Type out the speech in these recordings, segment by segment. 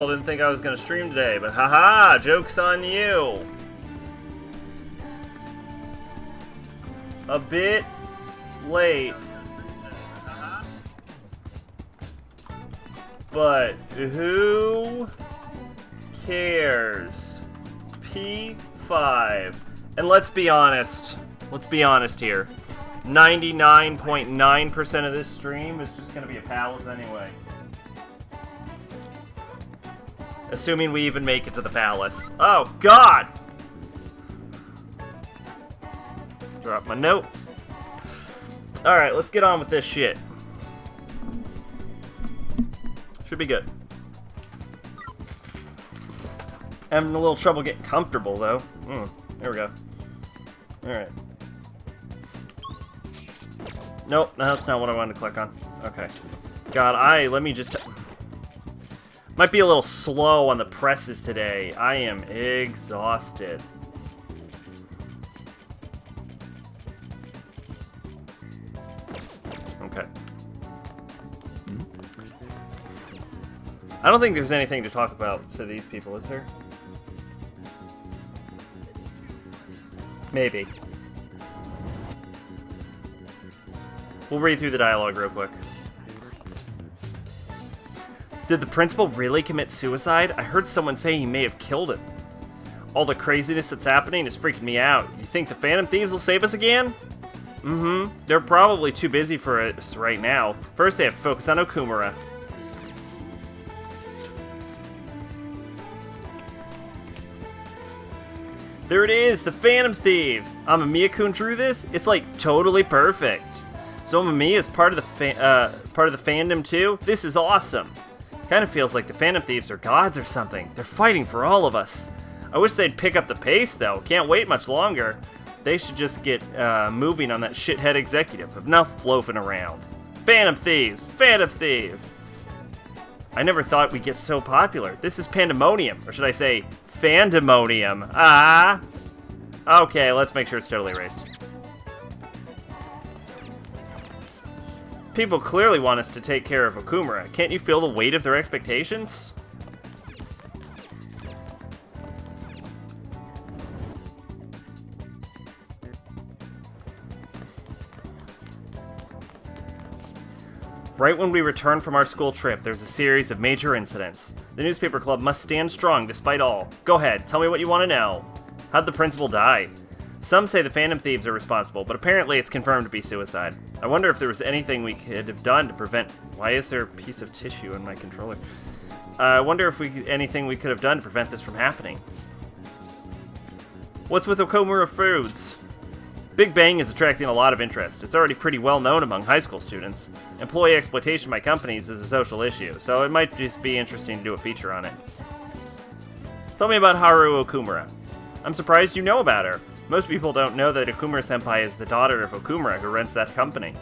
Didn't think I was gonna stream today, but haha, joke's on you. A bit late, but who cares? P5. And let's be honest here. 99.9% of this stream is just gonna be a palace anyway. Assuming we even make it to the palace. Oh, God! Drop my notes. Alright, let's get on with this shit. Should be good. Having a little trouble getting comfortable, though. There we go. Alright. Nope, that's not what I wanted to click on. Okay. God, let me just... Might be a little slow on the presses today. I am exhausted. Okay. I don't think there's anything to talk about to these people, is there? Maybe. We'll read through the dialogue real quick. Did the principal really commit suicide? I heard someone say he may have killed him. All the craziness that's happening is freaking me out. You think the Phantom Thieves will save us again? They're probably too busy for us right now. First they have to focus on Okumura. There it is, the Phantom Thieves! Amamiya-kun drew this? It's like totally perfect. So Amamiya is part of the fandom too? This is awesome. Kind of feels like the Phantom Thieves are gods or something. They're fighting for all of us. I wish they'd pick up the pace, though. Can't wait much longer. They should just get moving on that shithead executive. Enough loafing around. Phantom Thieves! Phantom Thieves! I never thought we'd get so popular. This is pandemonium. Or should I say, fandemonium. Ah! Okay, let's make sure it's totally erased. People clearly want us to take care of Okumura. Can't you feel the weight of their expectations? Right when we return from our school trip, there's a series of major incidents. The newspaper club must stand strong despite all. Go ahead, tell me what you want to know. How'd the principal die? Some say the Phantom Thieves are responsible, but apparently it's confirmed to be suicide. I wonder if there was anything we could have done to prevent... Why is there a piece of tissue in my controller? I wonder if anything we could have done to prevent this from happening. What's with Okumura Foods? Big Bang is attracting a lot of interest. It's already pretty well known among high school students. Employee exploitation by companies is a social issue, so it might just be interesting to do a feature on it. Tell me about Haru Okumura. I'm surprised you know about her. Most people don't know that Okumura-senpai is the daughter of Okumura, who runs that company.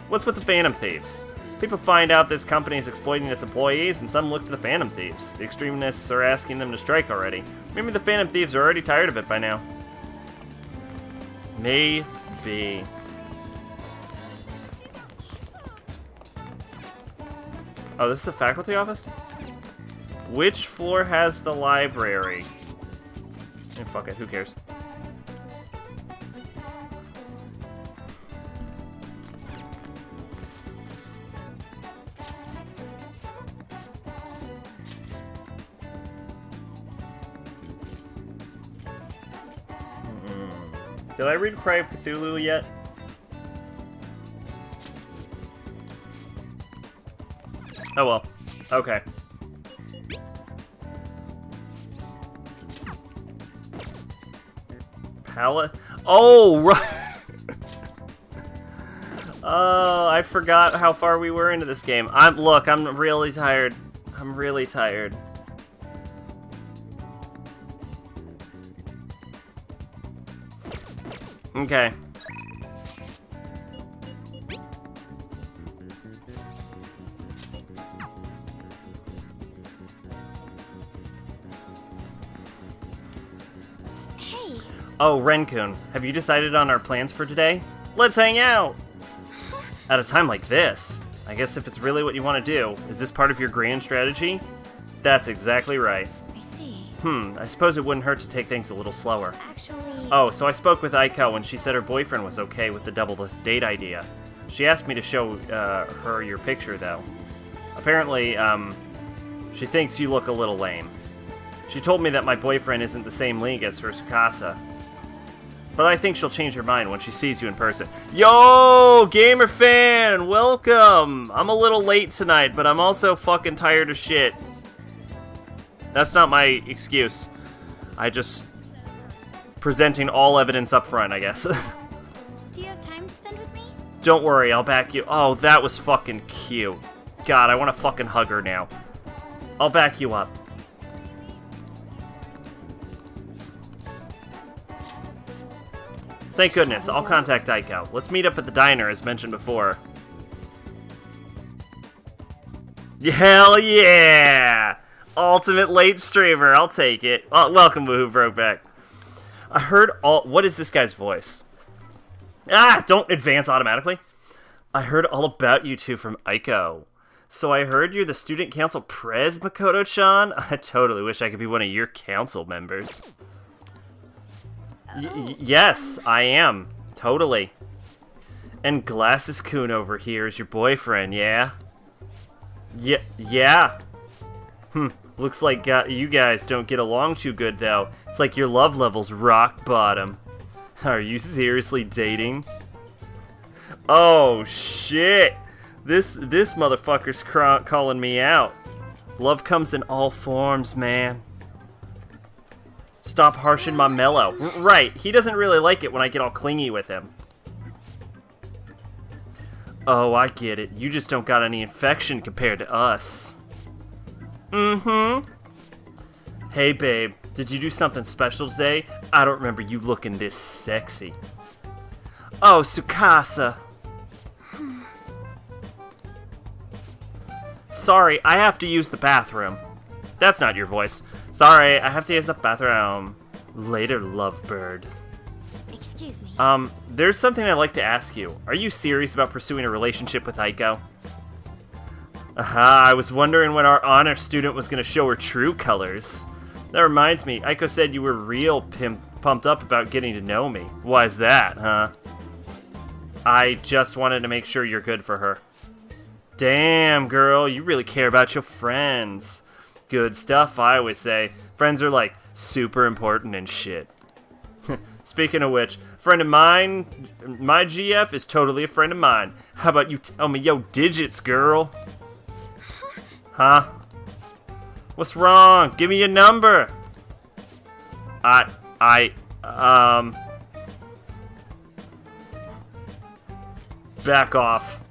What's with the Phantom Thieves? People find out this company is exploiting its employees, and some look to the Phantom Thieves. The extremists are asking them to strike already. Maybe the Phantom Thieves are already tired of it by now. Maybe. Oh, this is the faculty office? Which floor has the library? Fuck it, who cares? Did I read Cry of Cthulhu yet? Oh well. Okay. Palette? Oh, right! Oh, I forgot how far we were into this game. Look, I'm really tired. I'm really tired. Okay. Oh, Ren-kun, have you decided on our plans for today? Let's hang out! At a time like this. I guess if it's really what you want to do, is this part of your grand strategy? That's exactly right. I see. I suppose it wouldn't hurt to take things a little slower. Actually... Oh, so I spoke with Aiko when she said her boyfriend was okay with the double date idea. She asked me to show her your picture, though. Apparently, she thinks you look a little lame. She told me that my boyfriend isn't the same league as her Tsukasa. But I think she'll change her mind when she sees you in person. Yo, gamer fan, welcome! I'm a little late tonight, but I'm also fucking tired of shit. That's not my excuse. I just... presenting all evidence up front, I guess. Do you have time to spend with me? Don't worry, I'll back you. Oh, that was fucking cute. God, I want to fucking hug her now. I'll back you up. Thank goodness, I'll contact Aiko. Let's meet up at the diner, as mentioned before. Hell yeah! Ultimate late streamer, I'll take it. Oh, welcome, Woohoo Brokeback. I heard all... What is this guy's voice? Ah, don't advance automatically. I heard all about you two from Aiko. So I heard you're the student council pres, Makoto-chan? I totally wish I could be one of your council members. Yes, I am. Totally. And Glasses-kun over here is your boyfriend, yeah? Yeah. Looks like you guys don't get along too good, though. It's like your love level's rock bottom. Are you seriously dating? Oh, shit. This motherfucker's calling me out. Love comes in all forms, man. Stop harshing my mellow. Right, he doesn't really like it when I get all clingy with him. Oh, I get it. You just don't got any infection compared to us. Hey, babe. Did you do something special today? I don't remember you looking this sexy. Oh, Tsukasa. Sorry, I have to use the bathroom. That's not your voice. Sorry, I have to use the bathroom. Later, lovebird. Excuse me. There's something I'd like to ask you. Are you serious about pursuing a relationship with Aiko? Aha, I was wondering when our honor student was going to show her true colors. That reminds me, Aiko said you were real pumped up about getting to know me. Why is that, huh? I just wanted to make sure you're good for her. Damn, girl, you really care about your friends. Good stuff, I always say. Friends are, like, super important and shit. Speaking of which, friend of mine, my GF is totally a friend of mine. How about you tell me yo digits, girl? Huh? What's wrong? Give me your number. Back off.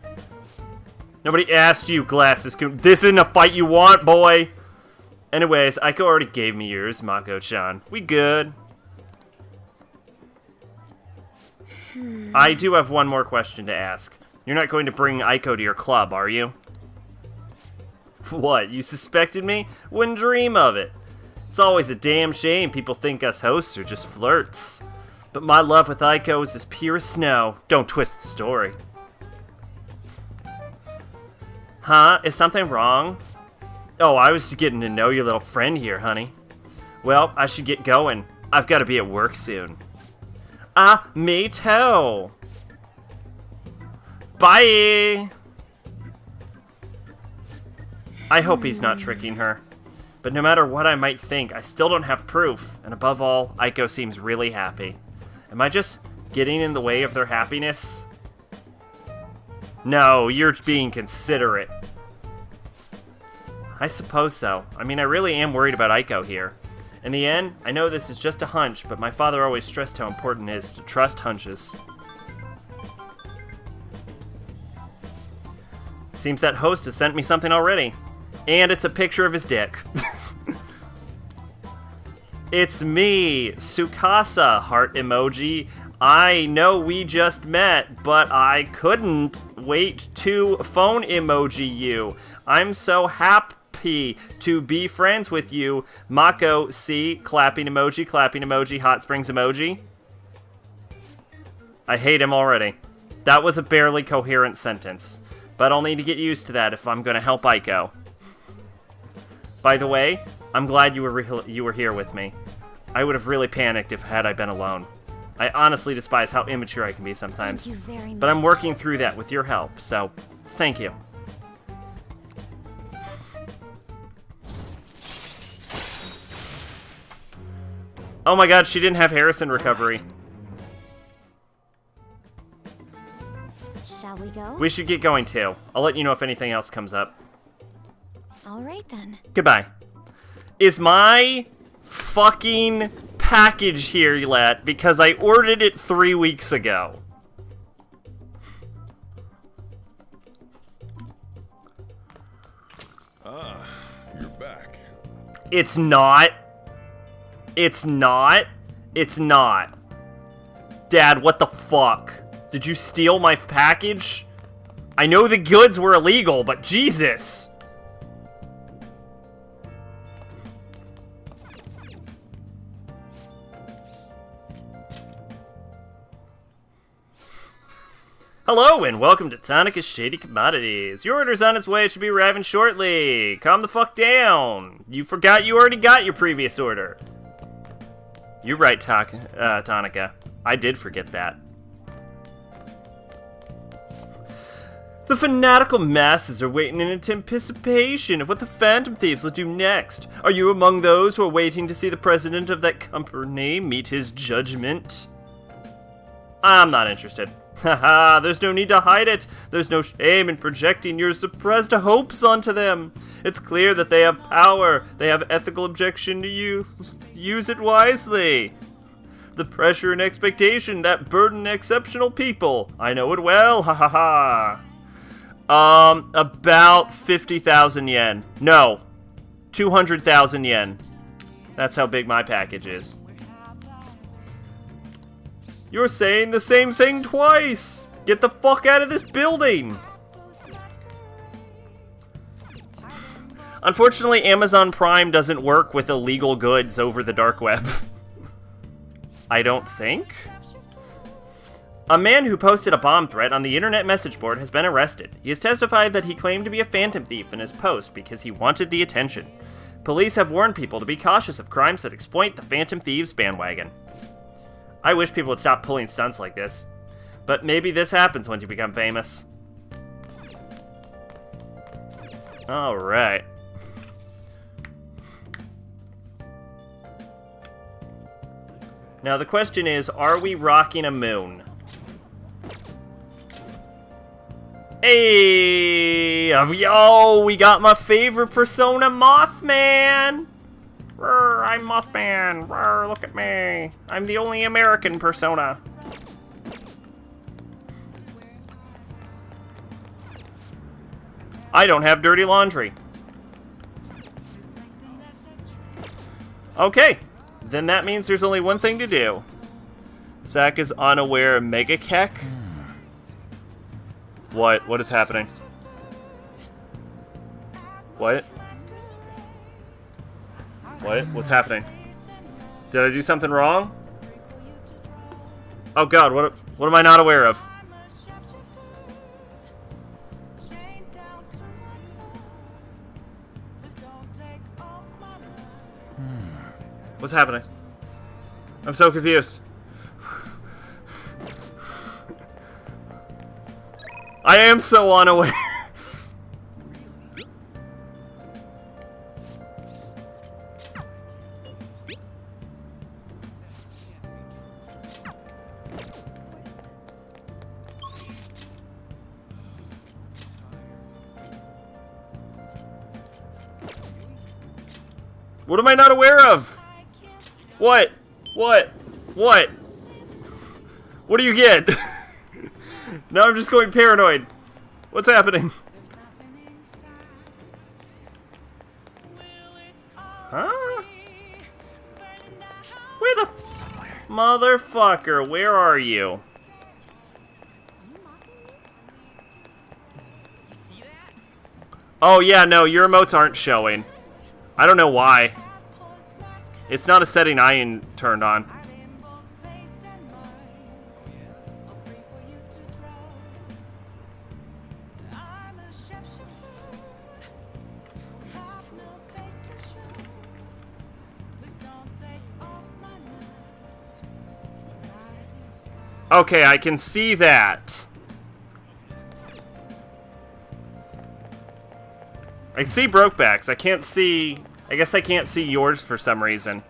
Nobody asked you, Glasses-kun. This isn't a fight you want, boy. Anyways, Aiko already gave me yours, Mako-chan. We good. I do have one more question to ask. You're not going to bring Aiko to your club, are you? What, you suspected me? Wouldn't dream of it. It's always a damn shame people think us hosts are just flirts. But my love with Aiko is as pure as snow. Don't twist the story. Huh? Is something wrong? Oh, I was just getting to know your little friend here, honey. Well, I should get going. I've got to be at work soon. Me too. Bye! I hope he's not tricking her. But no matter what I might think, I still don't have proof. And above all, Aiko seems really happy. Am I just getting in the way of their happiness? No, you're being considerate. I suppose so. I mean, I really am worried about Aiko here. In the end, I know this is just a hunch, but my father always stressed how important it is to trust hunches. Seems that host has sent me something already. And it's a picture of his dick. It's me, Tsukasa, heart emoji. I know we just met, but I couldn't wait to phone emoji you. I'm so happy to be friends with you. Mako, C, clapping emoji, hot springs emoji. I hate him already. That was a barely coherent sentence. But I'll need to get used to that if I'm gonna help Aiko. By the way, I'm glad you were here with me. I would have really panicked had I been alone. I honestly despise how immature I can be sometimes. Thank you very much. But I'm working through that with your help, so thank you. Oh my god, she didn't have Harrison recovery. Shall we go? We should get going too. I'll let you know if anything else comes up. All right then. Goodbye. Is my fucking package here yet? Because I ordered it 3 weeks ago. Ah, you're back. It's not. It's not. It's not. Dad, what the fuck? Did you steal my package? I know the goods were illegal, but Jesus! Hello and welcome to Tonika's Shady Commodities. Your order's on its way, it should be arriving shortly. Calm the fuck down. You forgot you already got your previous order. You're right, Tonika. I did forget that. The fanatical masses are waiting in anticipation of what the Phantom Thieves will do next. Are you among those who are waiting to see the president of that company meet his judgment? I'm not interested. Haha, there's no need to hide it. There's no shame in projecting your suppressed hopes onto them. It's clear that they have power. They have ethical objection to you. Use it wisely. The pressure and expectation that burden exceptional people. I know it well. Ha ha ha. About 50,000 yen. No, 200,000 yen. That's how big my package is. You're saying the same thing twice! Get the fuck out of this building! Unfortunately, Amazon Prime doesn't work with illegal goods over the dark web. I don't think? A man who posted a bomb threat on the internet message board has been arrested. He has testified that he claimed to be a phantom thief in his post because he wanted the attention. Police have warned people to be cautious of crimes that exploit the phantom thieves bandwagon. I wish people would stop pulling stunts like this. But maybe this happens once you become famous. Alright. Now the question is, are we rocking a moon? Hey! Yo, we got my favorite persona, Mothman! Rrr, I'm Mothman. Rrr, look at me. I'm the only American persona. I don't have dirty laundry. Okay, then that means there's only one thing to do. Zack is unaware of Megakek. What? What is happening? What? What? What's happening? Did I do something wrong? Oh god, what am I not aware of? What's happening? I'm so confused. I am so unaware. What am I not aware of? What? What? What? What do you get? Now I'm just going paranoid. What's happening? Huh? Where the motherfucker? Where are you? Oh yeah, no, your emotes aren't showing. I don't know why. It's not a setting I turned on. Okay, I can see that. I can see Brokeback's. I can't see... I guess I can't see yours for some reason.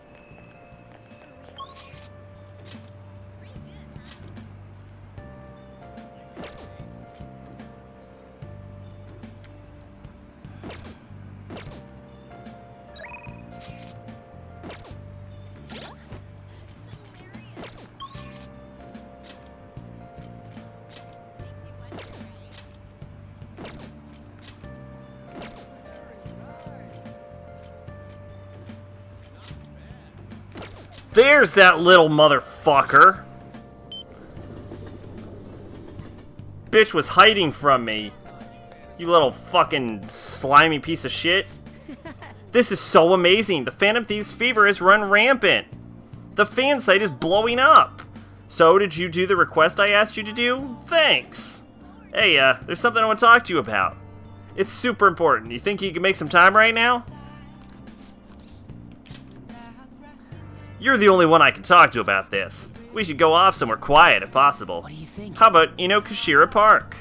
There's that little motherfucker. Bitch was hiding from me. You little fucking slimy piece of shit. This is so amazing. The Phantom Thieves fever has run rampant. The fan site is blowing up. So, did you do the request I asked you to do? Thanks. Hey, there's something I want to talk to you about. It's super important. You think you can make some time right now? You're the only one I can talk to about this. We should go off somewhere quiet if possible. What do you think? How about Inokashira Park?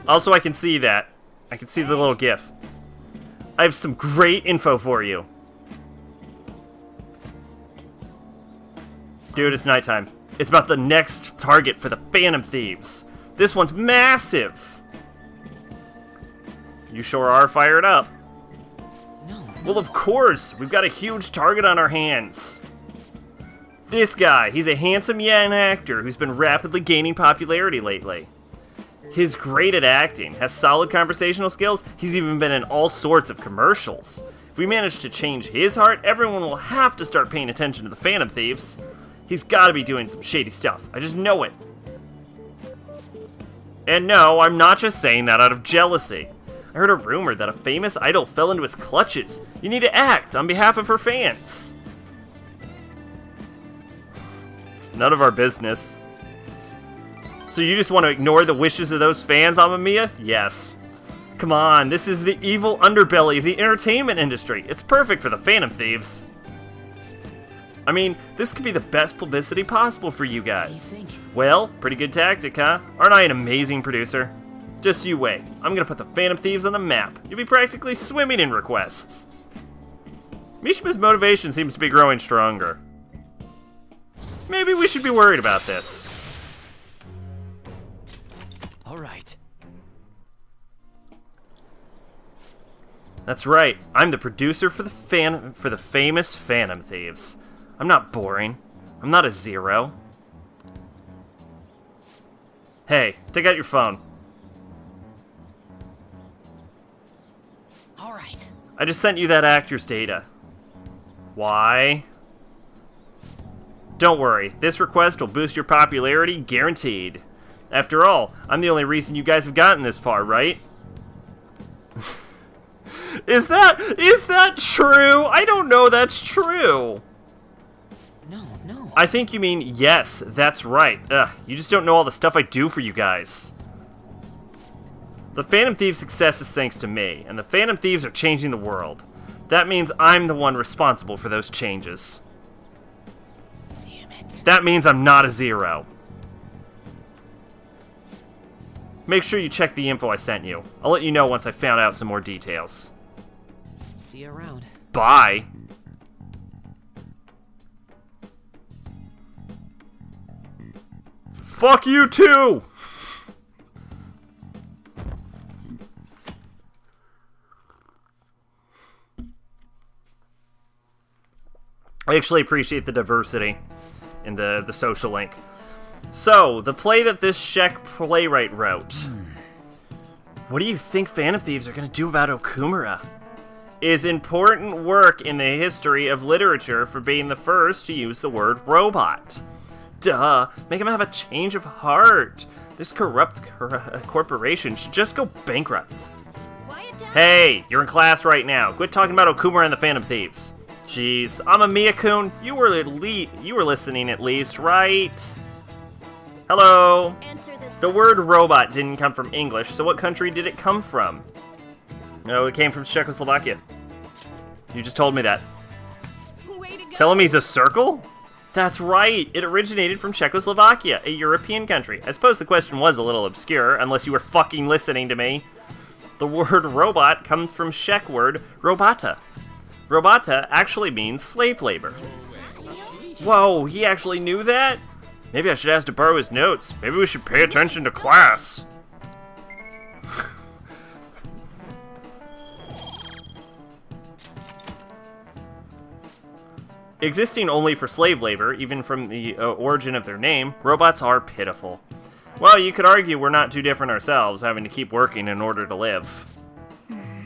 Also, I can see that. I can see the little GIF. I have some great info for you. Dude, it's nighttime. It's about the next target for the Phantom Thieves. This one's massive. You sure are fired up. Well, of course, we've got a huge target on our hands. This guy, he's a handsome young actor who's been rapidly gaining popularity lately. He's great at acting, has solid conversational skills, he's even been in all sorts of commercials. If we manage to change his heart, everyone will have to start paying attention to the Phantom Thieves. He's gotta be doing some shady stuff, I just know it. And no, I'm not just saying that out of jealousy. I heard a rumor that a famous idol fell into his clutches. You need to act on behalf of her fans. It's none of our business. So you just want to ignore the wishes of those fans, Amamiya? Yes. Come on, this is the evil underbelly of the entertainment industry. It's perfect for the Phantom Thieves. I mean, this could be the best publicity possible for you guys. What do you think? Well, pretty good tactic, huh? Aren't I an amazing producer? Just you wait. I'm gonna put the Phantom Thieves on the map. You'll be practically swimming in requests. Mishima's motivation seems to be growing stronger. Maybe we should be worried about this. All right. That's right. I'm the producer for the famous Phantom Thieves. I'm not boring. I'm not a zero. Hey, take out your phone. All right. I just sent you that actor's data. Why? Don't worry, this request will boost your popularity, guaranteed. After all, I'm the only reason you guys have gotten this far, right? Is that true? I don't know that's true. No. I think you mean yes, that's right. Ugh, you just don't know all the stuff I do for you guys. The Phantom Thieves' success is thanks to me, and the Phantom Thieves are changing the world. That means I'm the one responsible for those changes. Damn it. That means I'm not a zero. Make sure you check the info I sent you. I'll let you know once I found out some more details. See you around. Bye. Fuck you too! I actually appreciate the diversity in the social link. So, the play that this Czech playwright wrote. What do you think Phantom Thieves are going to do about Okumura? Is important work in the history of literature for being the first to use the word robot. Duh, make him have a change of heart. This corrupt corporation should just go bankrupt. Quiet down. Hey, you're in class right now. Quit talking about Okumura and the Phantom Thieves. Jeez, Amamiya-kun, you were listening at least, right? Hello? Answer this The word robot didn't come from English, so what country did it come from? No, it came from Czechoslovakia. You just told me that. question. Way to go. Tell him he's a circle? That's right, it originated from Czechoslovakia, a European country. I suppose the question was a little obscure, unless you were fucking listening to me. The word robot comes from Czech word robota. Robota actually means slave labor. Whoa, he actually knew that? Maybe I should ask to borrow his notes. Maybe we should pay attention to class. Existing only for slave labor, even from the origin of their name, robots are pitiful. Well, you could argue we're not too different ourselves, having to keep working in order to live.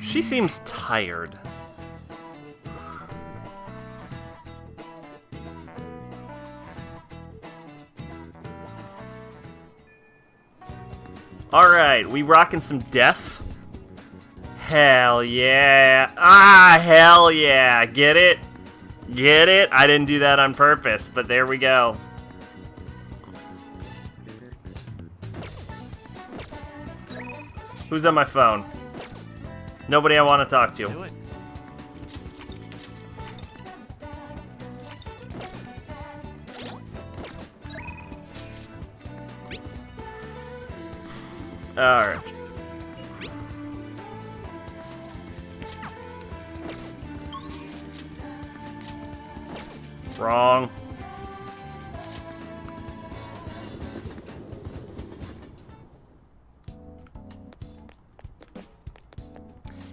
She seems tired. Alright, we rocking some death? Hell yeah. Ah, hell yeah. Get it? Get it? I didn't do that on purpose, but there we go. Who's on my phone? Nobody I want to talk to. Let's do it. Alright. Wrong.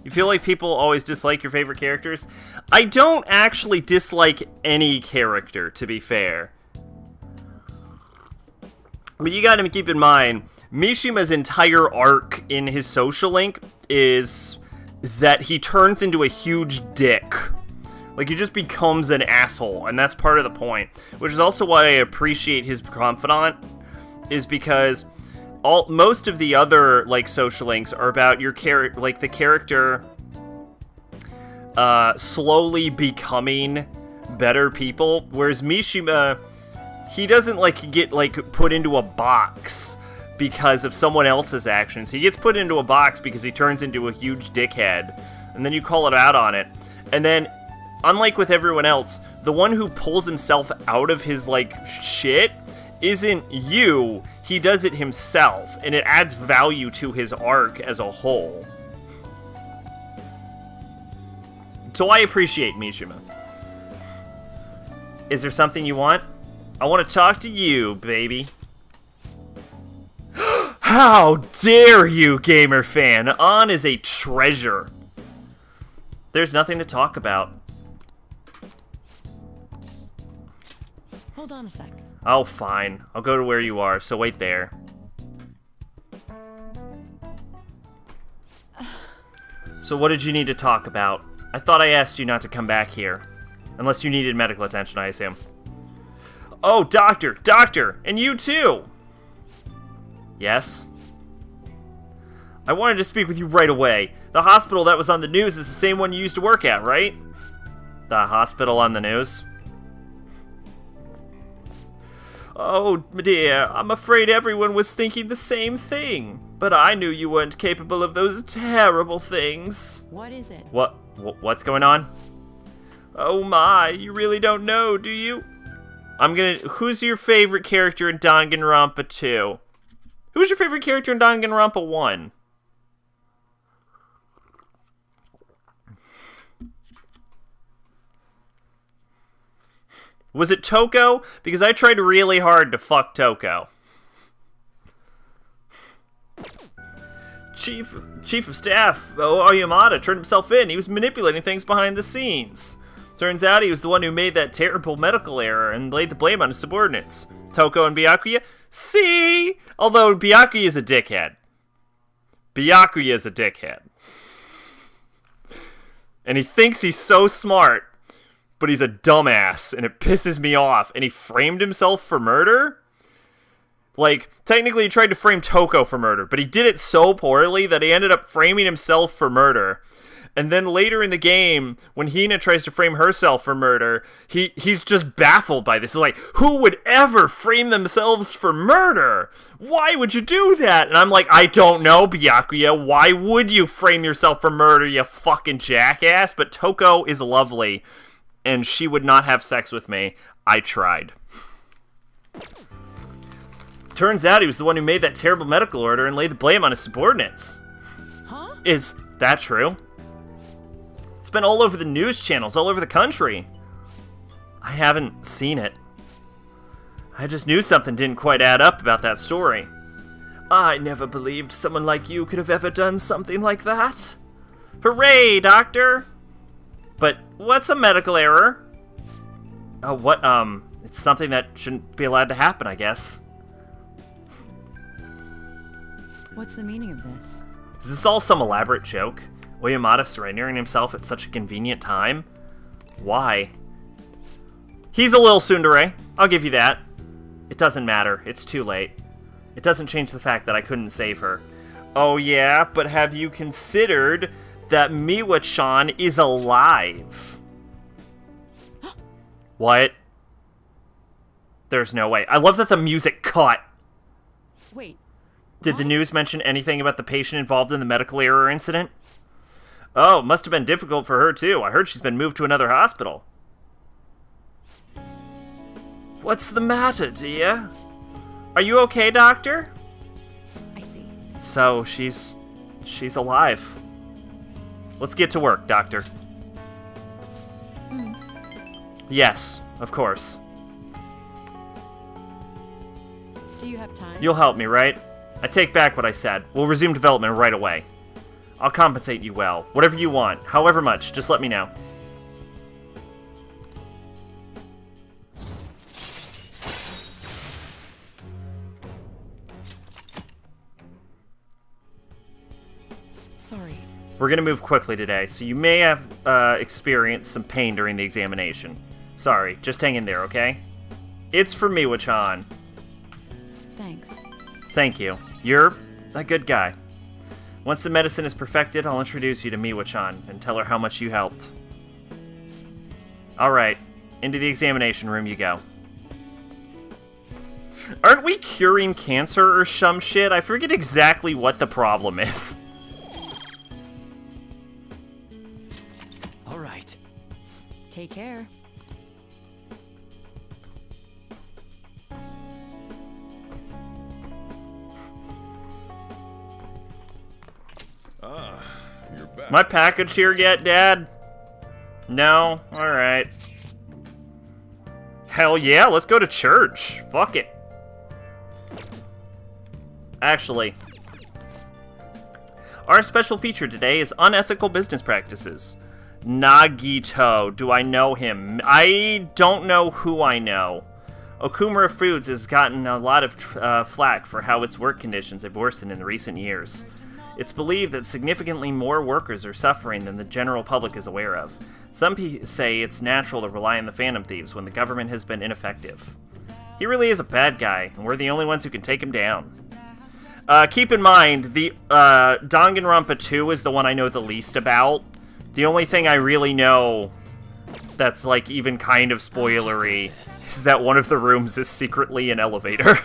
You feel like people always dislike your favorite characters? I don't actually dislike any character, to be fair. But you gotta keep in mind, Mishima's entire arc in his social link is that he turns into a huge dick. Like, he just becomes an asshole, and that's part of the point. Which is also why I appreciate his confidant, is because most of the other, like, social links are about your the character slowly becoming better people, whereas Mishima, he doesn't, like, get, like, put into a box because of someone else's actions. He gets put into a box because he turns into a huge dickhead, and then you call it out on it. And then, unlike with everyone else, the one who pulls himself out of his, like, shit isn't you. He does it himself, and it adds value to his arc as a whole. So I appreciate Mishima. Is there something you want? I want to talk to you, baby. How dare you, gamer fan! Ann is a treasure. There's nothing to talk about. Hold on a sec. Oh, fine. I'll go to where you are, so wait there. So what did you need to talk about? I thought I asked you not to come back here. Unless you needed medical attention, I assume. Oh, doctor! Doctor! And you too! Yes? I wanted to speak with you right away. The hospital that was on the news is the same one you used to work at, right? The hospital on the news? Oh, dear, I'm afraid everyone was thinking the same thing. But I knew you weren't capable of those terrible things. What is it? What's going on? Oh my, you really don't know, do you? Who's your favorite character in Danganronpa 2? Who's your favorite character in Danganronpa 1? Was it Toko? Because I tried really hard to fuck Toko. Chief of Staff Oyamada turned himself in. He was manipulating things behind the scenes. Turns out he was the one who made that terrible medical error and laid the blame on his subordinates. Toko and Byakuya? See? Although Byakuya is a dickhead. Byakuya is a dickhead. And he thinks he's so smart, but he's a dumbass, and it pisses me off. And he framed himself for murder? Like, technically he tried to frame Toko for murder, but he did it so poorly that he ended up framing himself for murder. And then later in the game, when Hina tries to frame herself for murder, he's just baffled by this. He's like, who would ever frame themselves for murder? Why would you do that? And I'm like, I don't know, Byakuya. Why would you frame yourself for murder, you fucking jackass? But Toko is lovely. and she would not have sex with me. I tried. Turns out he was the one who made that terrible medical order and laid the blame on his subordinates. Huh? Is that true? It's been all over the news channels, all over the country. I haven't seen it. I just knew something didn't quite add up about that story. I never believed someone like you could have ever done something like that. Hooray, Doctor! But what's a medical error? Oh, what, it's something that shouldn't be allowed to happen, I guess. What's the meaning of this? Is this all some elaborate joke? Oyamata surrendering himself at such a convenient time? Why? He's a little tsundere. I'll give you that. It doesn't matter. It's too late. It doesn't change the fact that I couldn't save her. Oh yeah, but have you considered that Miwa-chan is alive? What? There's no way. I love that the music cut. Wait. Did the news mention anything about the patient involved in the medical error incident? Oh, it must have been difficult for her, too. I heard she's been moved to another hospital. What's the matter, dear? Are you okay, Doctor? I see. So, she's alive. Let's get to work, Doctor. Yes, of course. Do you have time? You'll help me, right? I take back what I said. We'll resume development right away. I'll compensate you well. Whatever you want, however much, just let me know. Sorry. We're gonna move quickly today, so you may have experienced some pain during the examination. Sorry, just hang in there, okay? It's for Miwa-chan. Thanks. Thank you. You're a good guy. Once the medicine is perfected, I'll introduce you to Miwa-chan and tell her how much you helped. Alright, into the examination room you go. Aren't we curing cancer or some shit? I forget exactly what the problem is. All right. Take care. Ah, you're back. My package here yet, Dad? No? Alright. Hell yeah, let's go to church. Fuck it. Actually, our special feature today is unethical business practices. Nagito, do I know him? I don't know who I know. Okumura Foods has gotten a lot of flack for how its work conditions have worsened in recent years. It's believed that significantly more workers are suffering than the general public is aware of. Some say it's natural to rely on the Phantom Thieves when the government has been ineffective. He really is a bad guy, and we're the only ones who can take him down. Keep in mind, the Danganronpa 2 is the one I know the least about. The only thing I really know that's, like, even kind of spoilery is that one of the rooms is secretly an elevator.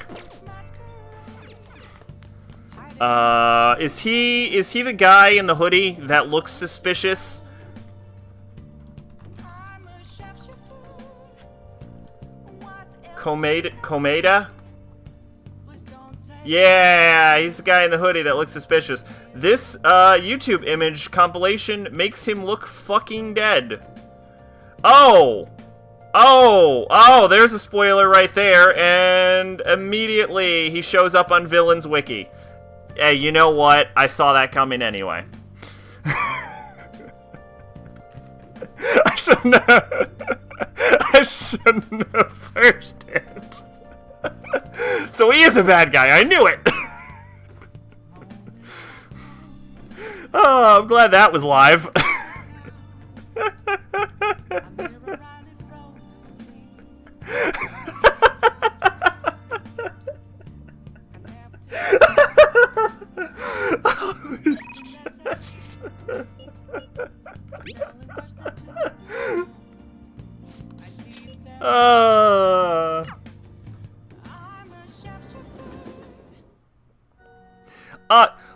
Is he the guy in the hoodie that looks suspicious? Komeda? Yeah, he's the guy in the hoodie that looks suspicious. This, YouTube image compilation makes him look fucking dead. Oh! Oh, there's a spoiler right there, and immediately he shows up on Villains Wiki. Hey, you know what? I saw that coming anyway. I shouldn't have searched it. So he is a bad guy, I knew it! Oh, I'm glad that was live.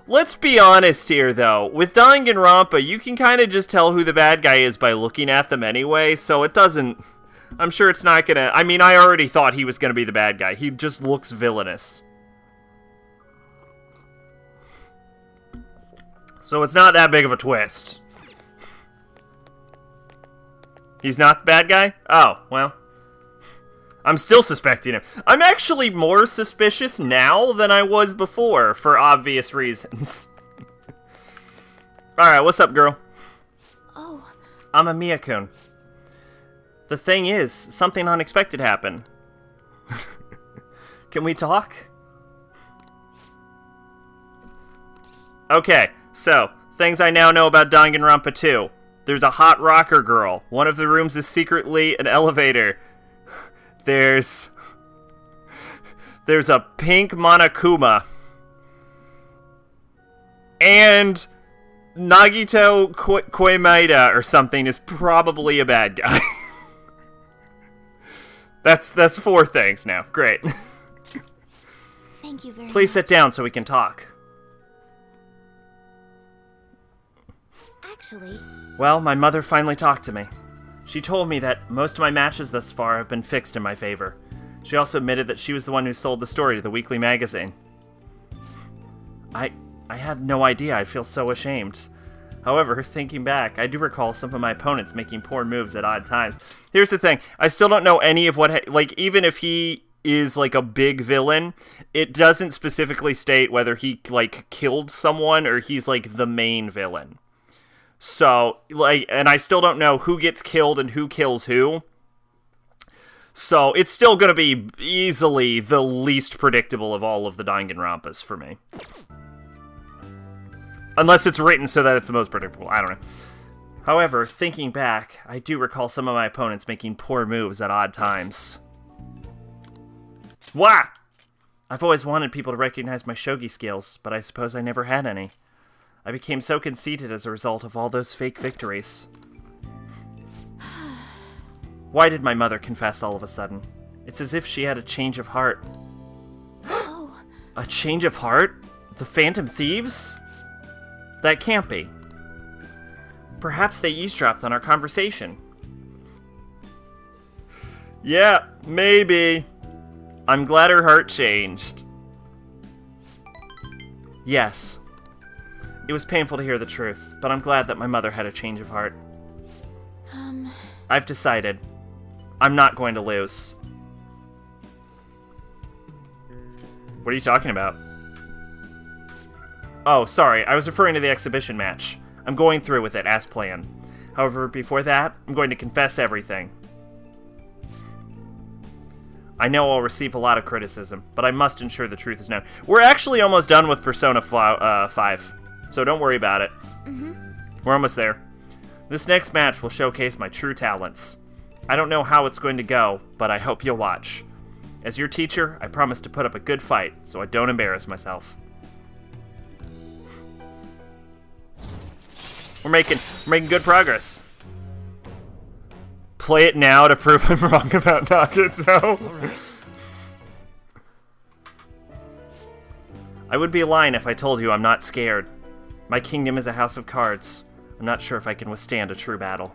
Let's be honest here, though. With Danganronpa, you can kind of just tell who the bad guy is by looking at them anyway, so it doesn't... I'm sure it's not gonna... I mean, I already thought he was gonna be the bad guy. He just looks villainous. So it's not that big of a twist. He's not the bad guy? Oh, well. I'm still suspecting him. I'm actually more suspicious now than I was before, for obvious reasons. Alright, what's up, girl? Oh, I'm Amiya-kun. The thing is, something unexpected happened. Can we talk? Okay, so, things I now know about Danganronpa 2. There's a hot rocker girl. One of the rooms is secretly an elevator. There's a pink Monokuma. And Nagito Koimaeda or something is probably a bad guy. That's 4 things now. Great. thank you very Please much. sit down so we can talk. Actually, Well, my mother finally talked to me. She told me that most of my matches thus far have been fixed in my favor. She also admitted that she was the one who sold the story to the weekly magazine. I had no idea. I feel so ashamed. However, thinking back, I do recall some of my opponents making poor moves at odd times. Here's the thing. I still don't know any of what... Like, even if he is, like, a big villain, it doesn't specifically state whether he, like, killed someone or he's, like, the main villain. So, like, and I still don't know who gets killed and who kills who. So, it's still going to be easily the least predictable of all of the Danganronpas for me. Unless it's written so that it's the most predictable. I don't know. However, thinking back, I do recall some of my opponents making poor moves at odd times. Wah! I've always wanted people to recognize my shogi skills, but I suppose I never had any. I became so conceited as a result of all those fake victories. Why did my mother confess all of a sudden? It's as if she had a change of heart. oh, A change of heart? The Phantom Thieves? That can't be. Perhaps they eavesdropped on our conversation. Yeah, maybe. I'm glad her heart changed. Yes. It was painful to hear the truth, but I'm glad that my mother had a change of heart. I've decided. I'm not going to lose. What are you talking about? Oh, sorry, I was referring to the exhibition match. I'm going through with it, as planned. However, before that, I'm going to confess everything. I know I'll receive a lot of criticism, but I must ensure the truth is known. We're actually almost done with Persona 5, so don't worry about it. We're almost there. This next match will showcase my true talents. I don't know how it's going to go, but I hope you'll watch. As your teacher, I promise to put up a good fight, so I don't embarrass myself. We're making good progress. Play it now to prove I'm wrong about Nagito. Alright. I would be lying if I told you I'm not scared. My kingdom is a house of cards. I'm not sure if I can withstand a true battle.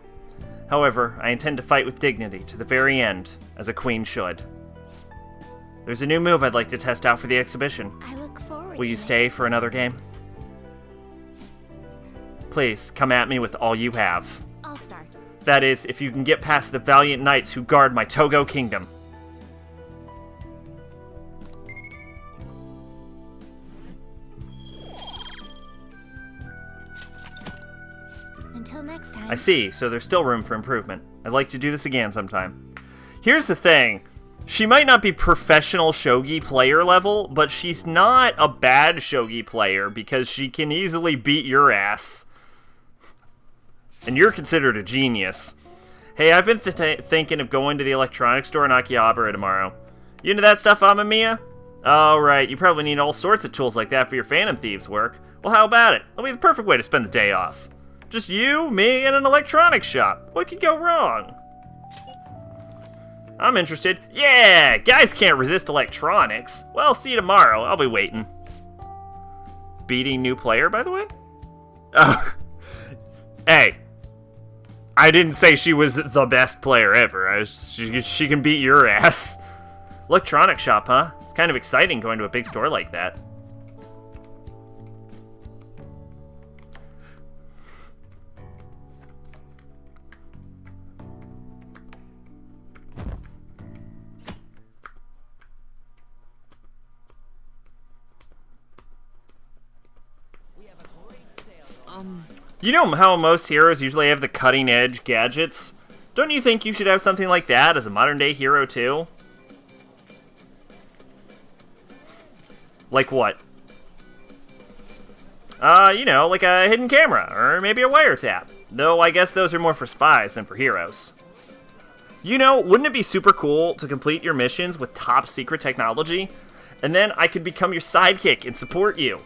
However, I intend to fight with dignity to the very end, as a queen should. There's a new move I'd like to test out for the exhibition. I look forward Will to you it. stay for another game? Please, come at me with all you have. I'll start. That is, if you can get past the valiant knights who guard my Togo kingdom. Until next time. I see, so there's still room for improvement. I'd like to do this again sometime. Here's the thing. She might not be professional shogi player level, but she's not a bad shogi player because she can easily beat your ass. And you're considered a genius. Hey, I've been thinking of going to the electronics store in Akihabara tomorrow. You into that stuff, Amamiya? Oh, right, you probably need all sorts of tools like that for your Phantom Thieves work. Well, how about it? That'll be the perfect way to spend the day off. Just you, me, and an electronics shop. What could go wrong? I'm interested. Yeah, guys can't resist electronics. Well, see you tomorrow. I'll be waiting. beating new player, by the way? Oh. Hey. I didn't say she was the best player ever. She can beat your ass. Electronic shop, huh? It's kind of exciting going to a big store like that. You know how most heroes usually have the cutting edge gadgets? Don't you think you should have something like that as a modern day hero too? Like what? You know, like a hidden camera, or maybe a wiretap. Though I guess those are more for spies than for heroes. You know, wouldn't it be super cool to complete your missions with top secret technology? And then I could become your sidekick and support you.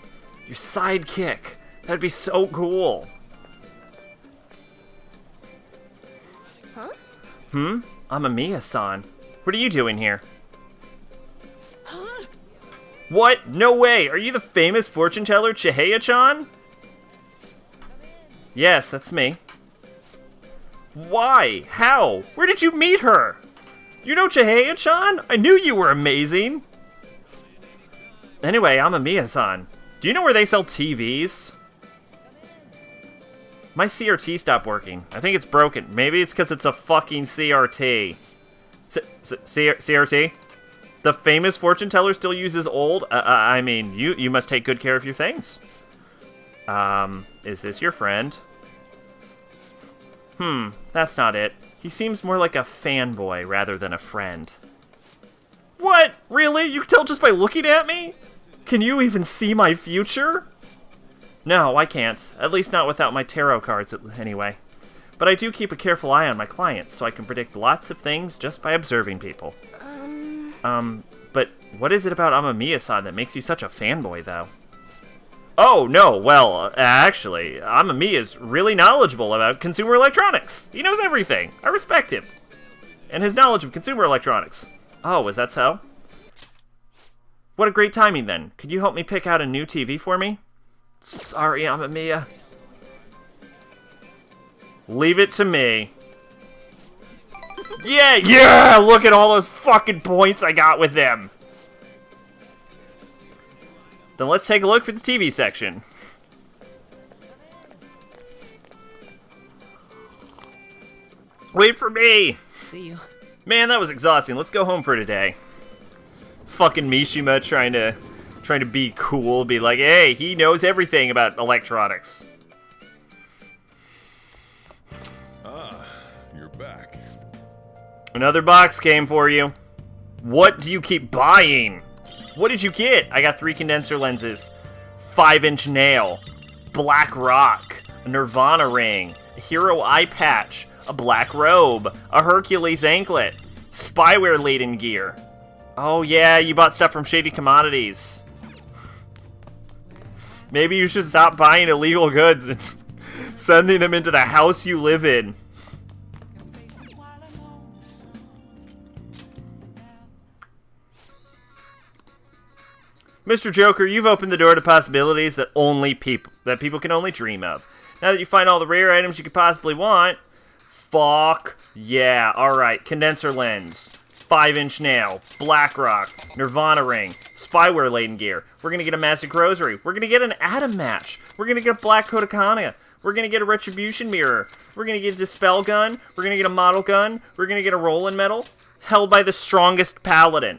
Your sidekick. That'd be so cool. Huh? Amamiya-san. What are you doing here? Huh? What? No way! Are you the famous fortune teller Chihaya-chan? Yes, that's me. Why? How? Where did you meet her? You know Chihaya-chan? I knew you were amazing! Anyway, Amamiya-san. Do you know where they sell TVs? My CRT stopped working. I think it's broken. Maybe it's because it's a fucking CRT. CRT? The famous fortune teller still uses old? I mean, you must take good care of your things. Is this your friend? That's not it. He seems more like a fanboy rather than a friend. What? Really? You can tell just by looking at me? Can you even see my future? No, I can't. At least not without my tarot cards, anyway. But I do keep a careful eye on my clients, so I can predict lots of things just by observing people. But what is it about Amamiya-san that makes you such a fanboy, though? Oh, no, well, actually, Amamiya's really knowledgeable about consumer electronics. He knows everything. I respect him. And his knowledge of consumer electronics. Oh, is that so? What a great timing, then. Could you help me pick out a new TV for me? Sorry, Amamiya. Leave it to me. Yeah! Look at all those fucking points I got with them. Then let's take a look for the TV section. Wait for me! See you. Man, that was exhausting. Let's go home for today. Fucking Mishima trying to be cool, be like, hey, he knows everything about electronics. You're back. Another box came for you. What do you keep buying? What did you get? I got 3 condenser lenses, 5-inch nail, black rock, a Nirvana ring, a hero eye patch, a black robe, a Hercules anklet, spyware-laden gear. Oh yeah, you bought stuff from Shady Commodities. Maybe you should stop buying illegal goods and sending them into the house you live in. Mr. Joker, you've opened the door to possibilities that people can only dream of. Now that you find all the rare items you could possibly want, fuck yeah. Alright, condenser lens, 5-inch nail, black rock, Nirvana ring, spyware-laden gear. We're gonna get a magic rosary. We're gonna get an atom match. We're gonna get a black Kodakana. We're gonna get a retribution mirror. We're gonna get a dispel gun. We're gonna get a model gun. We're gonna get a rolling medal held by the strongest paladin.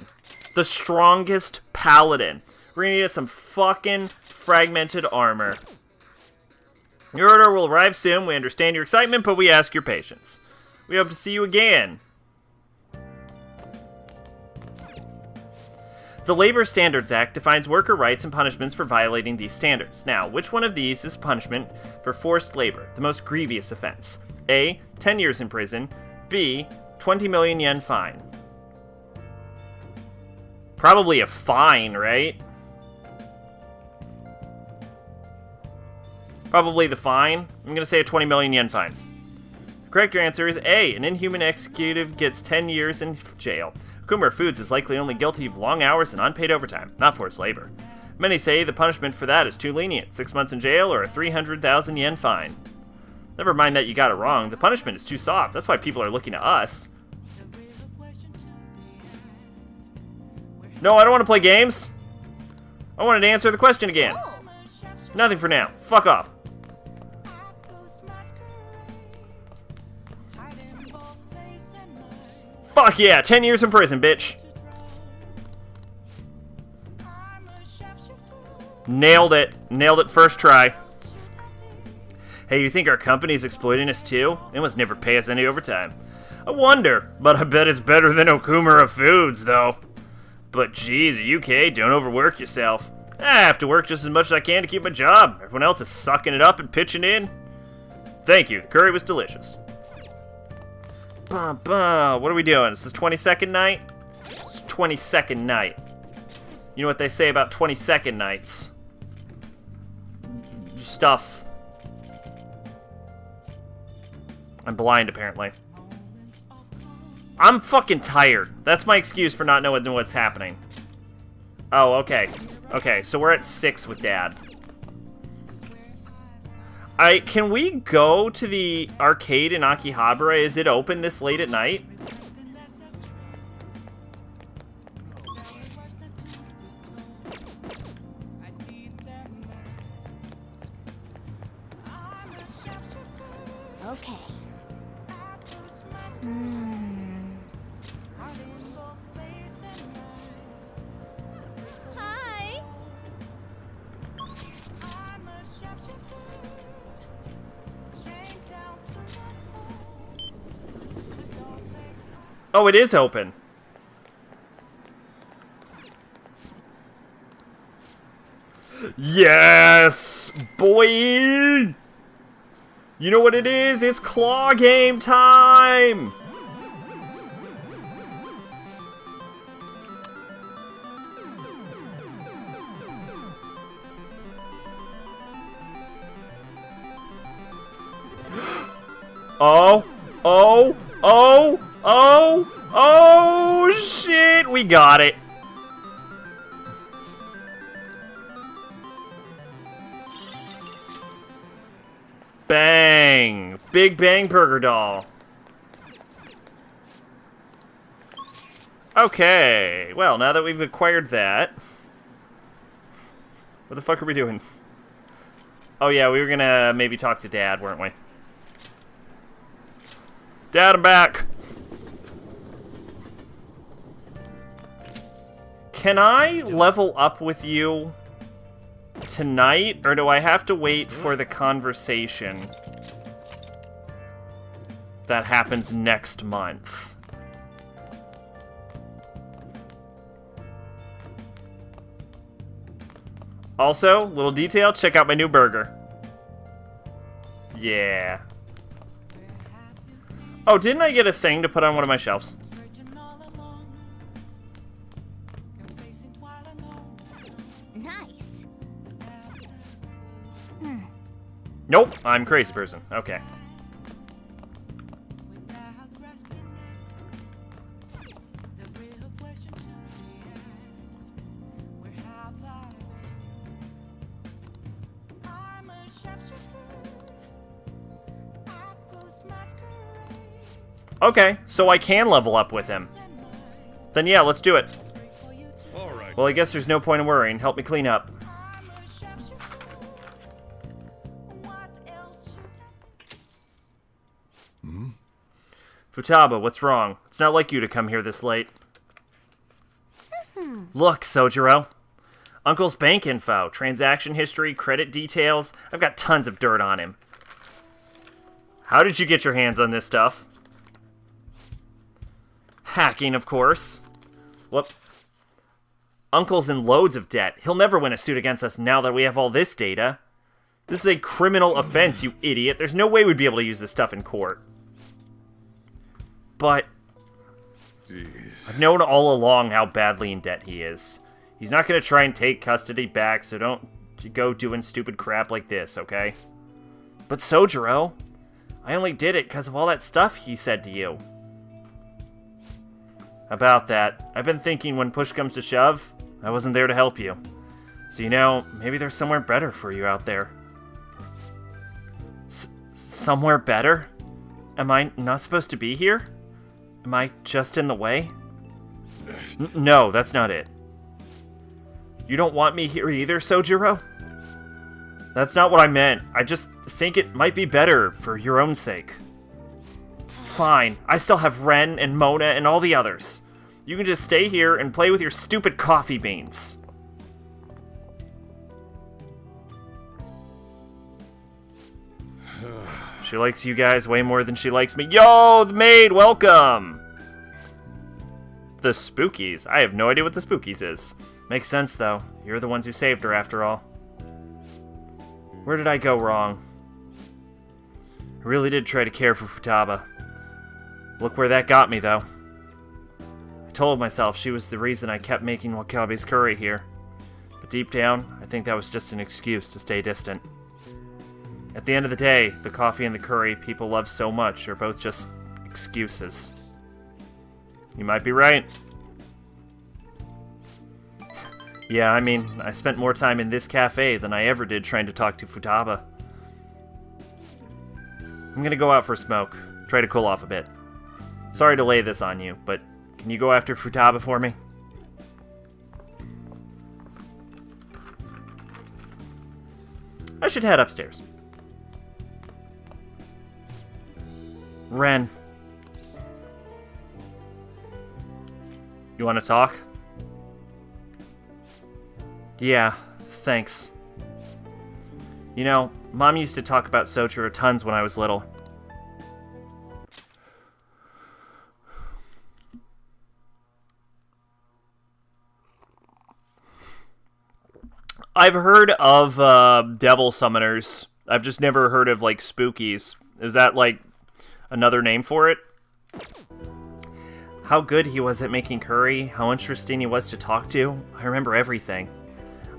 The strongest paladin. We're gonna get some fucking fragmented armor. Your order will arrive soon. We understand your excitement, but we ask your patience. We hope to see you again. The Labor Standards Act defines worker rights and punishments for violating these standards. Now, which one of these is punishment for forced labor, the most grievous offense? A, 10 years in prison. B, 20 million yen fine. Probably a fine, right? Probably the fine. I'm going to say a 20 million yen fine. The correct answer is A. An inhuman executive gets 10 years in jail. Kumar Foods is likely only guilty of long hours and unpaid overtime, not forced labor. Many say the punishment for that is too lenient. 6 months in jail or a 300,000 yen fine. Never mind that you got it wrong. The punishment is too soft. That's why people are looking to us. No, I don't want to play games. I wanted to answer the question again. Nothing for now. Fuck off. Fuck yeah, 10 years in prison, bitch. Nailed it. Nailed it first try. Hey, you think our company's exploiting us too? They must never pay us any overtime. I wonder, but I bet it's better than Okumura Foods, though. But geez, UK, don't overwork yourself. I have to work just as much as I can to keep my job. Everyone else is sucking it up and pitching in. Thank you, the curry was delicious. What are we doing? This is 22nd night? It's 22nd night. You know what they say about 22nd nights? Stuff. I'm blind, apparently. I'm fucking tired. That's my excuse for not knowing what's happening. Oh, okay. Okay, so we're at 6 with Dad. Can we go to the arcade in Akihabara? Is it open this late at night? Okay. Hi. Oh, it is open. Yes, boy! You know what it is? It's claw game time! Oh, oh, oh, oh, oh, shit, we got it. Bang! Big Bang Burger Doll. Okay, well, now that we've acquired that... What the fuck are we doing? Oh yeah, we were gonna maybe talk to Dad, weren't we? Dad, I'm back! Can I level up with you tonight, or do I have to wait for the conversation that happens next month? Also, little detail, check out my new burger. Yeah. Oh, didn't I get a thing to put on one of my shelves? Nice. Nope, I'm crazy person. Okay. Okay, so I can level up with him. Then yeah, let's do it. All right. Well, I guess there's no point in worrying. Help me clean up. Futaba, what's wrong? It's not like you to come here this late. Look, Sojiro. Uncle's bank info, transaction history, credit details. I've got tons of dirt on him. How did you get your hands on this stuff? Hacking, of course. Whoop. Uncle's in loads of debt. He'll never win a suit against us now that we have all this data. This is a criminal offense, you idiot. There's no way we'd be able to use this stuff in court. But Jeez. I've known all along how badly in debt he is. He's not going to try and take custody back, so don't go doing stupid crap like this, okay? But Sojiro, I only did it because of all that stuff he said to you. About that, I've been thinking when push comes to shove, I wasn't there to help you. So, maybe there's somewhere better for you out there. Somewhere better? Am I not supposed to be here? Am I just in the way? No, that's not it. You don't want me here either, Sojiro? That's not what I meant. I just think it might be better for your own sake. Fine. I still have Ren and Mona and all the others. You can just stay here and play with your stupid coffee beans. She likes you guys way more than she likes me. Yo, the maid, welcome! The Spookies. I have no idea what the Spookies is. Makes sense, though. You're the ones who saved her, after all. Where did I go wrong? I really did try to care for Futaba. Look where that got me, though. I told myself she was the reason I kept making Wakabe's curry here. But deep down, I think that was just an excuse to stay distant. At the end of the day, the coffee and the curry people love so much are both just excuses. You might be right. Yeah, I mean, I spent more time in this cafe than I ever did trying to talk to Futaba. I'm gonna go out for a smoke, try to cool off a bit. Sorry to lay this on you, but can you go after Futaba for me? I should head upstairs. Ren. You want to talk? Yeah, thanks. Mom used to talk about Sojiro tons when I was little. I've heard of devil summoners. I've just never heard of, spookies. Is that, another name for it? How good he was at making curry, how interesting he was to talk to. I remember everything.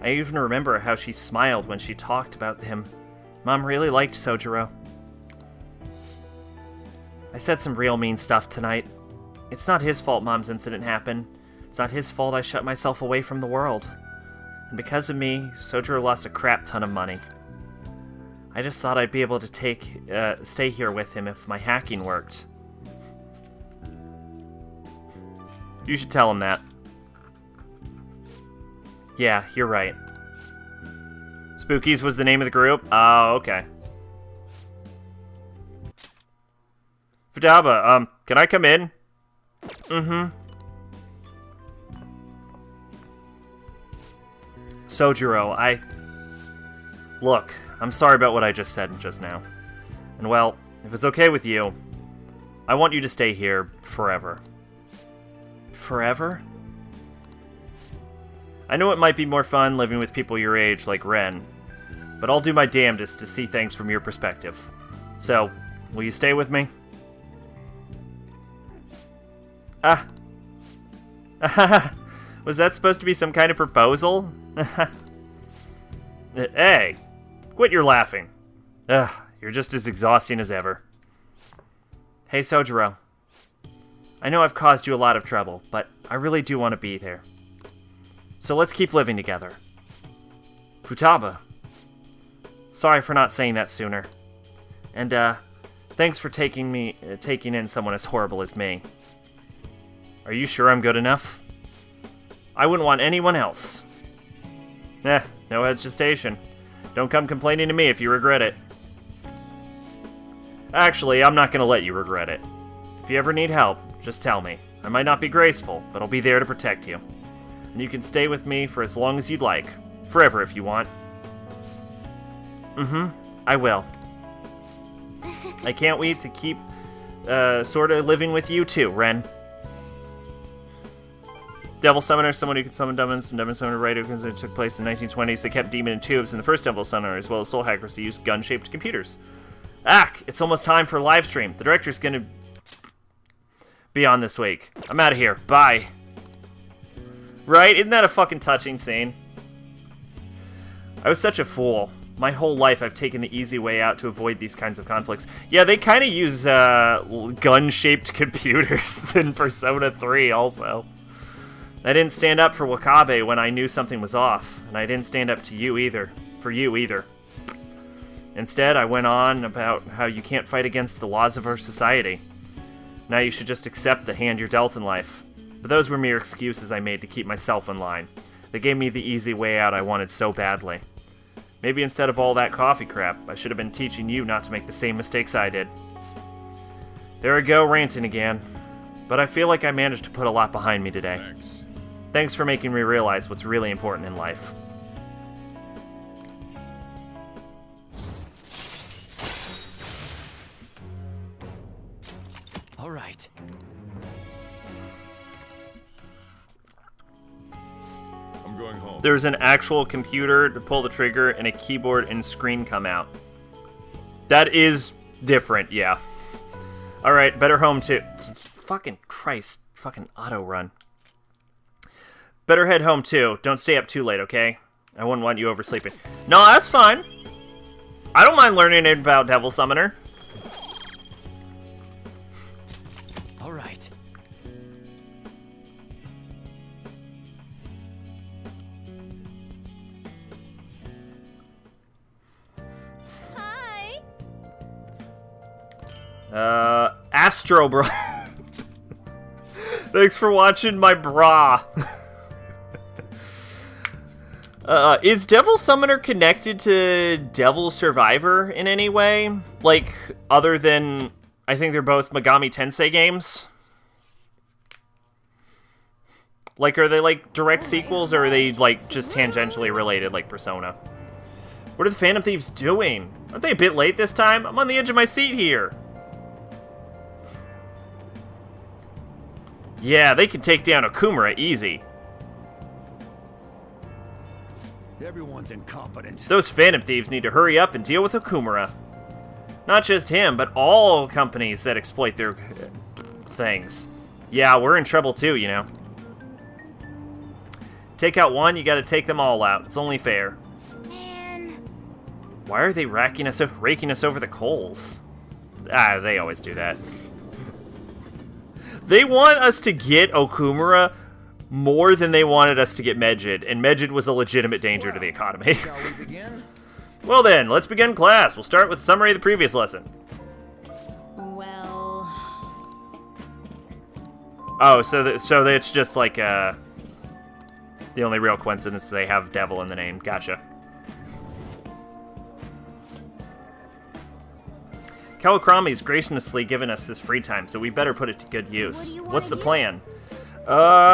I even remember how she smiled when she talked about him. Mom really liked Sojiro. I said some real mean stuff tonight. It's not his fault Mom's incident happened. It's not his fault I shut myself away from the world. And because of me, Sojiro lost a crap ton of money. I just thought I'd be able to stay here with him if my hacking worked. You should tell him that. Yeah, you're right. Spookies was the name of the group? Oh, okay. Futaba, can I come in? Mm-hmm. Sojiro, Look, I'm sorry about what I just said just now. And well, if it's okay with you, I want you to stay here forever. Forever? I know it might be more fun living with people your age like Ren, but I'll do my damnedest to see things from your perspective. So, will you stay with me? Was that supposed to be some kind of proposal? Hey, quit your laughing. You're just as exhausting as ever. Hey, Sojiro. I know I've caused you a lot of trouble, but I really do want to be there. So let's keep living together. Futaba. Sorry for not saying that sooner. And, thanks for taking in someone as horrible as me. Are you sure I'm good enough? I wouldn't want anyone else. No hesitation. Don't come complaining to me if you regret it. Actually, I'm not gonna let you regret it. If you ever need help, just tell me. I might not be graceful, but I'll be there to protect you. And you can stay with me for as long as you'd like. Forever if you want. Mm-hmm, I will. I can't wait to keep, sorta living with you too, Ren. Devil Summoner, someone who can summon demons, and Demon Summoner Raid took place in the 1920s. They kept demon in tubes in the first Devil Summoner, as well as soul hackers that used gun-shaped computers. It's almost time for a live stream. The director's gonna be on this week. I'm out of here. Bye. Right? Isn't that a fucking touching scene? I was such a fool. My whole life I've taken the easy way out to avoid these kinds of conflicts. Yeah, they kind of use gun-shaped computers in Persona 3 also. I didn't stand up for Wakabe when I knew something was off, and I didn't stand up to you either. For you either. Instead, I went on about how you can't fight against the laws of our society. Now you should just accept the hand you're dealt in life. But those were mere excuses I made to keep myself in line. They gave me the easy way out I wanted so badly. Maybe instead of all that coffee crap, I should have been teaching you not to make the same mistakes I did. There I go, ranting again. But I feel like I managed to put a lot behind me today. Thanks. Thanks for making me realize what's really important in life. All right. I'm going home. There's an actual computer to pull the trigger and a keyboard and screen come out. That is different, yeah. Alright, better home too. Fucking Christ. Fucking auto run. Better head home too. Don't stay up too late, okay? I wouldn't want you oversleeping. No, that's fine. I don't mind learning about Devil Summoner. All right. Hi. Astro Bra. Thanks for watching my bra. Is Devil Summoner connected to Devil Survivor in any way? Like, other than, I think they're both Megami Tensei games? Like, are they, like, direct sequels, or are they, like, just tangentially related, like Persona? What are the Phantom Thieves doing? Aren't they a bit late this time? I'm on the edge of my seat here. Yeah, they can take down Okumura easy. Everyone's incompetent. Those Phantom Thieves need to hurry up and deal with Okumura. Not just him, but all companies that exploit their things. Yeah, we're in trouble too, you know. Take out one, you gotta take them all out. It's only fair. Man. Why are they raking us over the coals? Ah, they always do that. They want us to get Okumura more than they wanted us to get Medjed, and Medjed was a legitimate danger to the economy. Shall we begin? Well then, let's begin class. We'll start with a summary of the previous lesson. Well, Oh, so it's just like the only real coincidence they have devil in the name. Gotcha. Kawakrami's graciously given us this free time, so we better put it to good use. What do you wanna What's the do? plan?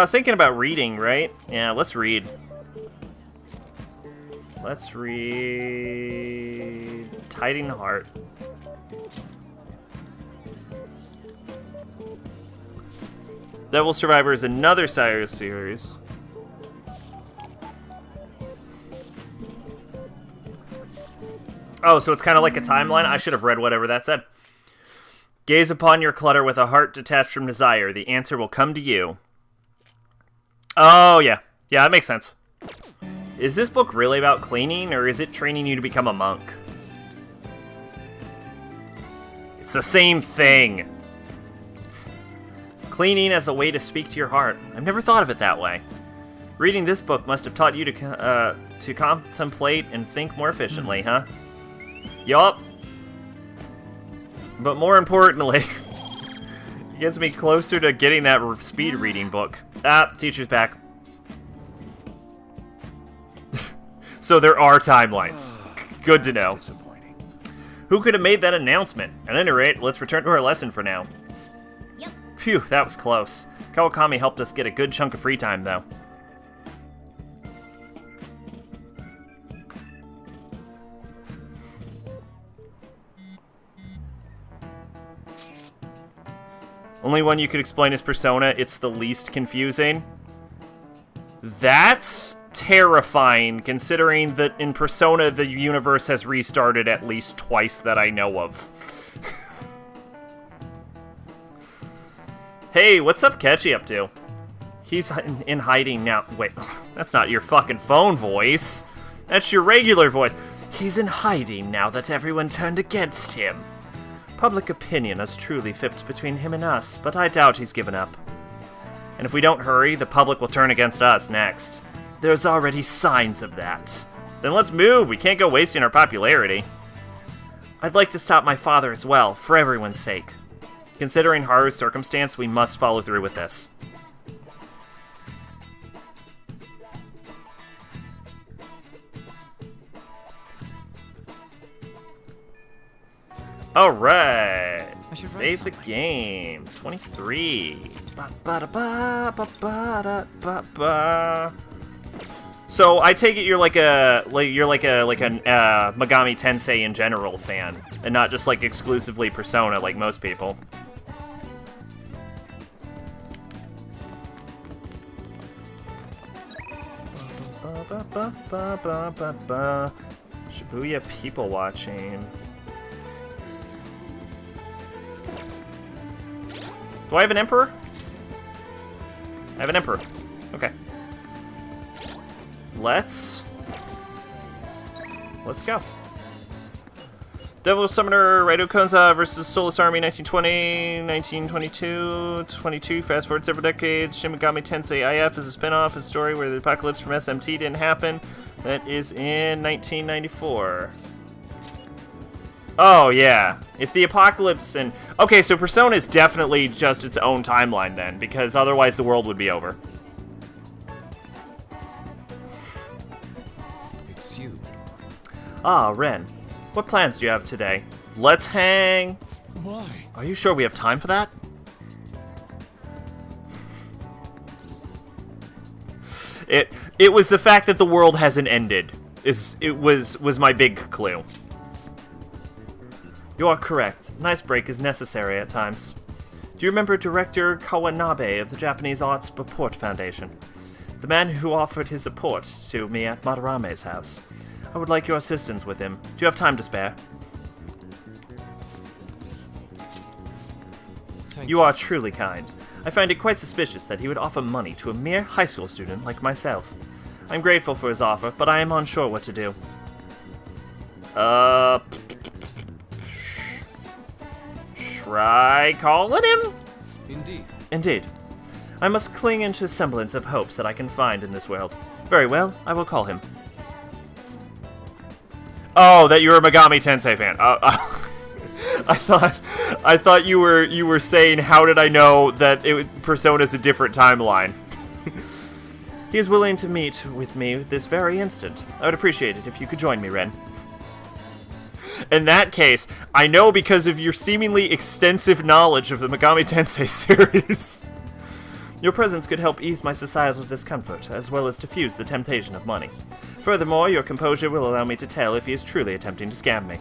Thinking about reading, right? Yeah, let's read. Let's read Tiding Heart. Devil Survivor is another Sire series. Oh, so it's kind of like a timeline? I should have read whatever that said. Gaze upon your clutter with a heart detached from desire. The answer will come to you. Oh, yeah. Yeah, that makes sense. Is this book really about cleaning, or is it training you to become a monk? It's the same thing. Cleaning as a way to speak to your heart. I've never thought of it that way. Reading this book must have taught you to contemplate and think more efficiently, huh? Yup. But more importantly, it gets me closer to getting that speed reading book. Ah, teacher's back. So there are timelines. Good to know. Disappointing. Who could have made that announcement? At any rate, let's return to our lesson for now. Yep. Phew, that was close. Kawakami helped us get a good chunk of free time, though. Only one you could explain is Persona. It's the least confusing. That's terrifying, considering that in Persona the universe has restarted at least twice that I know of. Hey, what's up Ketchy up to? He's in hiding now. Wait, that's not your fucking phone voice. That's your regular voice. He's in hiding now that everyone turned against him. Public opinion has truly flipped between him and us, but I doubt he's given up. And if we don't hurry, the public will turn against us next. There's already signs of that. Then let's move. We can't go wasting our popularity. I'd like to stop my father as well, for everyone's sake. Considering Haru's circumstance, we must follow through with this. Alright. I should Save write the something. game. 23. Ba-ba-da-ba-ba-ba-da-ba-ba. So I take it you're like a Megami Tensei in general fan, and not just like exclusively Persona like most people. Ba-ba-ba-ba-ba-ba. Shibuya people watching. Do I have an emperor? I have an emperor. Okay. Let's go. Devil Summoner Raido Konza versus Solus Army 1920, 1922, 22, fast forward several decades. Shin Megami Tensei IF is a spin-off, a story where the apocalypse from SMT didn't happen. That is in 1994. Oh, yeah. If the apocalypse and... Okay, so Persona is definitely just its own timeline then, because otherwise the world would be over. It's you. Ah, Ren. What plans do you have today? Let's hang... Why? Are you sure we have time for that? It was the fact that the world hasn't ended. Was my big clue. You are correct. An icebreak is necessary at times. Do you remember Director Kawanabe of the Japanese Arts Support Foundation? The man who offered his support to me at Madarame's house. I would like your assistance with him. Do you have time to spare? Thank You are truly kind. I find it quite suspicious that he would offer money to a mere high school student like myself. I'm grateful for his offer, but I am unsure what to do. Try calling him? Indeed. Indeed. I must cling into a semblance of hopes that I can find in this world. Very well, I will call him. Oh, that you're a Megami Tensei fan. I thought you were saying, how did I know that Persona's a different timeline? He is willing to meet with me this very instant. I would appreciate it if you could join me, Ren. In that case, I know because of your seemingly extensive knowledge of the Megami Tensei series. Your presence could help ease my societal discomfort, as well as diffuse the temptation of money. Furthermore, your composure will allow me to tell if he is truly attempting to scam me.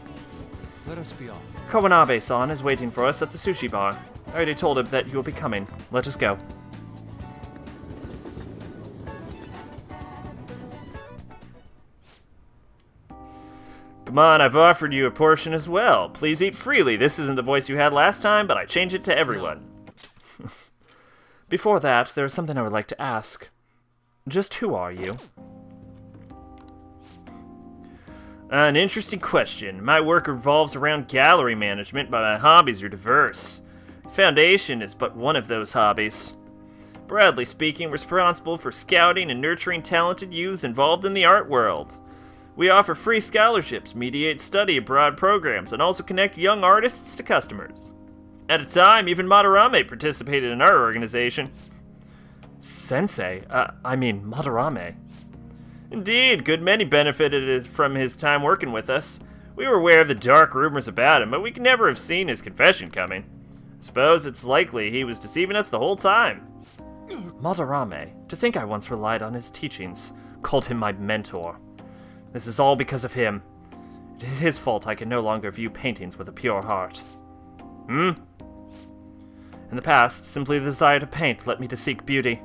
Let us be off. Kawanabe-san is waiting for us at the sushi bar. I already told him that you will be coming. Let us go. Come on, I've offered you a portion as well. Please eat freely. This isn't the voice you had last time, but I changed it to everyone. Before that, there is something I would like to ask. Just who are you? An interesting question. My work revolves around gallery management, but my hobbies are diverse. Foundation is but one of those hobbies. Broadly speaking, we're responsible for scouting and nurturing talented youths involved in the art world. We offer free scholarships, mediate study abroad programs, and also connect young artists to customers. At a time, even Madarame participated in our organization. Sensei? Madarame. Indeed, good many benefited from his time working with us. We were aware of the dark rumors about him, but we could never have seen his confession coming. Suppose it's likely he was deceiving us the whole time. Madarame, to think I once relied on his teachings, called him my mentor. This is all because of him. It is his fault I can no longer view paintings with a pure heart. In the past, simply the desire to paint led me to seek beauty.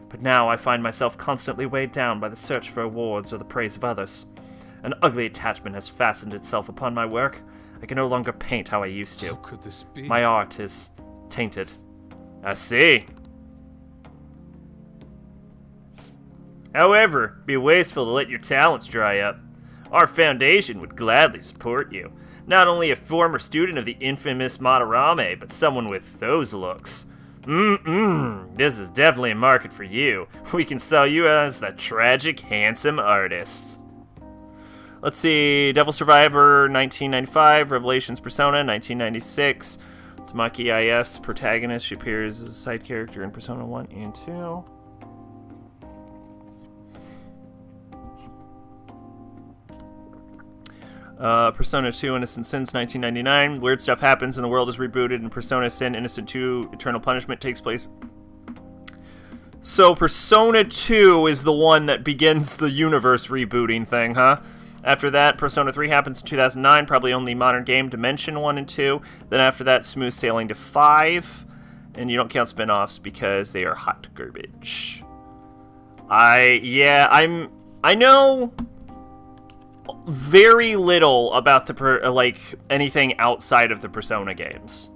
But now I find myself constantly weighed down by the search for awards or the praise of others. An ugly attachment has fastened itself upon my work. I can no longer paint how I used How to. could this be? My art is tainted. I see. However, it'd be wasteful to let your talents dry up. Our foundation would gladly support you. Not only a former student of the infamous Madarame, but someone with those looks. This is definitely a market for you. We can sell you as the tragic, handsome artist. Let's see. Devil Survivor, 1995. Revelations Persona, 1996. Tamaki IF's protagonist. She appears as a side character in Persona 1 and 2. Persona 2 Innocent Sins, 1999. Weird stuff happens and the world is rebooted, and Persona Sin Innocent 2 Eternal Punishment takes place. So Persona 2 is the one that begins the universe rebooting thing, huh? After that, Persona 3 happens in 2009, probably only modern game, Dimension 1 and 2. Then after that, smooth sailing to 5. And you don't count spin-offs because they are hot garbage. I know very little about the anything outside of the Persona games.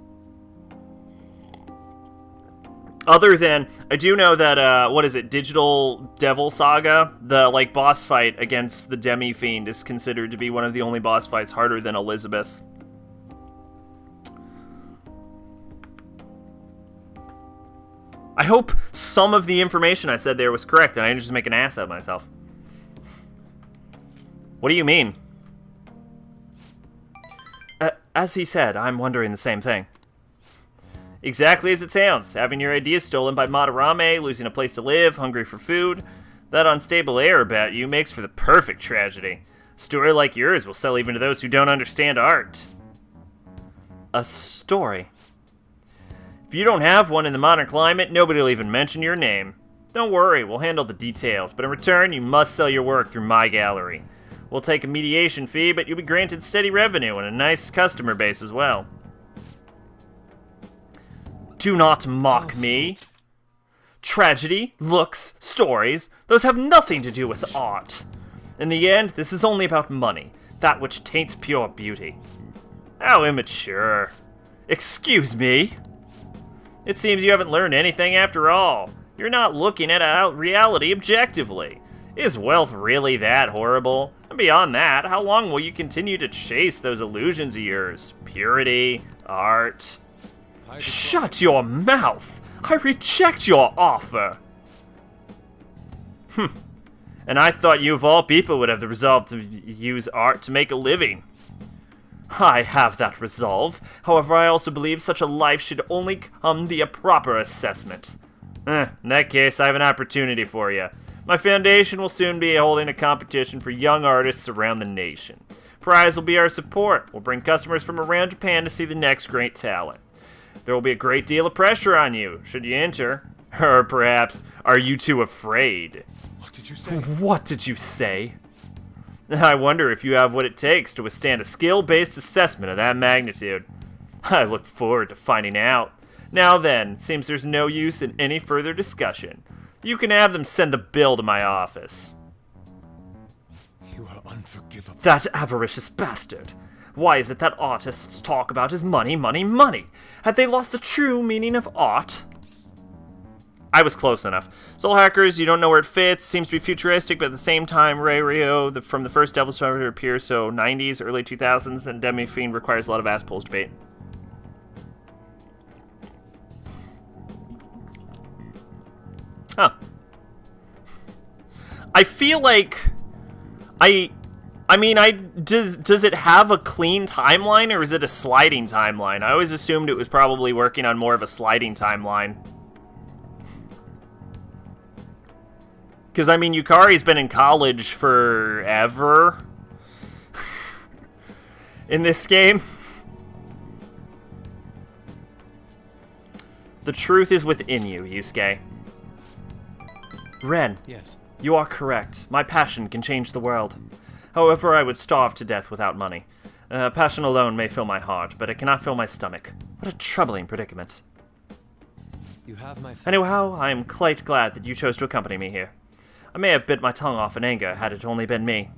Other than, I do know that, Digital Devil Saga, the, boss fight against the Demi-Fiend is considered to be one of the only boss fights harder than Elizabeth. I hope some of the information I said there was correct, and I didn't just make an ass out of myself. What do you mean? As he said, I'm wondering the same thing. Exactly as it sounds. Having your ideas stolen by Madarame, losing a place to live, hungry for food. That unstable air about you makes for the perfect tragedy. A story like yours will sell even to those who don't understand art. A story? If you don't have one in the modern climate, nobody will even mention your name. Don't worry, we'll handle the details, but in return, you must sell your work through my gallery. We'll take a mediation fee, but you'll be granted steady revenue and a nice customer base as well. Do not mock me. Tragedy, looks, stories, those have nothing to do with art. In the end, this is only about money, that which taints pure beauty. How immature. Excuse me. It seems you haven't learned anything after all. You're not looking at reality objectively. Is wealth really that horrible? And beyond that, how long will you continue to chase those illusions of yours? Purity, art... Shut your mouth! I reject your offer! And I thought you of all people would have the resolve to use art to make a living. I have that resolve. However, I also believe such a life should only come via proper assessment. In that case, I have an opportunity for you. My foundation will soon be holding a competition for young artists around the nation. Prize will be our support. We'll bring customers from around Japan to see the next great talent. There will be a great deal of pressure on you, should you enter. Or perhaps, are you too afraid? What did you say? What did you say? I wonder if you have what it takes to withstand a skill-based assessment of that magnitude. I look forward to finding out. Now then, seems there's no use in any further discussion. You can have them send the bill to my office. You are unforgivable. That avaricious bastard! Why is it that artists talk about is money, money, money? Have they lost the true meaning of art? I was close enough. Soul Hackers, you don't know where it fits. Seems to be futuristic, but at the same time, Ray Rio from the first Devil Survivor appears, so 90s, early 2000s, and Demi-Fiend requires a lot of ass pulls to beat. Huh. I feel like... does it have a clean timeline, or is it a sliding timeline? I always assumed it was probably working on more of a sliding timeline. Because, Yukari's been in college forever in this game. The truth is within you, Yusuke. Ren. Yes. You are correct. My passion can change the world. However, I would starve to death without money. Passion alone may fill my heart, but it cannot fill my stomach. What a troubling predicament. You have my thanks. Anyhow, I am quite glad that you chose to accompany me here. I may have bit my tongue off in anger had it only been me.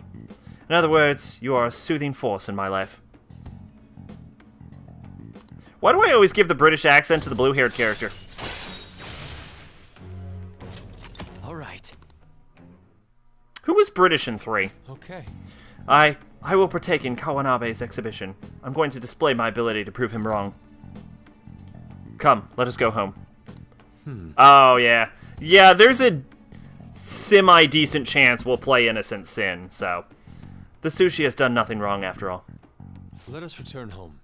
In other words, you are a soothing force in my life. Why do I always give the British accent to the blue-haired character? All right. Who was British in 3? Okay. I will partake in Kawanabe's exhibition. I'm going to display my ability to prove him wrong. Come, let us go home. Oh, yeah. Yeah, there's a semi-decent chance we'll play Innocent Sin, so... The sushi has done nothing wrong after all. Let us return home.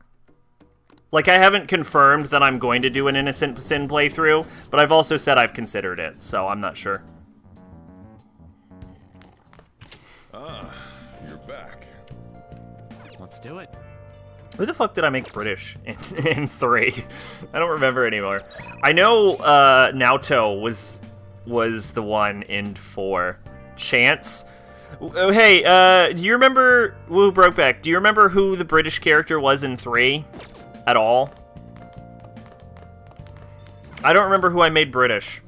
Like, I haven't confirmed that I'm going to do an Innocent Sin playthrough, but I've also said I've considered it, so I'm not sure. Ah, you're back. Let's do it. Who the fuck did I make British in 3? I don't remember anymore. I know Naoto was the one in 4. Chance? Hey, do you remember... Woo, Brokeback, do you remember who the British character was in 3? At all? I don't remember who I made British.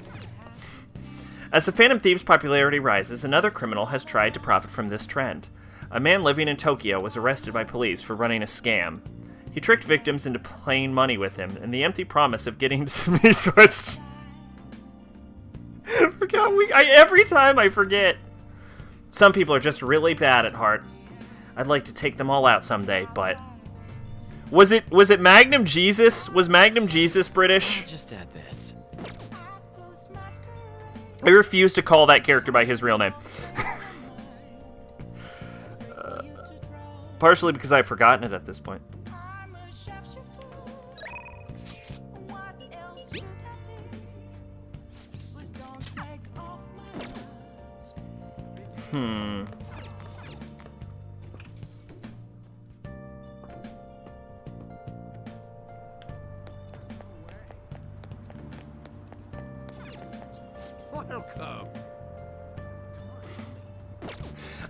As the Phantom Thieves' popularity rises, another criminal has tried to profit from this trend. A man living in Tokyo was arrested by police for running a scam. He tricked victims into playing money with him, and the empty promise of getting to be switched. Every time I forget. Some people are just really bad at heart. I'd like to take them all out someday, but... Was it Magnum Jesus? Was Magnum Jesus British? Just add this. I refuse to call that character by his real name. Partially because I've forgotten it at this point. Welcome.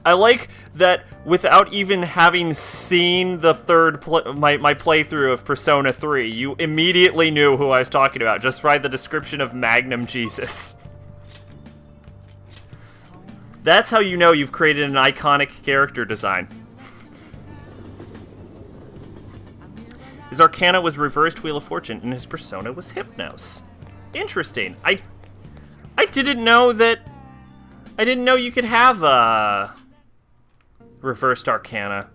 I like that without even having seen the my playthrough of Persona 3, you immediately knew who I was talking about just by the description of Magnum Jesus. That's how you know you've created an iconic character design. His Arcana was Reversed Wheel of Fortune, and his Persona was Hypnos. Interesting. I didn't know that... I didn't know you could have a Reversed Arcana.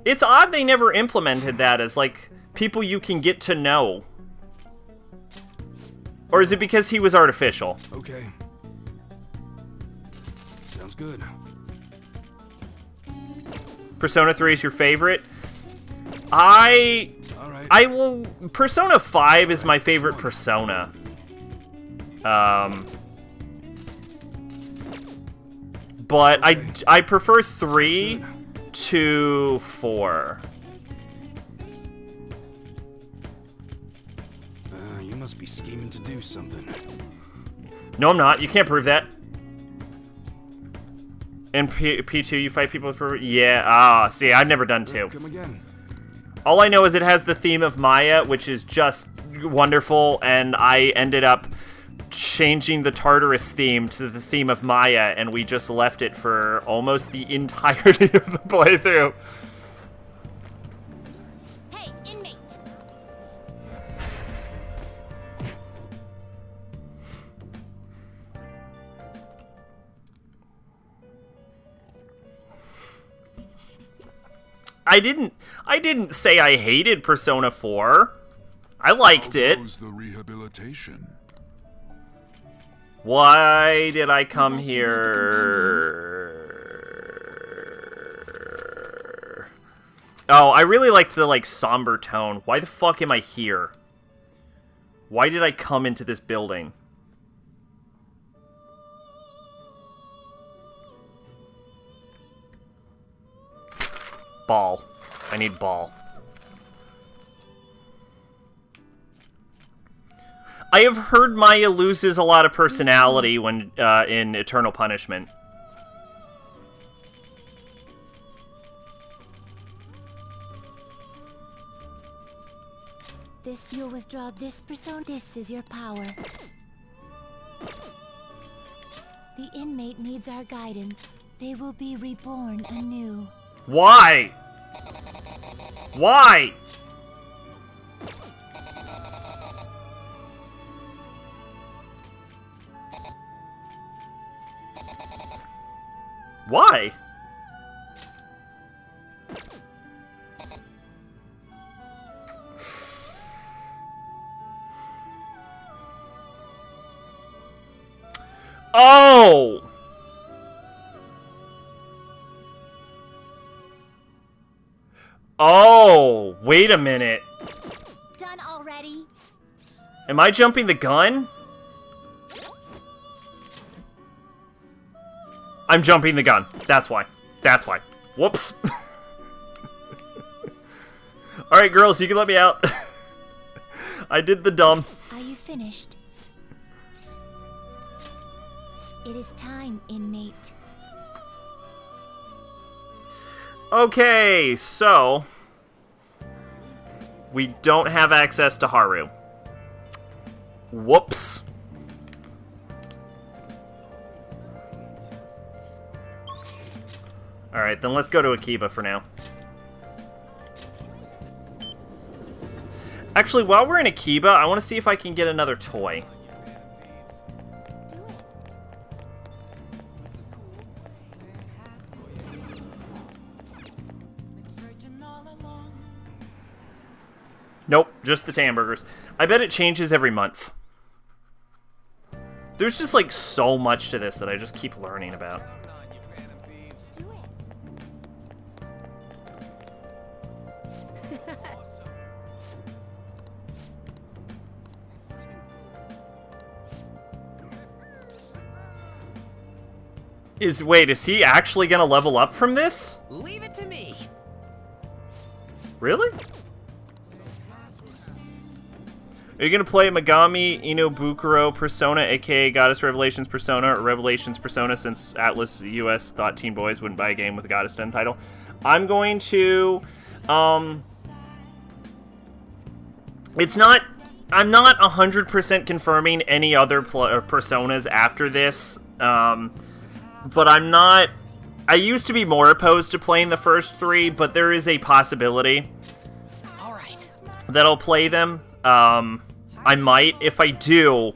It's odd they never implemented that as, like, people you can get to know. Or is it because he was artificial? Okay. Sounds good. Persona 3 is your favorite? All right. Persona 5 is my favorite Persona. But I prefer 3 to 4. You must be scheming to do something. No, I'm not. You can't prove that. In P2, you fight people with... Yeah, see, I've never done 2. Come again. All I know is it has the theme of Maya, which is just wonderful, and I ended up changing the Tartarus theme to the theme of Maya, and we just left it for almost the entirety of the playthrough. Hey, inmate! I didn't say I hated Persona 4. I liked it. How goes the rehabilitation? Why did I come here? Oh, I really liked the, like, somber tone. Why the fuck am I here? Why did I come into this building? Ball. I need ball. I have heard Maya loses a lot of personality when in Eternal Punishment. You'll withdraw this persona. This is your power. The inmate needs our guidance. They will be reborn anew. Why? Why? Why? Oh! Oh, wait a minute. Done already? Am I jumping the gun? I'm jumping the gun. That's why. That's why. Whoops. Alright, girls, you can let me out. I did the dumb. Are you finished? It is time, inmate. Okay, so... we don't have access to Haru. Whoops. Alright, then let's go to Akiba for now. Actually, while we're in Akiba, I want to see if I can get another toy. Do it. Nope, just the Tamburgers. I bet it changes every month. There's just, like, so much to this that I just keep learning about. Do it. Wait, is he actually gonna level up from this? Leave it to me. Really? Are you gonna play Megami Inobukuro Persona, aka Goddess Revelations Persona, or Revelations Persona, since Atlas US thought teen boys wouldn't buy a game with a Goddess Den title? I'm going to, it's not, I'm not 100% confirming any other Personas after this, but I'm not, I used to be more opposed to playing the first three, but there is a possibility All right. that I'll play them. I might. If I do,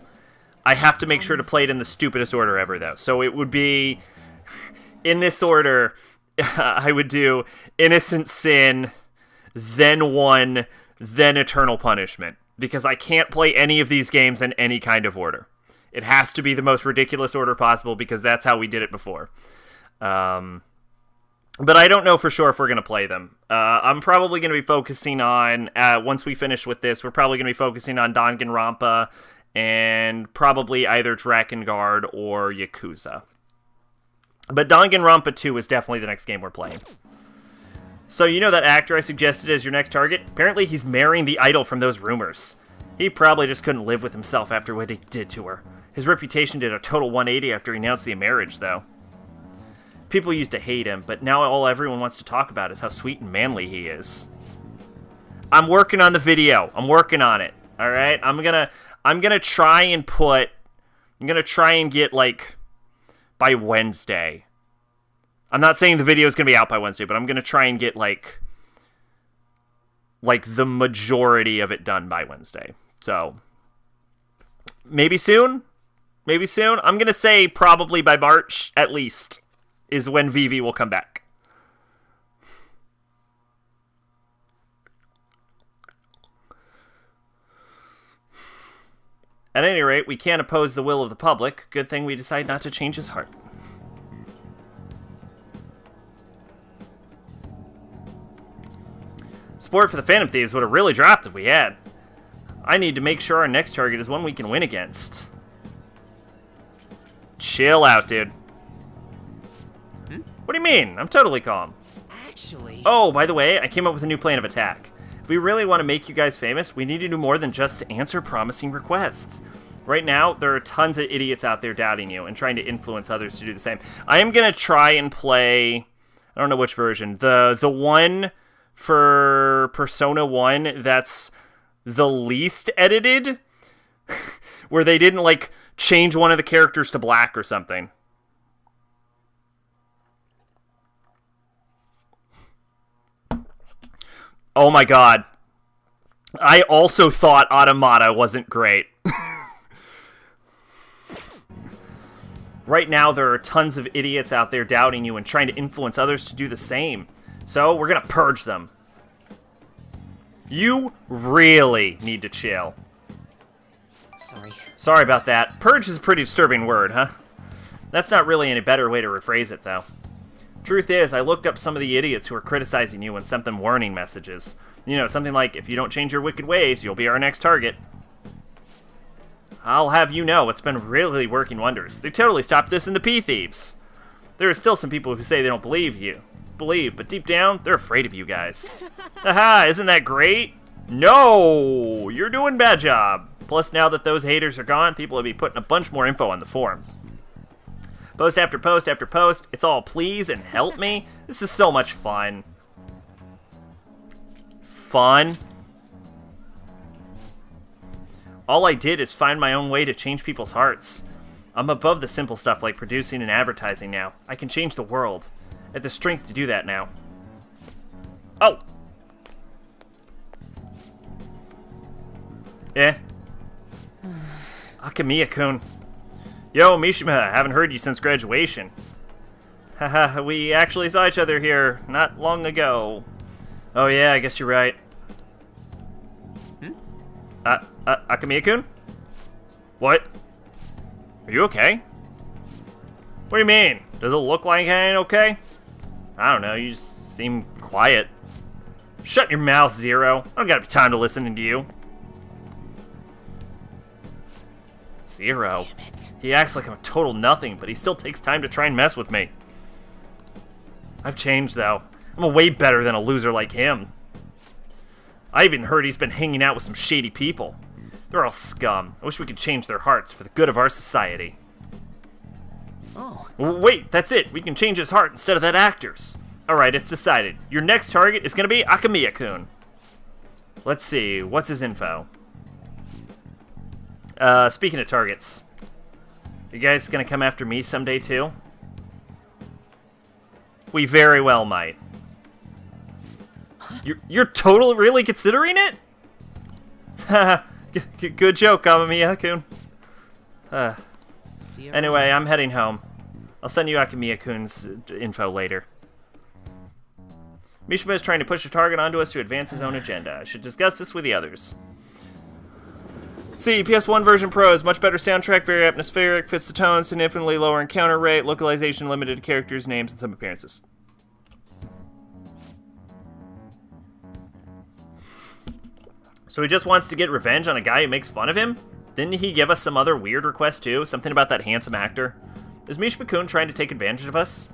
I have to make sure to play it in the stupidest order ever, though. So it would be, in this order, I would do Innocent Sin, then 1, then Eternal Punishment. Because I can't play any of these games in any kind of order. It has to be the most ridiculous order possible, because that's how we did it before. But I don't know for sure if we're going to play them. I'm probably going to be focusing on, once we finish with this, we're probably going to be focusing on Danganronpa and probably either Drakengard or Yakuza. But Danganronpa 2 is definitely the next game we're playing. So you know that actor I suggested as your next target? Apparently he's marrying the idol from those rumors. He probably just couldn't live with himself after what he did to her. His reputation did a total 180 after he announced the marriage, though. People used to hate him, but now all everyone wants to talk about is how sweet and manly he is. I'm working on the video. I'm working on it. All right? I'm gonna try and get, like, by Wednesday. I'm not saying the video is gonna be out by Wednesday, but I'm gonna try and get, like the majority of it done by Wednesday. So maybe soon. Maybe soon. I'm gonna say probably by March at least is when Vivi will come back. At any rate, we can't oppose the will of the public. Good thing we decided not to change his heart. Support for the Phantom Thieves would have really dropped if we had. I need to make sure our next target is one we can win against. Chill out, dude. What do you mean? I'm totally calm. Actually. Oh, by the way, I came up with a new plan of attack. If we really want to make you guys famous, we need to do more than just to answer promising requests. Right now, there are tons of idiots out there doubting you and trying to influence others to do the same. I am going to try and play, I don't know which version, the one for Persona 1 that's the least edited, where they didn't, like, change one of the characters to black or something. Oh my god. I also thought Automata wasn't great. Right now, there are tons of idiots out there doubting you and trying to influence others to do the same. So, we're gonna purge them. You really need to chill. Sorry. Sorry about that. Purge is a pretty disturbing word, huh? That's not really any better way to rephrase it, though. Truth is, I looked up some of the idiots who are criticizing you and sent them warning messages. You know, something like, if you don't change your wicked ways, you'll be our next target. I'll have you know, it's been really working wonders. They totally stopped us in the Pea Thieves. There are still some people who say they don't believe, but deep down, they're afraid of you guys. Haha, isn't that great? No! You're doing a bad job. Plus, now that those haters are gone, people will be putting a bunch more info on the forums. Post after post after post, it's all please and help me. This is so much fun. Fun? All I did is find my own way to change people's hearts. I'm above the simple stuff like producing and advertising now. I can change the world. I have the strength to do that now. Oh! Eh? Akamiya-kun. Yo, Mishima, haven't heard you since graduation. Haha, we actually saw each other here not long ago. Oh yeah, I guess you're right. Akamiya-kun? What? Are you okay? What do you mean? Does it look like I ain't okay? I don't know, you just seem quiet. Shut your mouth, Zero. I don't got time to listen to you. Zero. He acts like I'm a total nothing, but he still takes time to try and mess with me. I've changed, though. I'm a way better than a loser like him. I even heard he's been hanging out with some shady people. They're all scum. I wish we could change their hearts for the good of our society. Oh. Wait, that's it. We can change his heart instead of that actor's. Alright, it's decided. Your next target is going to be Akamiya-kun. Let's see, what's his info? Speaking of targets, you guys gonna come after me someday too? We very well might. You're totally really considering it? Haha, good joke, Akamiya-kun. Anyway, I'm heading home. I'll send you Akamiya-kun's info later. Mishima is trying to push a target onto us to advance his own agenda. I should discuss this with the others. See, PS1 version Pro is much better soundtrack, very atmospheric, fits the tone, significantly lower encounter rate, localization limited to characters, names, and some appearances. So he just wants to get revenge on a guy who makes fun of him? Didn't he give us some other weird request too? Something about that handsome actor? Is Mishima-kun trying to take advantage of us?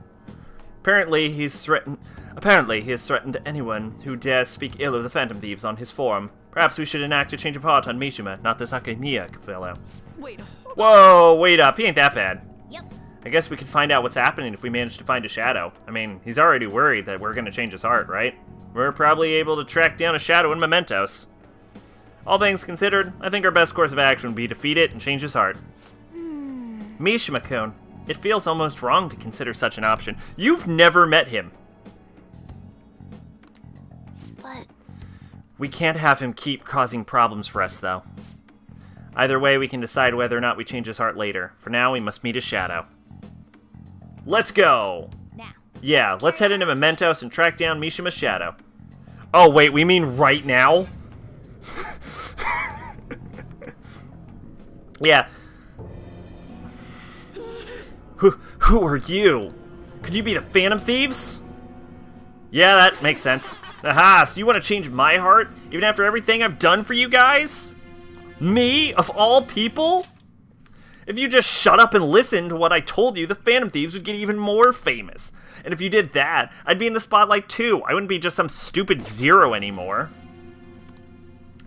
Apparently he has threatened anyone who dares speak ill of the Phantom Thieves on his forum. Perhaps we should enact a change of heart on Mishima, not this Akamiya fellow. Wait. Whoa, wait up, he ain't that bad. Yep. I guess we could find out what's happening if we manage to find a shadow. I mean, he's already worried that we're gonna change his heart, right? We're probably able to track down a shadow in Mementos. All things considered, I think our best course of action would be defeat it and change his heart. Mishima-kun, it feels almost wrong to consider such an option. You've never met him. But We can't have him keep causing problems for us, though. Either way, we can decide whether or not we change his heart later. For now, we must meet his shadow. Let's go! now, Yeah, let's head into Mementos and track down Mishima's shadow. Oh, wait, we mean right now? Yeah. Who are you? Could you be the Phantom Thieves? Yeah, that makes sense. Aha, so you want to change my heart? Even after everything I've done for you guys? Me, of all people? If you just shut up and listen to what I told you, the Phantom Thieves would get even more famous. And if you did that, I'd be in the spotlight too. I wouldn't be just some stupid Zero anymore.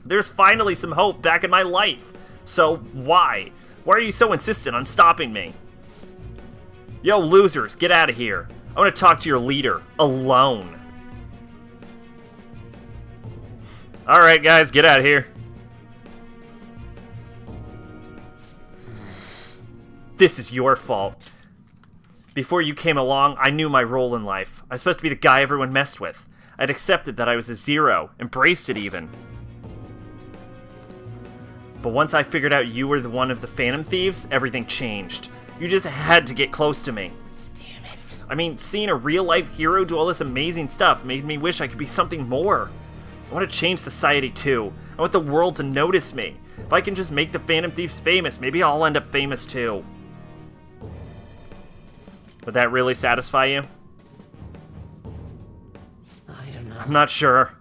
There's finally some hope back in my life. So why? Why are you so insistent on stopping me? Yo, losers, get out of here. I want to talk to your leader, alone. Alright guys, get out of here. This is your fault. Before you came along, I knew my role in life. I was supposed to be the guy everyone messed with. I'd accepted that I was a Zero, embraced it even. But once I figured out you were the one of the Phantom Thieves, everything changed. You just had to get close to me. Damn it. I mean, seeing a real-life hero do all this amazing stuff made me wish I could be something more. I want to change society too. I want the world to notice me. If I can just make the Phantom Thieves famous, maybe I'll end up famous too. Would that really satisfy you? I don't know. I'm not sure,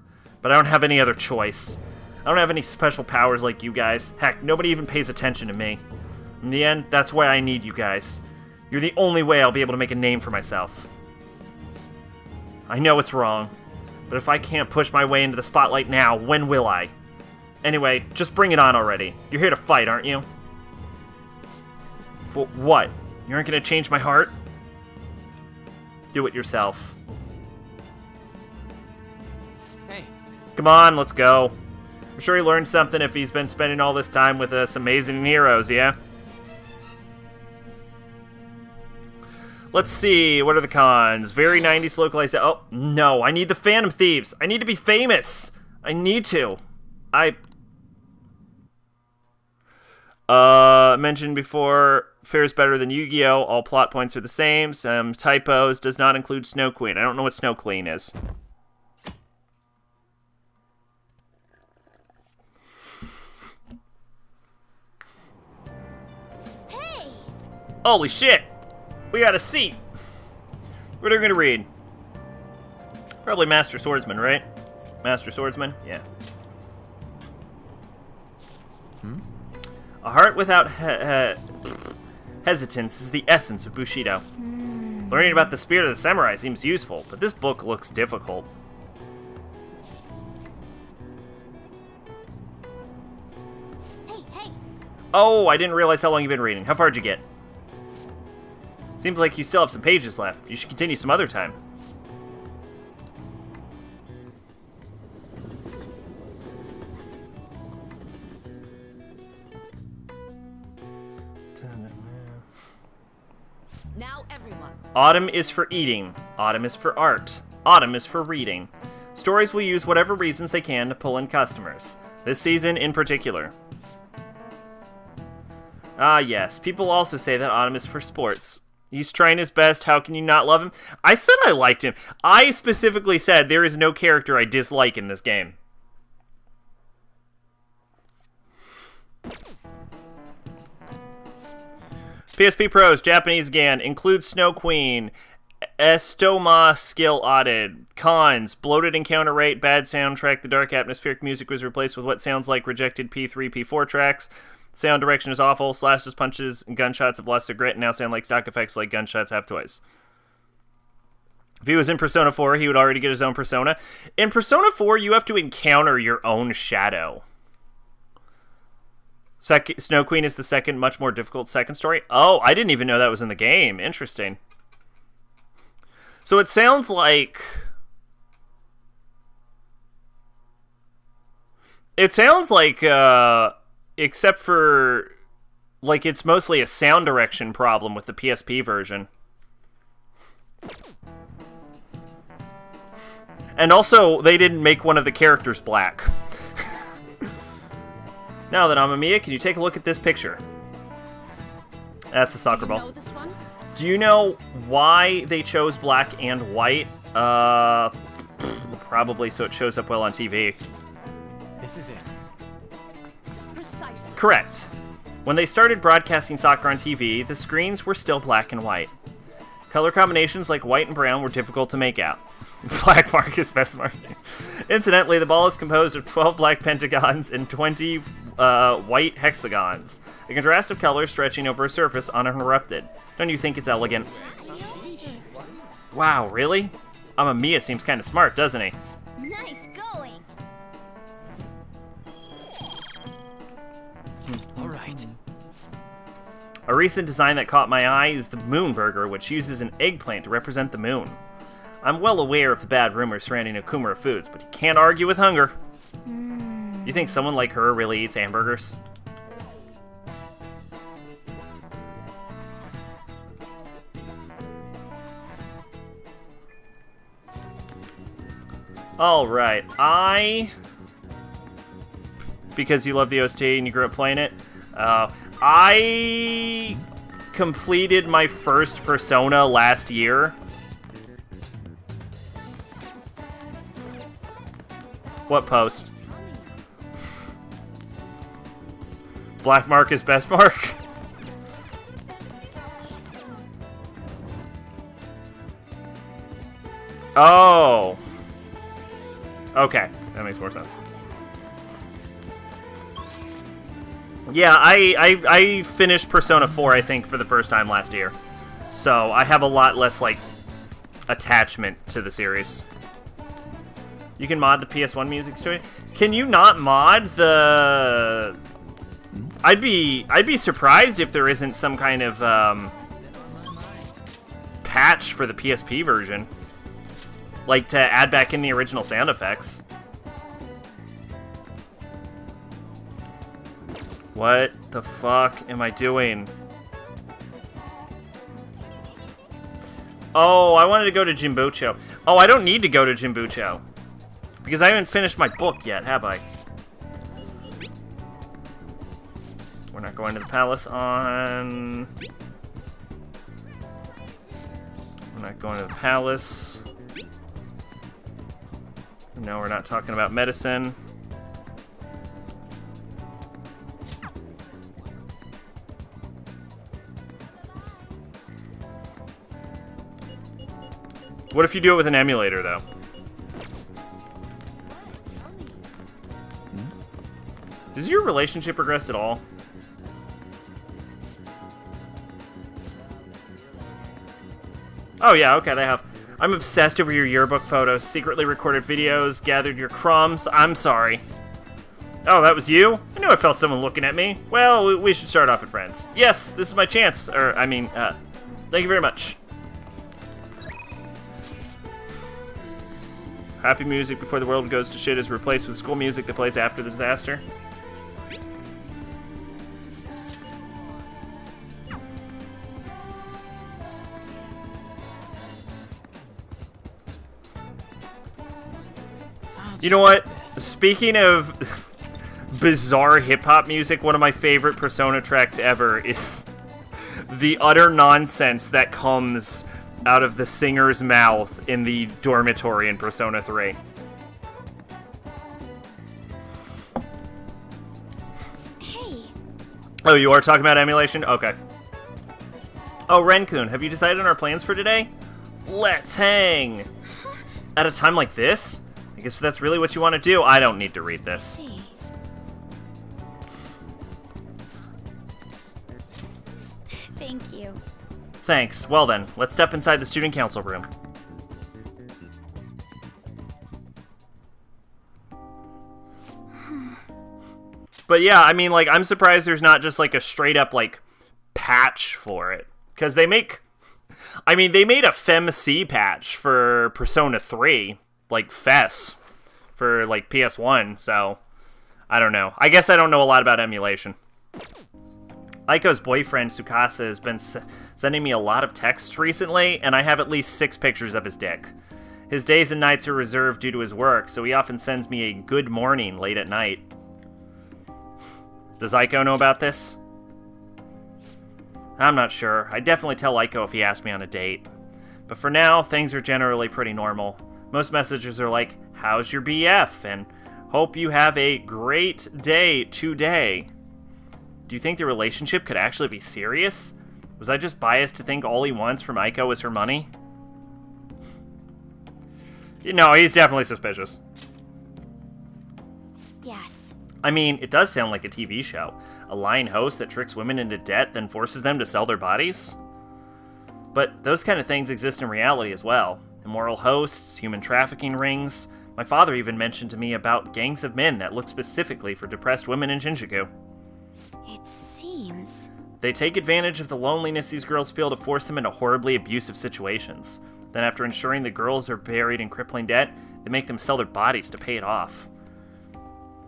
but I don't have any other choice. I don't have any special powers like you guys. Heck, nobody even pays attention to me. In the end, that's why I need you guys. You're the only way I'll be able to make a name for myself. I know it's wrong, but if I can't push my way into the spotlight now, when will I? Anyway, just bring it on already. You're here to fight, aren't you? But what? You aren't gonna change my heart? Do it yourself. Hey. Come on, let's go. I'm sure he learned something if he's been spending all this time with us amazing heroes, yeah? Let's see, what are the cons? Very 90s localized. Oh, no, I need the Phantom Thieves. I need to be famous. I need to. Mentioned before, fares better than Yu-Gi-Oh! All plot points are the same. Some typos. Does not include Snow Queen. I don't know what Snow Queen is. Hey! Holy shit! We got a seat! What are we gonna read? Probably Master Swordsman, right? Master Swordsman? Yeah. A heart without hesitance is the essence of Bushido. Learning about the spirit of the samurai seems useful, but this book looks difficult. Hey! Oh, I didn't realize how long you've been reading. How far did you get? Seems like you still have some pages left. You should continue some other time. Now everyone. Autumn is for eating. Autumn is for art. Autumn is for reading. Stories will use whatever reasons they can to pull in customers. This season in particular. Ah, yes. People also say that Autumn is for sports. He's trying his best. How can you not love him? I said I liked him. I specifically said there is no character I dislike in this game. PSP Pros, Japanese again, includes Snow Queen, Estoma skill audit, cons, bloated encounter rate, bad soundtrack, the dark atmospheric music was replaced with what sounds like rejected P3, P4 tracks, sound direction is awful, slashes, punches, and gunshots have lost their grit and now sound like stock effects like gunshots have toys. If he was in Persona 4, he would already get his own persona. In Persona 4, you have to encounter your own shadow. Snow Queen is the second, much more difficult second story. Oh, I didn't even know that was in the game. Interesting. So it sounds like... except for... like, it's mostly a sound direction problem with the PSP version. And also, they didn't make one of the characters black. Now then, Amamiya, can you take a look at this picture? That's a soccer ball. Know this one? Do you know why they chose black and white? Probably so it shows up well on TV. This is it. Precisely. Correct. When they started broadcasting soccer on TV, the screens were still black and white. Color combinations like white and brown were difficult to make out. Black mark is best mark. Incidentally, the ball is composed of 12 black pentagons and 20 white hexagons. A contrast of colors stretching over a surface uninterrupted. Don't you think it's elegant? Wow, really? Amamiya seems kind of smart, doesn't he? Nice going! All right. A recent design that caught my eye is the Moon Burger, which uses an eggplant to represent the moon. I'm well aware of the bad rumors surrounding Okumura Foods, but you can't argue with hunger. You think someone like her really eats hamburgers? Alright, because you love the OST and you grew up playing it, I completed my first Persona last year. What post? Black mark is best mark? Oh. Okay, that makes more sense. Yeah, I finished Persona 4, I think, for the first time last year. So I have a lot less, like, attachment to the series. You can mod the PS1 music to it. Can you not mod the... I'd be surprised if there isn't some kind of patch for the PSP version. Like, to add back in the original sound effects. What the fuck am I doing? Oh, I wanted to go to Jimbucho. Oh, I don't need to go to Jimbucho. Because I haven't finished my book yet, have I? We're not going to the palace on... We're not going to the palace. No, we're not talking about medicine. What if you do it with an emulator, though? Does your relationship progress at all? Oh yeah, okay, they have. I'm obsessed over your yearbook photos, secretly recorded videos, gathered your crumbs. I'm sorry. Oh, that was you? I knew I felt someone looking at me. Well, we should start off as friends. Yes, this is my chance. Thank you very much. Happy music before the world goes to shit is replaced with school music that plays after the disaster. You know what? Speaking of bizarre hip-hop music, one of my favorite Persona tracks ever is the utter nonsense that comes out of the singer's mouth in the dormitory in Persona 3. Hey. Oh, you are talking about emulation? Okay. Oh, Renkun, have you decided on our plans for today? Let's hang! At a time like this? I guess that's really what you want to do. I don't need to read this. Hey. Thank you. Thanks. Well then, let's step inside the student council room. But yeah, I mean, like, I'm surprised there's not just, like, a straight-up, like, patch for it. Because they make... I mean, they made a FemC patch for Persona 3, like, FES, for, like, PS1, so... I don't know. I guess I don't know a lot about emulation. Aiko's boyfriend, Tsukasa, has been sending me a lot of texts recently, and I have at least 6 pictures of his dick. His days and nights are reserved due to his work, so he often sends me a good morning late at night. Does Aiko know about this? I'm not sure. I'd definitely tell Aiko if he asked me on a date. But for now, things are generally pretty normal. Most messages are like, how's your BF? And hope you have a great day today. Do you think the relationship could actually be serious? Was I just biased to think all he wants from Aiko is her money? No, he's definitely suspicious. Yes. I mean, it does sound like a TV show. A lying host that tricks women into debt, then forces them to sell their bodies? But those kind of things exist in reality as well. Immoral hosts, human trafficking rings. My father even mentioned to me about gangs of men that look specifically for depressed women in Shinjuku. It seems... They take advantage of the loneliness these girls feel to force them into horribly abusive situations. Then after ensuring the girls are buried in crippling debt, they make them sell their bodies to pay it off.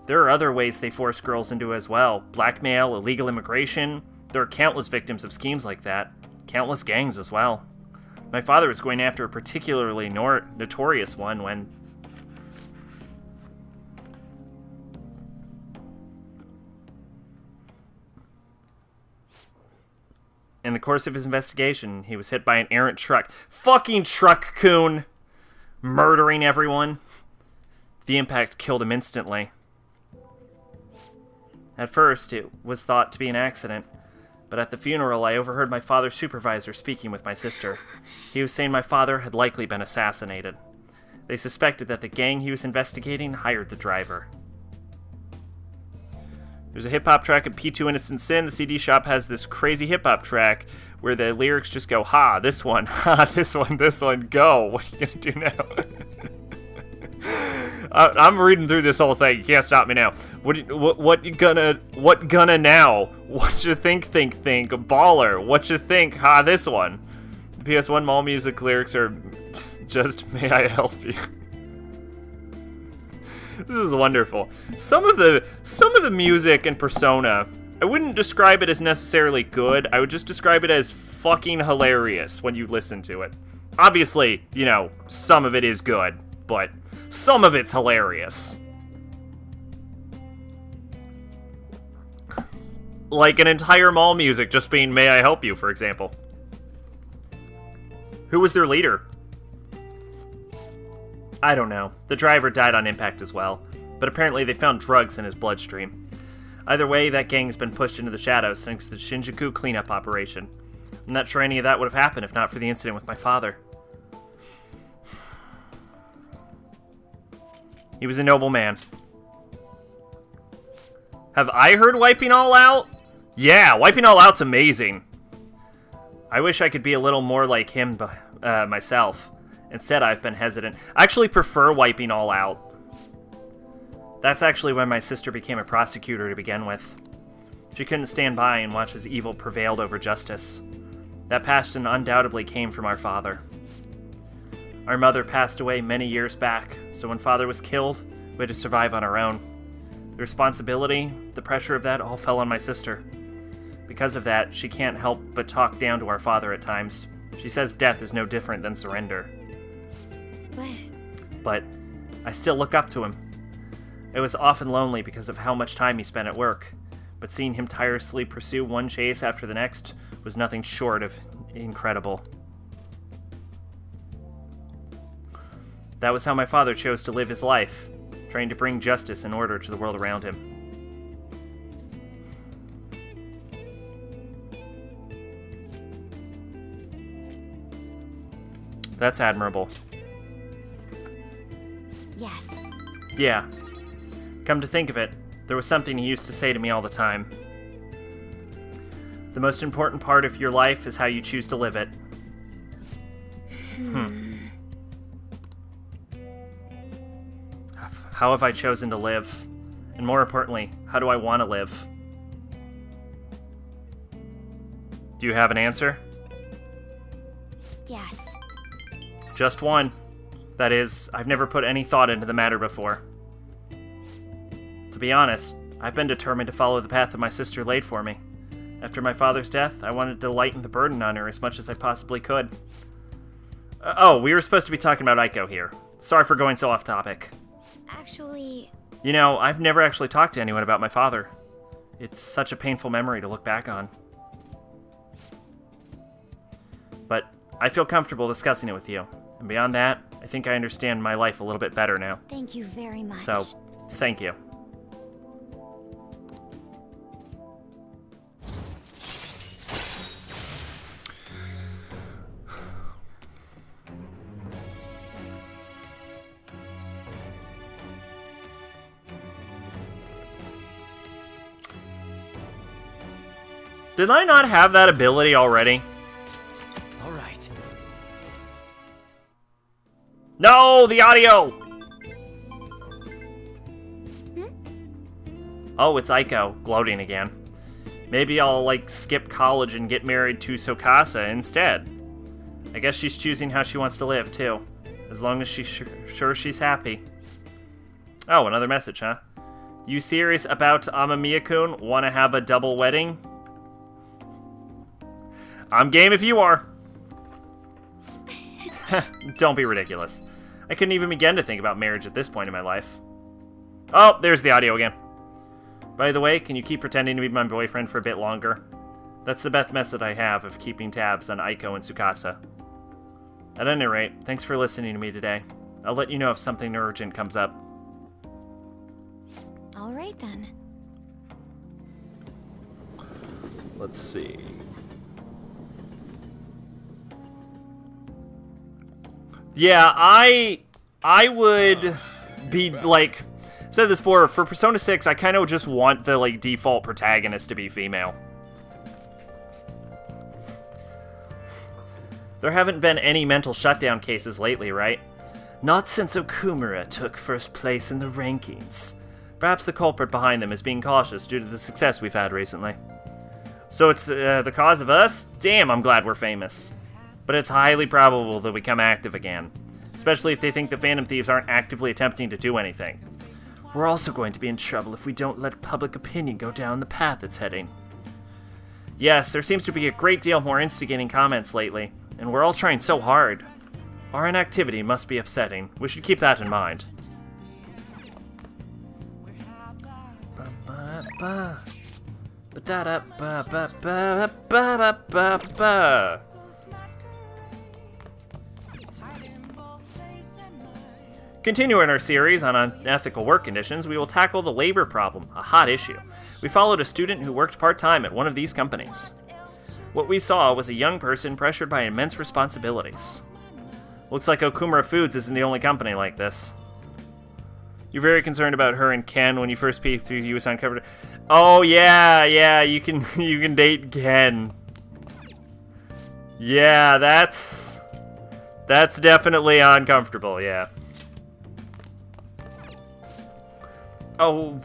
There are other ways they force girls into as well. Blackmail, illegal immigration. There are countless victims of schemes like that. Countless gangs as well. My father was going after a particularly notorious one when... In the course of his investigation, he was hit by an errant truck. Fucking truck-kun! Murdering everyone. The impact killed him instantly. At first, it was thought to be an accident, but at the funeral I overheard my father's supervisor speaking with my sister. He was saying my father had likely been assassinated. They suspected that the gang he was investigating hired the driver. There's a hip-hop track at P2 Innocent Sin. The CD shop has this crazy hip-hop track where the lyrics just go, ha, this one, this one, go. What are you gonna do now? I'm reading through this whole thing. You can't stop me now. What gonna now? What you think, baller. What you think, ha, this one. The PS1 mall music lyrics are just, may I help you? This is wonderful. Some of the music in Persona, I wouldn't describe it as necessarily good. I would just describe it as fucking hilarious when you listen to it. Obviously, you know, some of it is good, but some of it's hilarious. Like an entire mall music just being "May I help you," for example. Who was their leader? I don't know. The driver died on impact as well, but apparently they found drugs in his bloodstream. Either way, that gang has been pushed into the shadows thanks to the Shinjuku cleanup operation. I'm not sure any of that would have happened if not for the incident with my father. He was a noble man. Have I heard Wiping All Out? Yeah, Wiping All Out's amazing. I wish I could be a little more like him myself. Instead, I've been hesitant. I actually prefer Wiping All Out. That's actually when my sister became a prosecutor to begin with. She couldn't stand by and watch as evil prevailed over justice. That passion undoubtedly came from our father. Our mother passed away many years back, so when father was killed, we had to survive on our own. The responsibility, the pressure of that all fell on my sister. Because of that, she can't help but talk down to our father at times. She says death is no different than surrender. But I still look up to him. It was often lonely because of how much time he spent at work, but seeing him tirelessly pursue one chase after the next was nothing short of incredible. That was how my father chose to live his life, trying to bring justice and order to the world around him. That's admirable. Yes. Yeah. Come to think of it, there was something he used to say to me all the time. The most important part of your life is how you choose to live it. How have I chosen to live? And more importantly, how do I want to live? Do you have an answer? Yes. Just one. That is, I've never put any thought into the matter before. To be honest, I've been determined to follow the path that my sister laid for me. After my father's death, I wanted to lighten the burden on her as much as I possibly could. Oh, we were supposed to be talking about Aiko here. Sorry for going so off topic. Actually... You know, I've never actually talked to anyone about my father. It's such a painful memory to look back on. But I feel comfortable discussing it with you. And beyond that, I think I understand my life a little bit better now. Thank you very much. So, thank you. Did I not have that ability already? All right. No, the audio! Oh, it's Aiko, gloating again. Maybe I'll, like, skip college and get married to Tsukasa instead. I guess she's choosing how she wants to live, too. As long as she's sure she's happy. Oh, another message, huh? You serious about Amamiya-kun? Wanna have a double wedding? I'm game if you are. Don't be ridiculous. I couldn't even begin to think about marriage at this point in my life. Oh, there's the audio again. By the way, can you keep pretending to be my boyfriend for a bit longer? That's the best method I have of keeping tabs on Aiko and Tsukasa. At any rate, thanks for listening to me today. I'll let you know if something urgent comes up. All right, then. Let's see. Yeah, I I would be like, I've said this before, for Persona 6, I kind of just want the like default protagonist to be female. There haven't been any mental shutdown cases lately, right? Not since Okumura took first place in the rankings. Perhaps the culprit behind them is being cautious due to the success we've had recently. So it's the cause of us? Damn, I'm glad we're famous. But it's highly probable they'll become active again, especially if they think the Phantom Thieves aren't actively attempting to do anything. We're also going to be in trouble if we don't let public opinion go down the path it's heading. Yes, there seems to be a great deal more instigating comments lately, and we're all trying so hard. Our inactivity must be upsetting. We should keep that in mind. Continuing our series on unethical work conditions, we will tackle the labor problem, a hot issue. We followed a student who worked part-time at one of these companies. What we saw was a young person pressured by immense responsibilities. Looks like Okumura Foods isn't the only company like this. You're very concerned about her and Ken when you first peeked through he was uncovered. Oh yeah, you can date Ken. Yeah, that's definitely uncomfortable, yeah. Oh,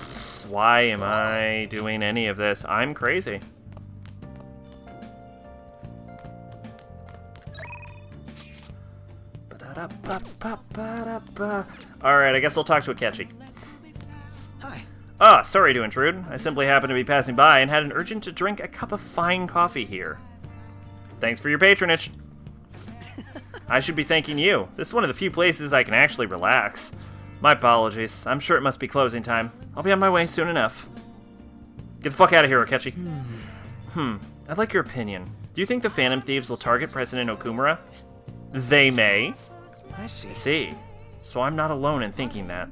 why am I doing any of this? I'm crazy. Alright, I guess I'll talk to Akechi. Hi. Ah, sorry to intrude. I simply happened to be passing by and had an urgent to drink a cup of fine coffee here. Thanks for your patronage. I should be thanking you. This is one of the few places I can actually relax. My apologies. I'm sure it must be closing time. I'll be on my way soon enough. Get the fuck out of here, Akechi. I'd like your opinion. Do you think the Phantom Thieves will target President Okumura? They may. I see. I see. So I'm not alone in thinking that.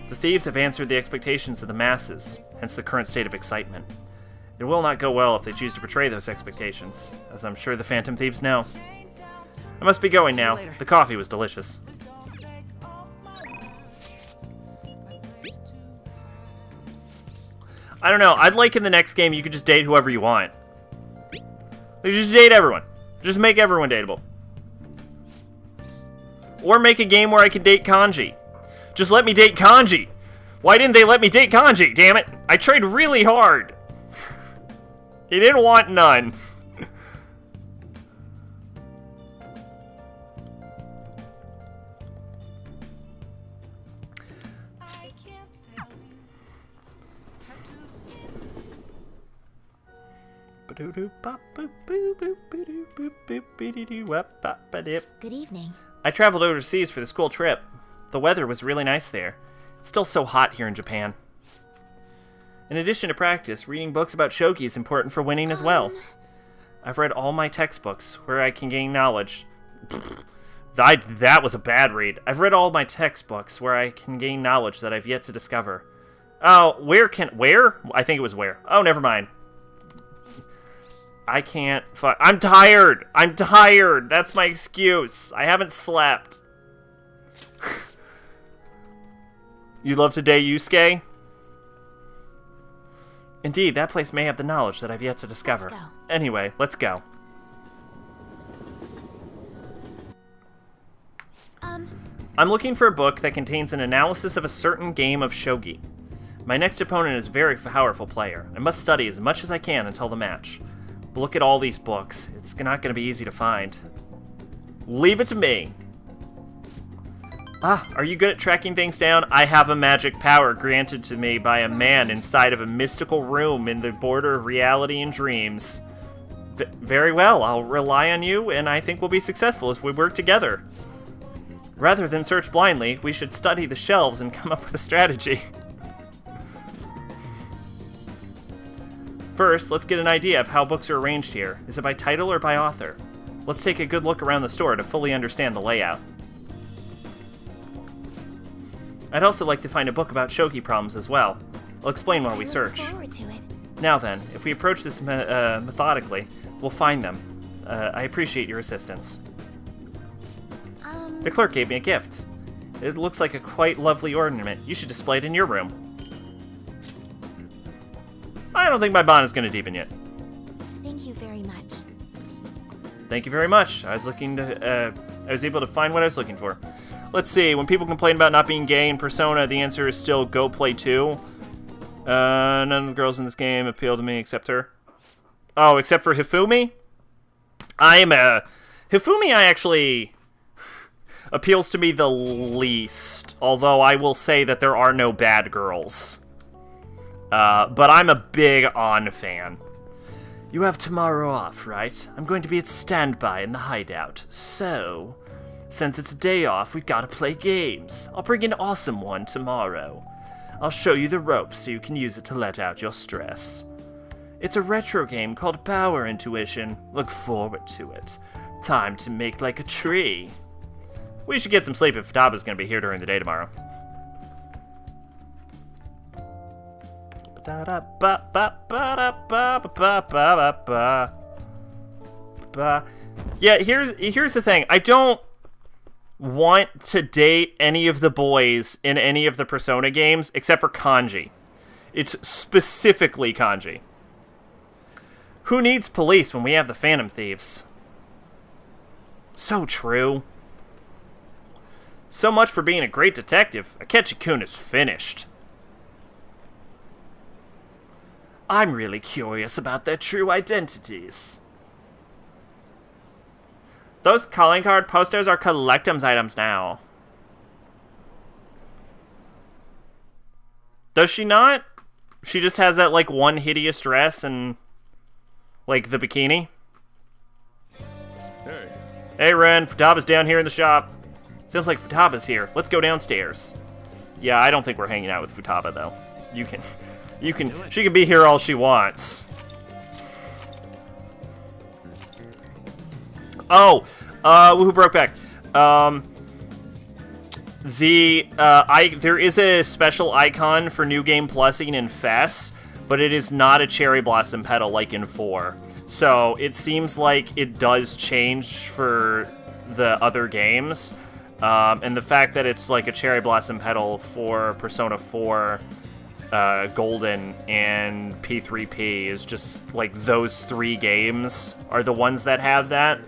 The thieves have answered the expectations of the masses, hence the current state of excitement. It will not go well if they choose to betray those expectations, as I'm sure the Phantom Thieves know. I must be going now. The coffee was delicious. I don't know. I'd like in the next game you could just date whoever you want. Like, just date everyone. Just make everyone dateable. Or make a game where I can date Kanji. Just let me date Kanji. Why didn't they let me date Kanji? Damn it. I tried really hard. He didn't want none. Good evening. I traveled overseas for the school trip. The weather was really nice there. It's still so hot here in Japan. In addition to practice, reading books about shogi is important for winning as well. I've read all my textbooks where I can gain knowledge. That was a bad read. I've read all my textbooks where I can gain knowledge that I've yet to discover. Oh, where? I think it was where. Oh, never mind. I can't I'm tired! I'm tired! That's my excuse. I haven't slept. You love to date Yusuke? Indeed, that place may have the knowledge that I've yet to discover. Let's go. Anyway, let's go. I'm looking for a book that contains an analysis of a certain game of shogi. My next opponent is a very powerful player. I must study as much as I can until the match. Look at all these books. It's not going to be easy to find. Leave it to me. Ah, are you good at tracking things down? I have a magic power granted to me by a man inside of a mystical room in the border of reality and dreams. Very well, I'll rely on you, and I think we'll be successful if we work together. Rather than search blindly, we should study the shelves and come up with a strategy. First, let's get an idea of how books are arranged here. Is it by title or by author? Let's take a good look around the store to fully understand the layout. I'd also like to find a book about shogi problems as well. I'll explain while we search. I look forward to it. Now then, if we approach this methodically, we'll find them. I appreciate your assistance. The clerk gave me a gift. It looks like a quite lovely ornament. You should display it in your room. I don't think my bond is going to deepen yet. Thank you very much. Thank you very much. I was able to find what I was looking for. Let's see. When people complain about not being gay in Persona, the answer is still go play 2. None of the girls in this game appeal to me except her. Oh, except for Hifumi? Hifumi actually appeals to me the least, although I will say that there are no bad girls. But I'm a big An fan. You have tomorrow off, right? I'm going to be at standby in the hideout. So, since it's a day off, we've got to play games. I'll bring an awesome one tomorrow. I'll show you the ropes so you can use it to let out your stress. It's a retro game called Power Intuition. Look forward to it. Time to make like a tree. We should get some sleep if Futaba's going to be here during the day tomorrow. Yeah, here's the thing. I don't want to date any of the boys in any of the Persona games except for Kanji. It's specifically Kanji. Who needs police when we have the Phantom Thieves? So true. So much for being a great detective. Akechi-kun is finished. I'm really curious about their true identities. Those calling card posters are collectibles items now. Does she not? She just has that, like, one hideous dress and, like, the bikini. Hey, Hey, Ren, Futaba's down here in the shop. Sounds like Futaba's here. Let's go downstairs. Yeah, I don't think we're hanging out with Futaba, though. She can be here all she wants. Oh, who broke back? There is a special icon for New Game Plusing in FES, but it is not a cherry blossom petal like in 4. So it seems like it does change for the other games. And the fact that it's like a cherry blossom petal for Persona 4, Golden, and P3P is just like those 3 games are the ones that have that.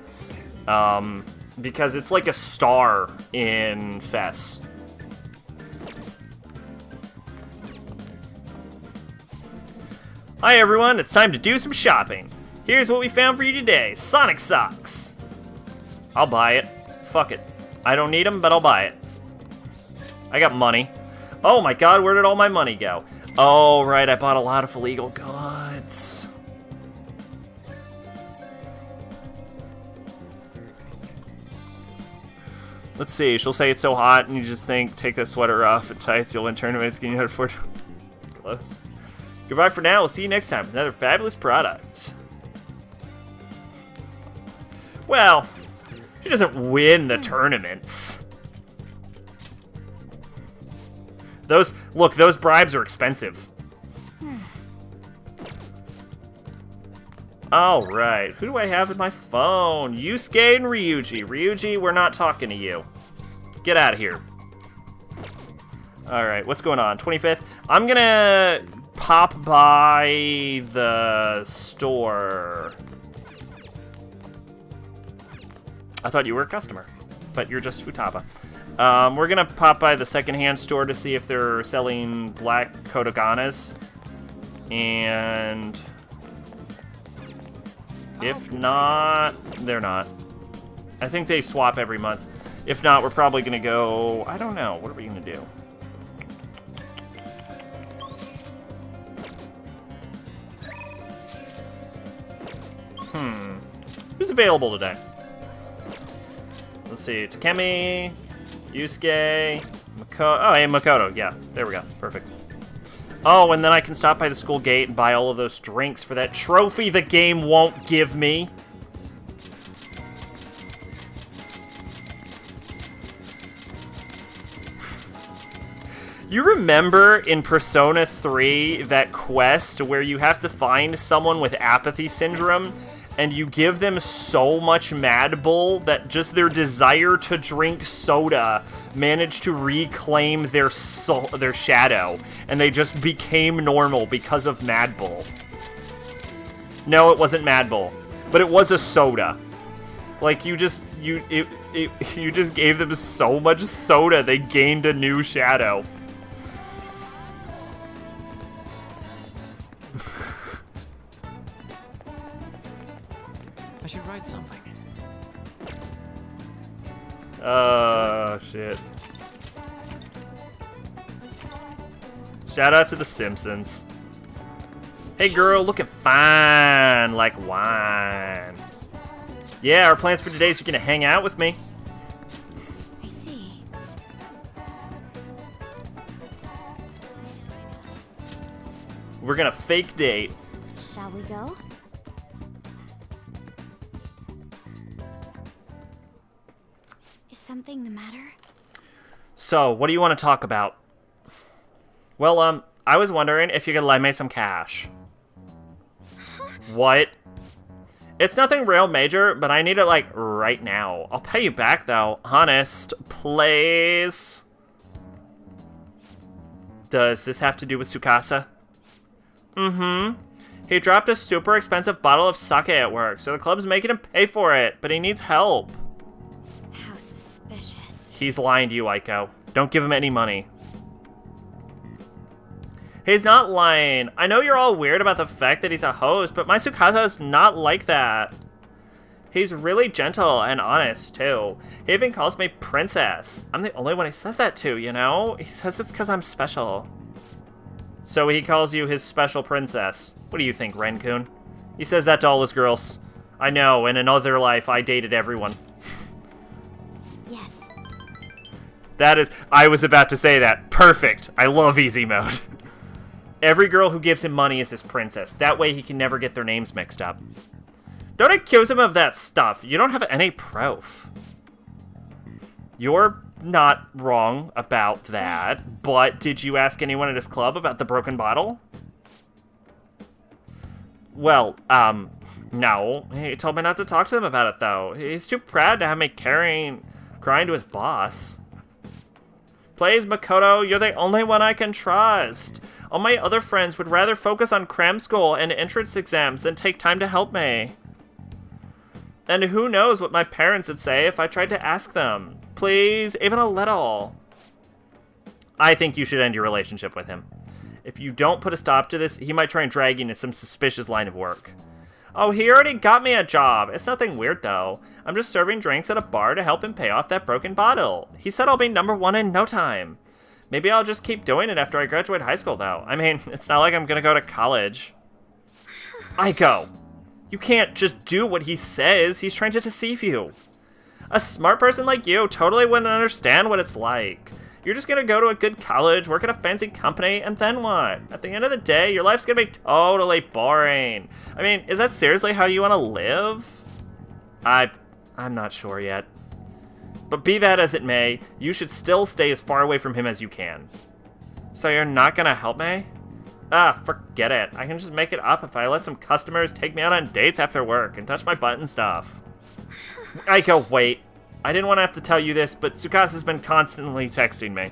Because it's like a star in FES. Hi everyone, it's time to do some shopping. Here's what we found for you today, Sonic Socks. I'll buy it. Fuck it. I don't need them, but I'll buy it. I got money. Oh my god, where did all my money go? Oh, right, I bought a lot of illegal goods. Let's see, she'll say it's so hot, and you just think, take that sweater off and tights, you'll win tournaments, getting you out of clothes. Goodbye for now, we'll see you next time with another fabulous product. Well, she doesn't win the tournaments. Those bribes are expensive. Alright, who do I have in my phone? Yusuke and Ryuji. Ryuji, we're not talking to you. Get out of here. Alright, what's going on? 25th? I'm gonna pop by the store. I thought you were a customer, but you're just Futaba. We're gonna pop by the secondhand store to see if they're selling black Kodoganas. And if not, they're not. I think they swap every month. If not, we're probably gonna go, I don't know, what are we gonna do? Who's available today? Let's see, Takemi, Yusuke, Makoto. Oh, hey, Makoto. Yeah, there we go. Perfect. Oh, and then I can stop by the school gate and buy all of those drinks for that trophy the game won't give me. You remember in Persona 3 that quest where you have to find someone with apathy syndrome and you give them so much Mad Bull that just their desire to drink soda managed to reclaim their soul, their shadow, and they just became normal because of Mad Bull. No, it wasn't Mad Bull, but it was a soda. Like you just gave them so much soda they gained a new shadow. I should write something. Oh, shit. Shout out to The Simpsons. Hey girl, looking fine like wine. Yeah, our plans for today is you're gonna hang out with me. I see. We're gonna fake date. Shall we go? Is something the matter? So, what do you want to talk about? Well, I was wondering if you could lend me some cash. What? It's nothing real major, but I need it, like, right now. I'll pay you back, though. Honest, please. Does this have to do with Tsukasa? Mm-hmm. He dropped a super expensive bottle of sake at work, so the club's making him pay for it, but he needs help. How suspicious. He's lying to you, Aiko. Don't give him any money. He's not lying. I know you're all weird about the fact that he's a host, but my Tsukasa is not like that. He's really gentle and honest, too. He even calls me princess. I'm the only one he says that to, you know? He says it's because I'm special. So he calls you his special princess. What do you think, Ren-kun? He says that to all his girls. I know, in another life, I dated everyone. Yes. That is... I was about to say that. Perfect. I love easy mode. Every girl who gives him money is his princess. That way he can never get their names mixed up. Don't accuse him of that stuff. You don't have any proof. You're not wrong about that, but did you ask anyone at his club about the broken bottle? Well, no. He told me not to talk to him about it, though. He's too proud to have me crying to his boss. Please, Makoto, you're the only one I can trust. All my other friends would rather focus on cram school and entrance exams than take time to help me. And who knows what my parents would say if I tried to ask them. Please, even a little. I think you should end your relationship with him. If you don't put a stop to this, he might try and drag you into some suspicious line of work. Oh, he already got me a job. It's nothing weird, though. I'm just serving drinks at a bar to help him pay off that broken bottle. He said I'll be #1 in no time. Maybe I'll just keep doing it after I graduate high school, though. I mean, it's not like I'm gonna go to college. Aiko, you can't just do what he says. He's trying to deceive you. A smart person like you totally wouldn't understand what it's like. You're just gonna go to a good college, work at a fancy company, and then what? At the end of the day, your life's gonna be totally boring. I mean, is that seriously how you wanna live? I'm not sure yet. But be that as it may, you should still stay as far away from him as you can. So you're not gonna help me? Ah, forget it. I can just make it up if I let some customers take me out on dates after work and touch my butt and stuff. Aiko, wait. I didn't want to have to tell you this, but Tsukasa's been constantly texting me.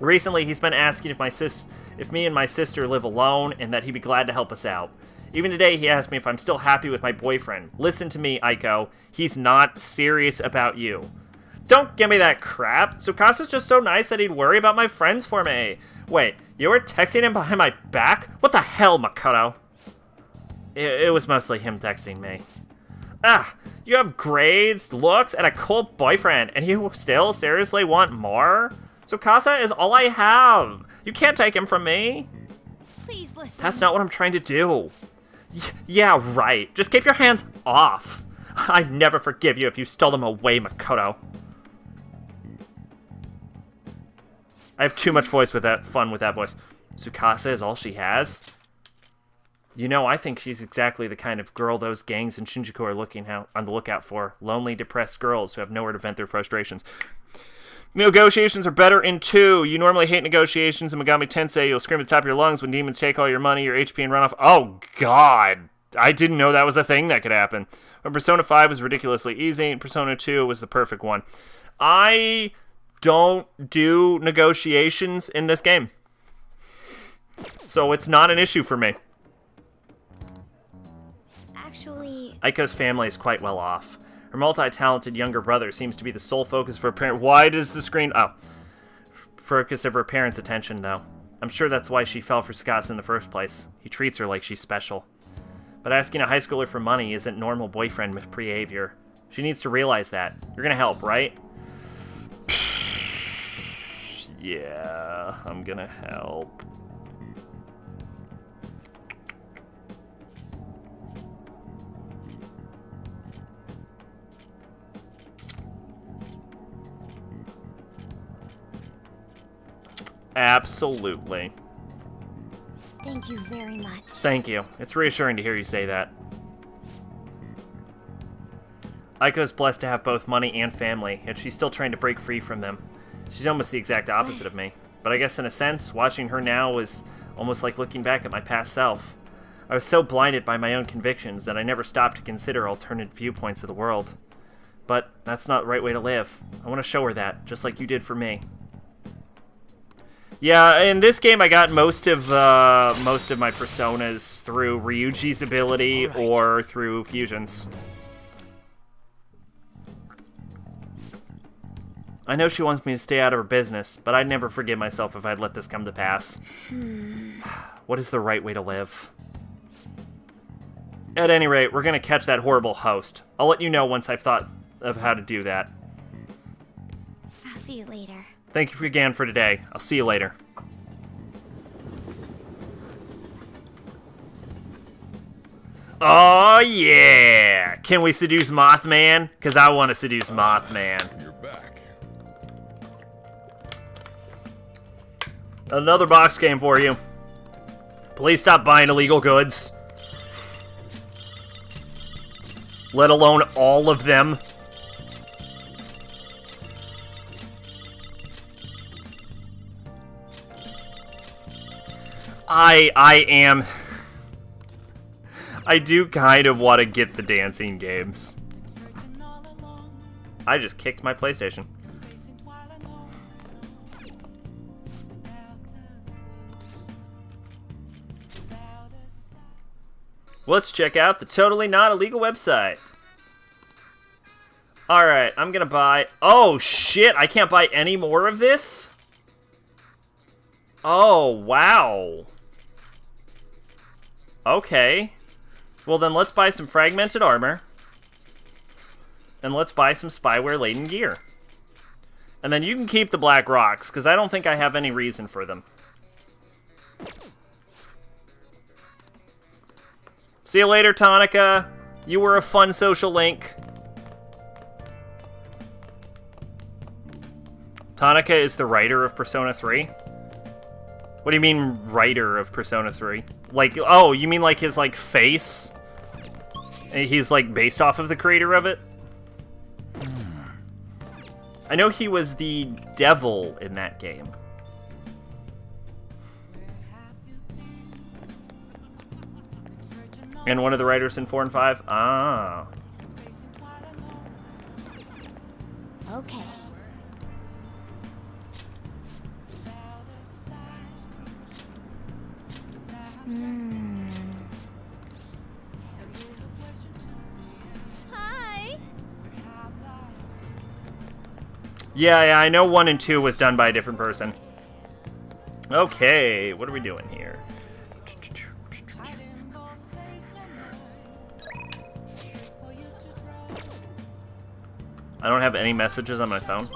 Recently, he's been asking if me and my sister live alone and that he'd be glad to help us out. Even today, he asked me if I'm still happy with my boyfriend. Listen to me, Aiko. He's not serious about you. Don't give me that crap. Tsukasa's just so nice that he'd worry about my friends for me. Wait, you were texting him behind my back? What the hell, Makoto? It was mostly him texting me. Ah, you have grades, looks, and a cool boyfriend, and you still seriously want more? Tsukasa is all I have. You can't take him from me. Please listen. That's not what I'm trying to do. Yeah, right. Just keep your hands off. I'd never forgive you if you stole them away, Makoto. I have too much fun with that voice. Tsukasa is all she has? You know, I think she's exactly the kind of girl those gangs in Shinjuku are on the lookout for. Lonely, depressed girls who have nowhere to vent their frustrations. Negotiations are better in 2. You normally hate negotiations in Megami Tensei. You'll scream at the top of your lungs when demons take all your money, your HP, and run off. Oh, God. I didn't know that was a thing that could happen. But Persona 5 was ridiculously easy, and Persona 2 was the perfect one. I don't do negotiations in this game. So it's not an issue for me. Actually, Aiko's family is quite well off. Her multi-talented younger brother seems to be the sole focus for her parent. Why does the screen... Oh. Focus of her parents' attention, though. I'm sure that's why she fell for Scots in the first place. He treats her like she's special. But asking a high schooler for money isn't normal boyfriend behavior. She needs to realize that. You're gonna help, right? Yeah, I'm gonna help. Absolutely. thank you very much. Thank you. It's reassuring to hear you say that. Aiko's blessed to have both money and family, yet she's still trying to break free from them. She's almost the exact opposite of me. But I guess in a sense, watching her now is almost like looking back at my past self. I was so blinded by my own convictions that I never stopped to consider alternate viewpoints of the world. But that's not the right way to live. I want to show her that, just like you did for me. Yeah, in this game I got most of my personas through Ryuji's ability or through fusions. I know she wants me to stay out of her business, but I'd never forgive myself if I'd let this come to pass. What is the right way to live? At any rate, we're gonna catch that horrible host. I'll let you know once I've thought of how to do that. I'll see you later. Thank you again for today. I'll see you later. Oh yeah! Can we seduce Mothman? Because I want to seduce Mothman. You're back. Another box game for you. Please stop buying illegal goods. Let alone all of them. I do kind of want to get the dancing games. I just kicked my PlayStation. Let's check out the Totally Not Illegal website. Alright, I'm gonna buy... Oh, shit! I can't buy any more of this? Oh, wow. Okay. Well, then let's buy some fragmented armor. And let's buy some spyware-laden gear. And then you can keep the black rocks, because I don't think I have any reason for them. See you later, Tonica. You were a fun social link. Tonica is the writer of Persona 3? What do you mean, writer of Persona 3? Like, oh, you mean like his, like, face? He's, like, based off of the creator of it? I know he was the devil in that game. And one of the writers in 4 and 5? Ah. Okay. Hi. Yeah, I know 1 and 2 was done by a different person. Okay, what are we doing here? I don't have any messages on my phone.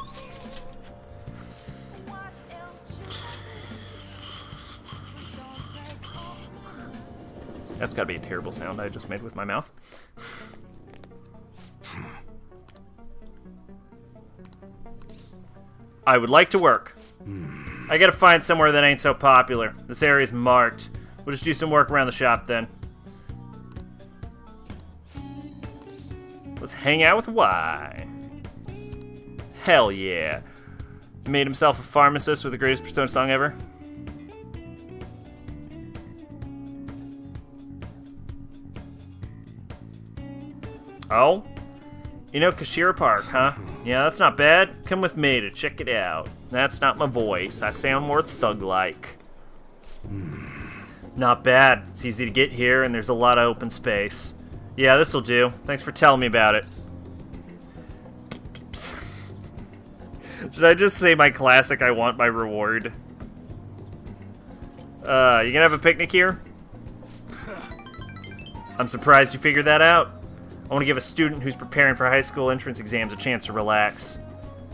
That's gotta be a terrible sound I just made with my mouth. I would like to work. I gotta find somewhere that ain't so popular. This area's marked. We'll just do some work around the shop then. Let's hang out with Y. Hell yeah. He made himself a pharmacist with the greatest Persona song ever. Oh? You know Kashira Park, huh? Yeah, that's not bad. Come with me to check it out. That's not my voice. I sound more thug-like. Not bad. It's easy to get here, and there's a lot of open space. Yeah, this'll do. Thanks for telling me about it. Should I just say my classic, I want my reward? You gonna have a picnic here? I'm surprised you figured that out. I want to give a student who's preparing for high school entrance exams a chance to relax.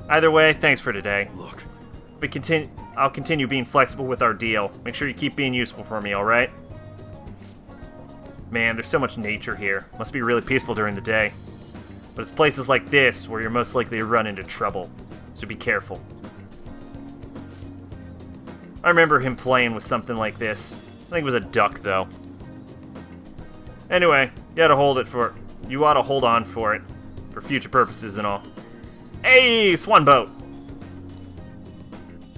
Either way, thanks for today. Look. I'll continue being flexible with our deal. Make sure you keep being useful for me, alright? Man, there's so much nature here. Must be really peaceful during the day. But it's places like this where you're most likely to run into trouble. So be careful. I remember him playing with something like this. I think it was a duck, though. Anyway, you ought to hold on for it. For future purposes and all. Hey, swan boat!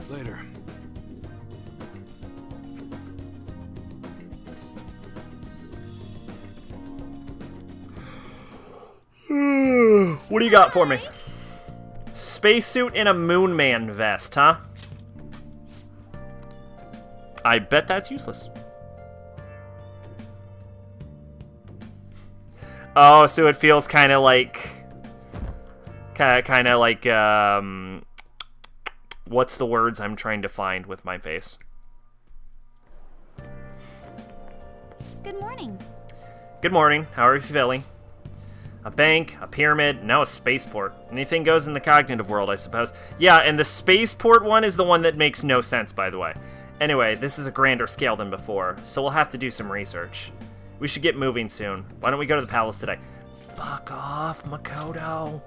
Later. What do you got for me? Spacesuit and a Moon Man vest, huh? I bet that's useless. Oh, so it feels kind of like... what's the words I'm trying to find with my face? Good morning. Good morning. How are you feeling? A bank, a pyramid, now a spaceport. Anything goes in the cognitive world, I suppose. Yeah, and the spaceport one is the one that makes no sense, by the way. Anyway, this is a grander scale than before, so we'll have to do some research. We should get moving soon. Why don't we go to the palace today? Fuck off, Makoto.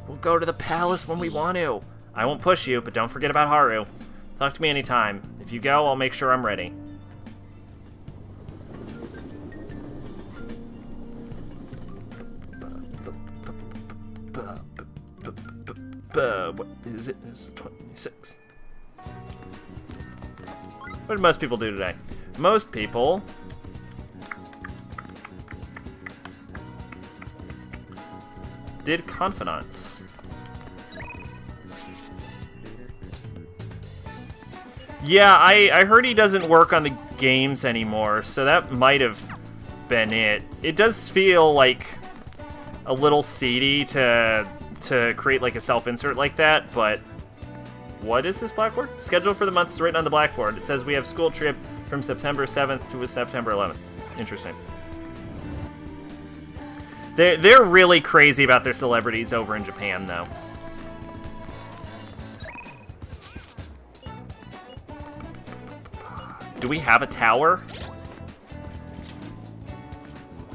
We'll go to the palace when we want to. I won't push you, but don't forget about Haru. Talk to me anytime. If you go, I'll make sure I'm ready. What is it? It's 26. What did most people do today? Most people... did confidants. Yeah, I heard he doesn't work on the games anymore, so that might have been it. It does feel like a little seedy to create like a self-insert like that, but what is this blackboard? Schedule for the month is written on the blackboard. It says we have school trip from September 7th to September 11th. Interesting. They're really crazy about their celebrities over in Japan, though. Do we have a tower?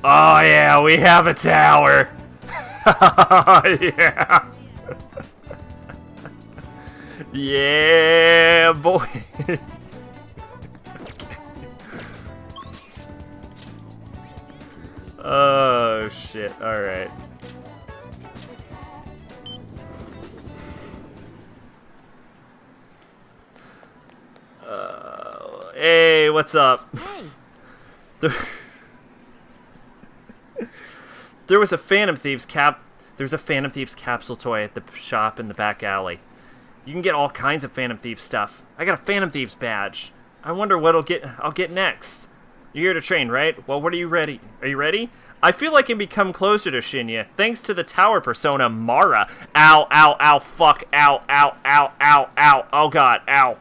Oh yeah, we have a tower. Yeah. Yeah, boy. Oh shit, alright. Hey, what's up? Hey. There was a Phantom Thieves There's a Phantom Thieves capsule toy at the shop in the back alley. You can get all kinds of Phantom Thieves stuff. I got a Phantom Thieves badge. I wonder what I'll get next. You're here to train, right? Well, what are you ready? Are you ready? I feel like I can become closer to Shinya, thanks to the tower persona, Mara. Ow, ow, ow, fuck, ow, ow, ow, ow, ow, oh god, ow.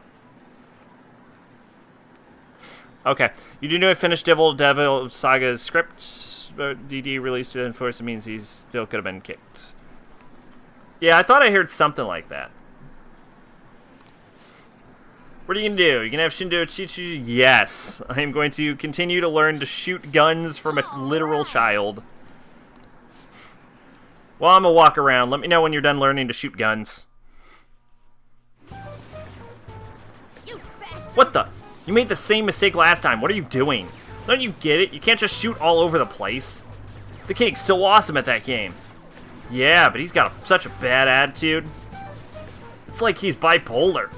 Okay, you do know I finished Devil Saga's script. DD released it, and of course it means he still could have been kicked. Yeah, I thought I heard something like that. What are you gonna do? You gonna have Shindo Chichi? Yes. I am going to continue to learn to shoot guns from a literal child. Well, I'm gonna walk around. Let me know when you're done learning to shoot guns. You bastard! What the? You made the same mistake last time. What are you doing? Don't you get it? You can't just shoot all over the place. The kid's so awesome at that game. Yeah, but he's got such a bad attitude. It's like he's bipolar.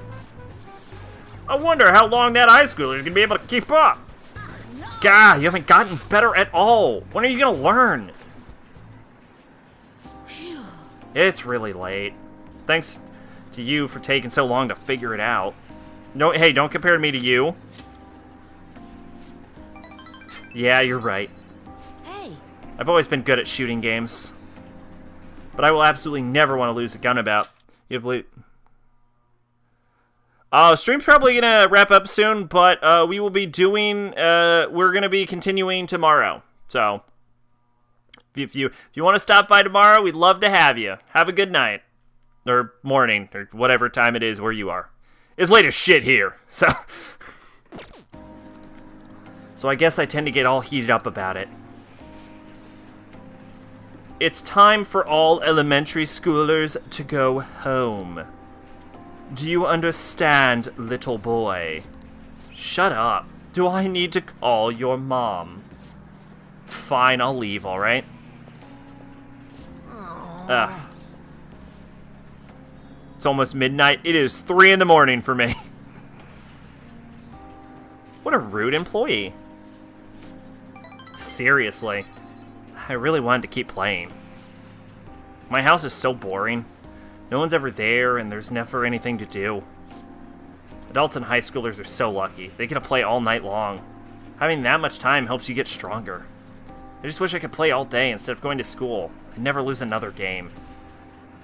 I wonder how long that high schooler is gonna be able to keep up. God, you haven't gotten better at all. When are you gonna learn? It's really late. Thanks to you for taking so long to figure it out. No, hey, don't compare me to you. Yeah, you're right. Hey, I've always been good at shooting games. But I will absolutely never want to lose a gun about. You believe... stream's probably gonna wrap up soon, but we will be doing... we're gonna be continuing tomorrow. So, if you want to stop by tomorrow, we'd love to have you. Have a good night. Or morning, or whatever time it is where you are. It's late as shit here, so... So I guess I tend to get all heated up about it. It's time for all elementary schoolers to go home. Do you understand, little boy? Shut up. Do I need to call your mom? Fine, I'll leave, alright? Ugh. It's almost midnight. It is 3 in the morning for me. What a rude employee. Seriously. I really wanted to keep playing. My house is so boring. No one's ever there, and there's never anything to do. Adults and high schoolers are so lucky. They get to play all night long. Having that much time helps you get stronger. I just wish I could play all day instead of going to school. I'd never lose another game.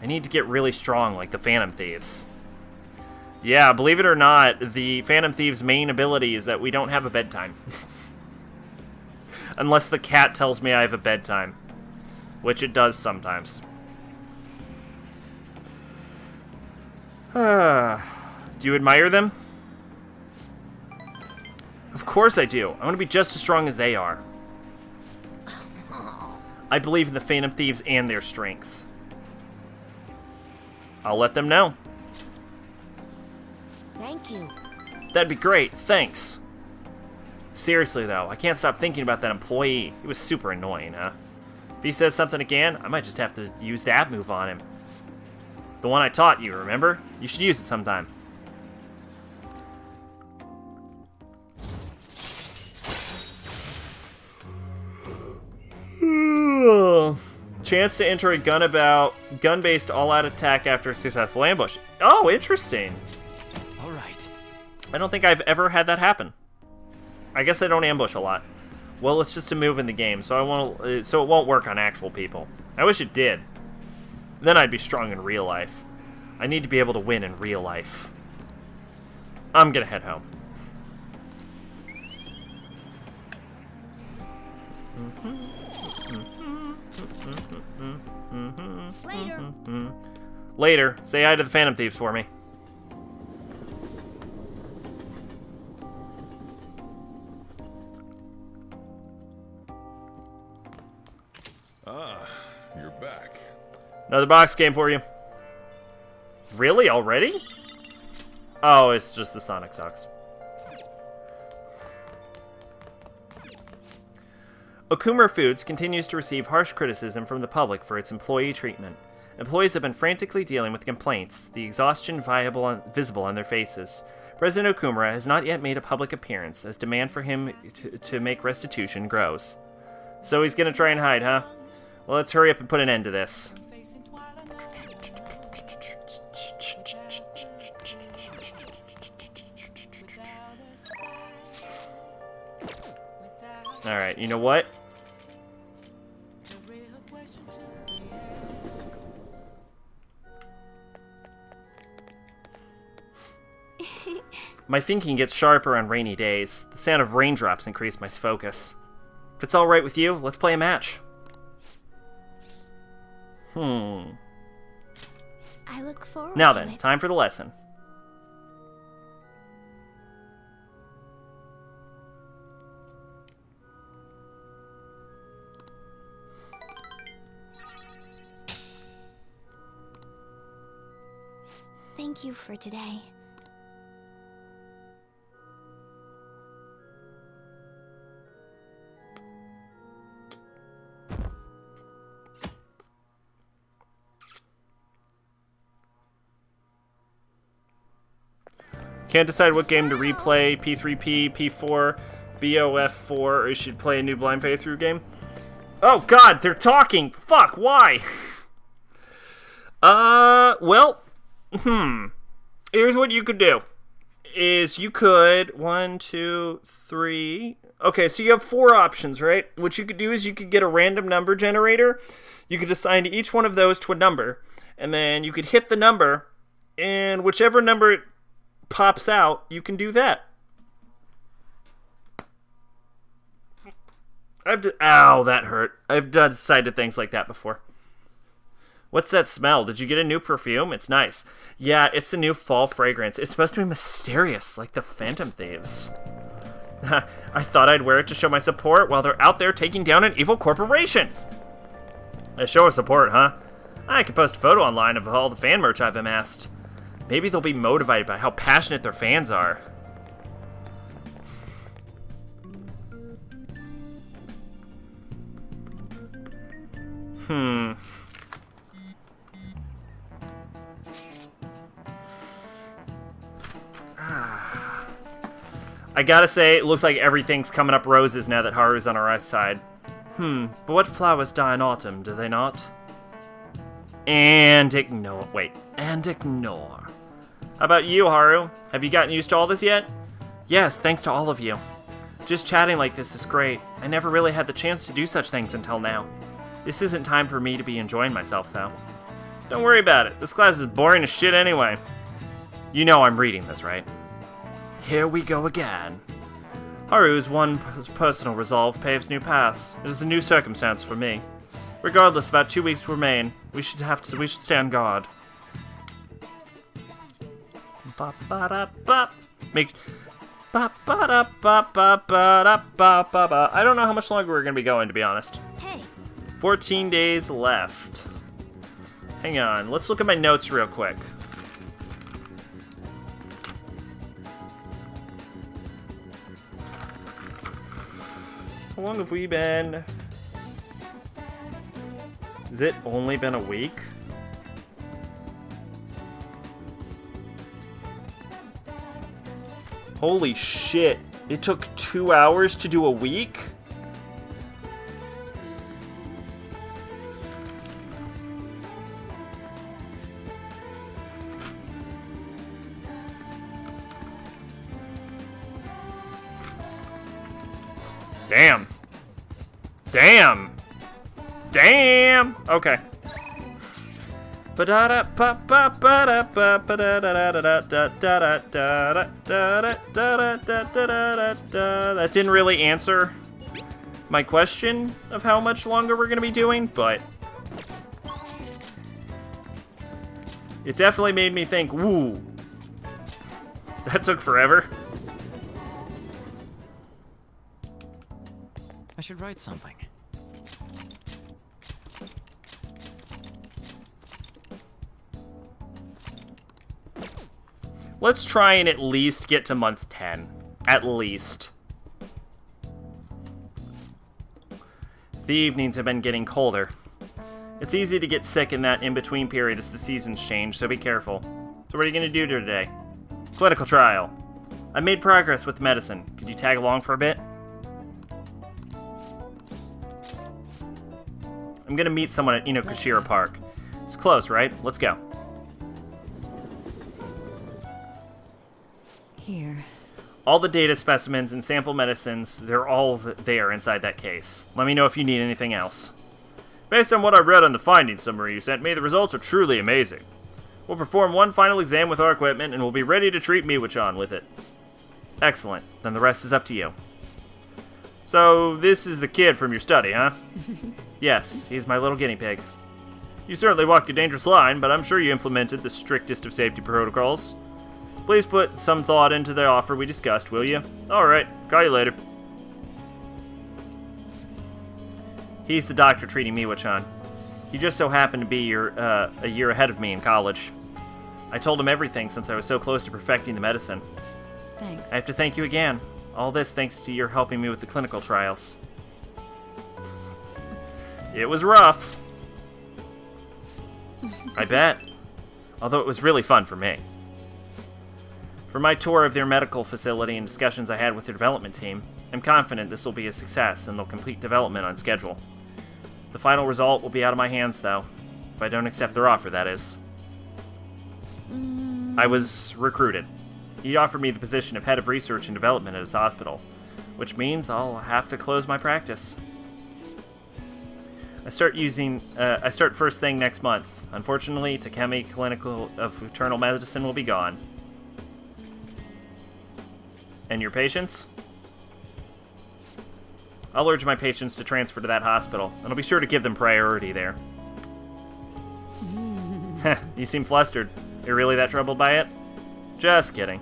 I need to get really strong like the Phantom Thieves. Yeah, believe it or not, the Phantom Thieves' main ability is that we don't have a bedtime. Unless the cat tells me I have a bedtime. Which it does sometimes. Do you admire them? Of course I do. I want to be just as strong as they are. I believe in the Phantom Thieves and their strength. I'll let them know. thank you. That'd be great, thanks. Seriously though, I can't stop thinking about that employee. He was super annoying, huh? If he says something again, I might just have to use that move on him. The one I taught you, remember? You should use it sometime. Chance to enter a gun-based all-out attack after a successful ambush. Oh, interesting. All right. I don't think I've ever had that happen. I guess I don't ambush a lot. Well, it's just a move in the game, so it won't work on actual people. I wish it did. Then I'd be strong in real life. I need to be able to win in real life. I'm gonna head home. Later. Later. Say hi to the Phantom Thieves for me. Ah, you're back. Another box game for you. Really? Already? Oh, it's just the Sonic Socks. Okumura Foods continues to receive harsh criticism from the public for its employee treatment. Employees have been frantically dealing with complaints, the exhaustion visible on their faces. President Okumura has not yet made a public appearance, as demand for him to make restitution grows. So he's gonna try and hide, huh? Well, let's hurry up and put an end to this. Alright, you know what? My thinking gets sharper on rainy days. The sound of raindrops increase my focus. If it's alright with you, let's play a match. I look forward Now to then, it. time for the lesson. Thank you for today. Can't decide what game to replay, P3P, P4, BOF4, or you should play a new blind playthrough game. Oh god, they're talking! Fuck, why? Well, here's what you could do. Is you could, 1, 2, 3... Okay, so you have 4 options, right? What you could do is you could get a random number generator. You could assign each one of those to a number. And then you could hit the number, and whichever number it pops out, you can do that. Ow, that hurt. I've decided things like that before. What's that smell? Did you get a new perfume? It's nice. Yeah, it's the new fall fragrance. It's supposed to be mysterious, like the Phantom Thieves. I thought I'd wear it to show my support while they're out there taking down an evil corporation. A show of support, huh? I could post a photo online of all the fan merch I've amassed. Maybe they'll be motivated by how passionate their fans are. I gotta say, it looks like everything's coming up roses now that Haru's on our side. But what flowers die in autumn, do they not? And ignore. Wait. And ignore. How about you, Haru? Have you gotten used to all this yet? Yes, thanks to all of you. Just chatting like this is great. I never really had the chance to do such things until now. This isn't time for me to be enjoying myself, though. Don't worry about it. This class is boring as shit anyway. You know I'm reading this, right? Here we go again. Haru's one personal resolve paves new paths. It is a new circumstance for me. Regardless, about 2 weeks remain. We should stay on guard. Ba-ba-da-ba. Make. Ba-ba-da-ba-ba-ba-da-ba-ba-ba. I don't know how much longer we're gonna be going, to be honest. Hey. 14 days left. Hang on, let's look at my notes real quick. How long have we been? Has it only been a week? Holy shit. It took 2 hours to do a week? Damn. Damn. Damn. Okay. That didn't really answer my question of how much longer we're going to be doing, but it definitely made me think, woo, that took forever. I should write something. Let's try and at least get to month 10. At least. The evenings have been getting colder. It's easy to get sick in that in-between period as the seasons change, so be careful. So what are you going to do today? Clinical trial. I made progress with medicine. Could you tag along for a bit? I'm going to meet someone at Inokashira Park. It's close, right? Let's go. Here. All the data specimens and sample medicines, they're all there inside that case. Let me know if you need anything else. Based on what I read on the findings summary you sent me, the results are truly amazing. We'll perform one final exam with our equipment, and we'll be ready to treat Miwa-chan with it. Excellent. Then the rest is up to you. So, this is the kid from your study, huh? Yes, he's my little guinea pig. You certainly walked a dangerous line, but I'm sure you implemented the strictest of safety protocols. Please put some thought into the offer we discussed, will you? Alright, call you later. He's the doctor treating Miwa-chan. He just so happened to be a year ahead of me in college. I told him everything since I was so close to perfecting the medicine. Thanks. I have to thank you again. All this thanks to your helping me with the clinical trials. It was rough. I bet. Although it was really fun for me. From my tour of their medical facility and discussions I had with their development team, I'm confident this will be a success and they'll complete development on schedule. The final result will be out of my hands, though. If I don't accept their offer, that is. I was recruited. He offered me the position of head of research and development at his hospital, which means I'll have to close my practice. I start first thing next month. Unfortunately, Takemi Clinical of Eternal Medicine will be gone. And your patients? I'll urge my patients to transfer to that hospital, and I'll be sure to give them priority there. You seem flustered. You're really that troubled by it? Just kidding.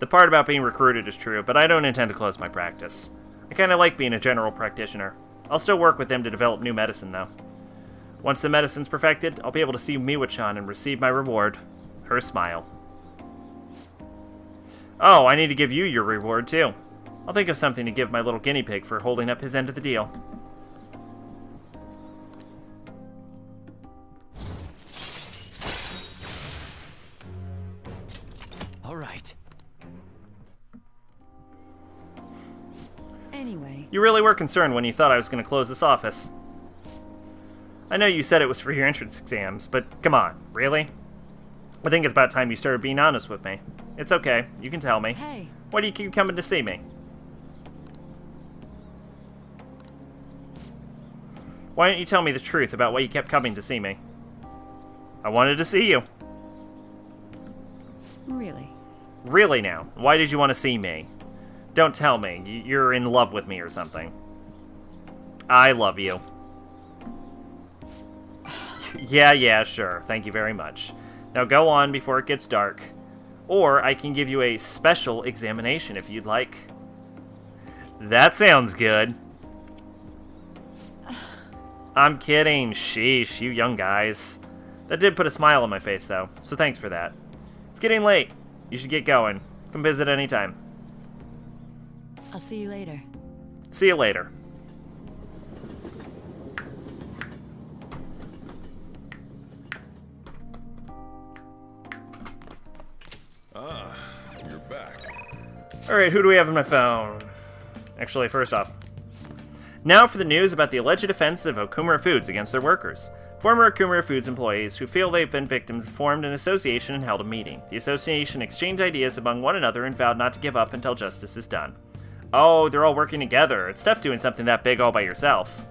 The part about being recruited is true, but I don't intend to close my practice. I kinda like being a general practitioner. I'll still work with them to develop new medicine, though. Once the medicine's perfected, I'll be able to see Miwa-chan and receive my reward. Her smile. Oh, I need to give you your reward, too. I'll think of something to give my little guinea pig for holding up his end of the deal. All right. Anyway, You really were concerned when you thought I was going to close this office. I know you said it was for your entrance exams, but come on, really? I think it's about time you started being honest with me. It's okay, you can tell me. hey, Why do you keep coming to see me? Why don't you tell me the truth about why you kept coming to see me? I wanted to see you. really? Really now? Why did you want to see me? Don't tell me. You're in love with me or something. I love you. Yeah, sure. Thank you very much. Now go on before it gets dark. Or I can give you a special examination if you'd like. That sounds good. I'm kidding. Sheesh, you young guys. That did put a smile on my face, though, so thanks for that. It's getting late. You should get going. Come visit anytime. I'll see you later. See you later. Ah, you're back. Alright, who do we have on my phone? Actually, first off, now for the news about the alleged offense of Okumura Foods against their workers. Former Okumura Foods employees who feel they've been victims formed an association and held a meeting. The association exchanged ideas among one another and vowed not to give up until justice is done. Oh, they're all working together. It's tough doing something that big all by yourself.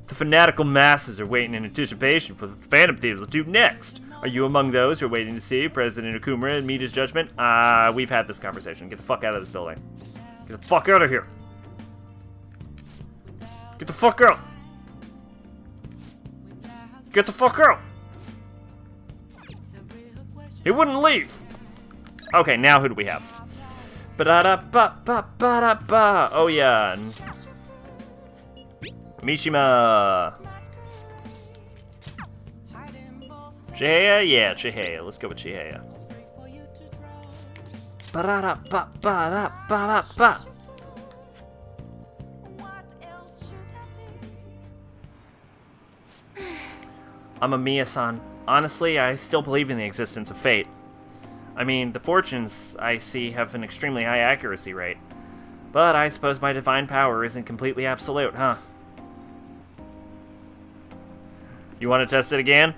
The fanatical masses are waiting in anticipation for what the Phantom Thieves will do next. Are you among those who are waiting to see President Okumura and meet his judgment? We've had this conversation. Get the fuck out of this building. Get the fuck out of here. Get the fuck out. Get the fuck out. He wouldn't leave. Okay, now who do we have? Ba-da-da-ba-ba-ba-da-ba. Oh, yeah. Mishima. Chihaya? Yeah, Chihaya. Let's go with Chihaya. Ba-da-da-ba-ba-da-ba-ba-ba. I'm a Mia-san. Honestly, I still believe in the existence of fate. I mean, the fortunes I see have an extremely high accuracy rate. But I suppose my divine power isn't completely absolute, huh? You want to test it again?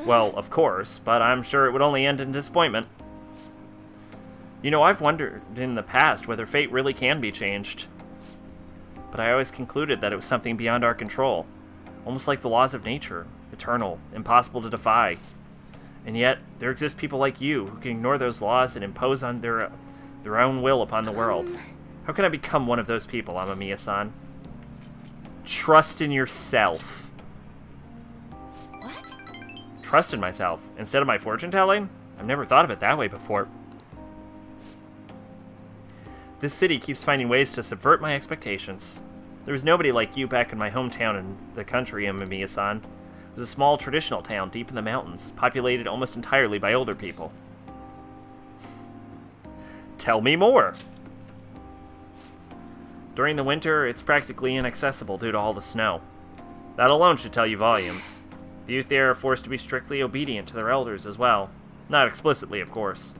Well, of course, but I'm sure it would only end in disappointment. You know, I've wondered in the past whether fate really can be changed. But I always concluded that it was something beyond our control. Almost like the laws of nature, eternal, impossible to defy. And yet, there exist people like you who can ignore those laws and impose on their own will upon the world. How can I become one of those people, Amamiya-san? Trust in yourself. What? Trust in myself, instead of my fortune telling? I've never thought of it that way before. This city keeps finding ways to subvert my expectations. There was nobody like you back in my hometown in the country, Amamiya-san. It was a small traditional town deep in the mountains, populated almost entirely by older people. Tell me more! During the winter, it's practically inaccessible due to all the snow. That alone should tell you volumes. The youth there are forced to be strictly obedient to their elders as well. Not explicitly, of course.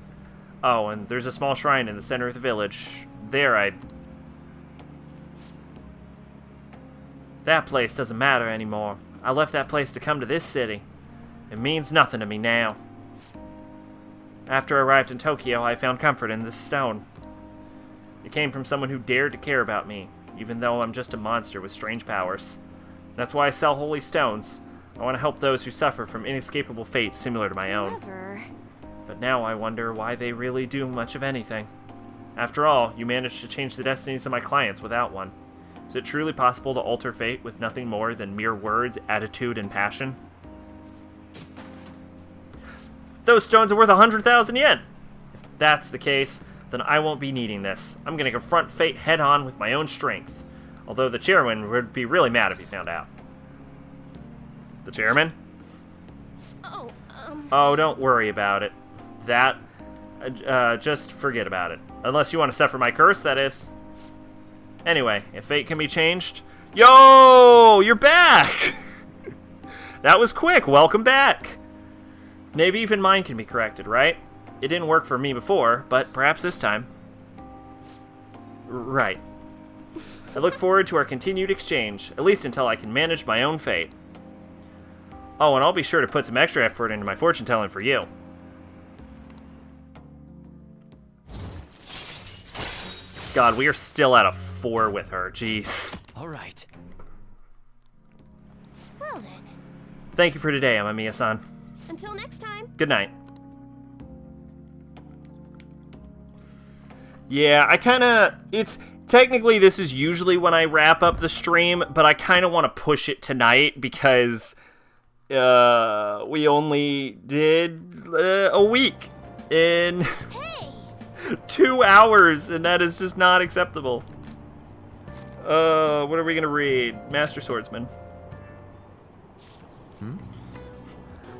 Oh, and there's a small shrine in the center of the village. That place doesn't matter anymore. I left that place to come to this city. It means nothing to me now. After I arrived in Tokyo, I found comfort in this stone. It came from someone who dared to care about me, even though I'm just a monster with strange powers. That's why I sell holy stones. I want to help those who suffer from inescapable fates similar to my own. Never. But now I wonder why they really do much of anything. After all, you managed to change the destinies of my clients without one. Is it truly possible to alter fate with nothing more than mere words, attitude, and passion? Those stones are worth 100,000 yen! If that's the case, then I won't be needing this. I'm gonna confront fate head-on with my own strength. Although the chairman would be really mad if he found out. The chairman? Oh, don't worry about it. Just forget about it. Unless you want to suffer my curse, that is. Anyway, if fate can be changed... Yo! You're back! That was quick. Welcome back. Maybe even mine can be corrected, right? It didn't work for me before, but perhaps this time. Right. I look forward to our continued exchange, at least until I can manage my own fate. Oh, and I'll be sure to put some extra effort into my fortune telling for you. God, we are still at a 4 with her. Jeez. All right. Well then, Thank you for today, Amamiya-san. until next time. Good night. Yeah, I kind of... Technically, this is usually when I wrap up the stream, but I kind of want to push it tonight because we only did a week in 2 hours, and that is just not acceptable. What are we going to read? Master Swordsman.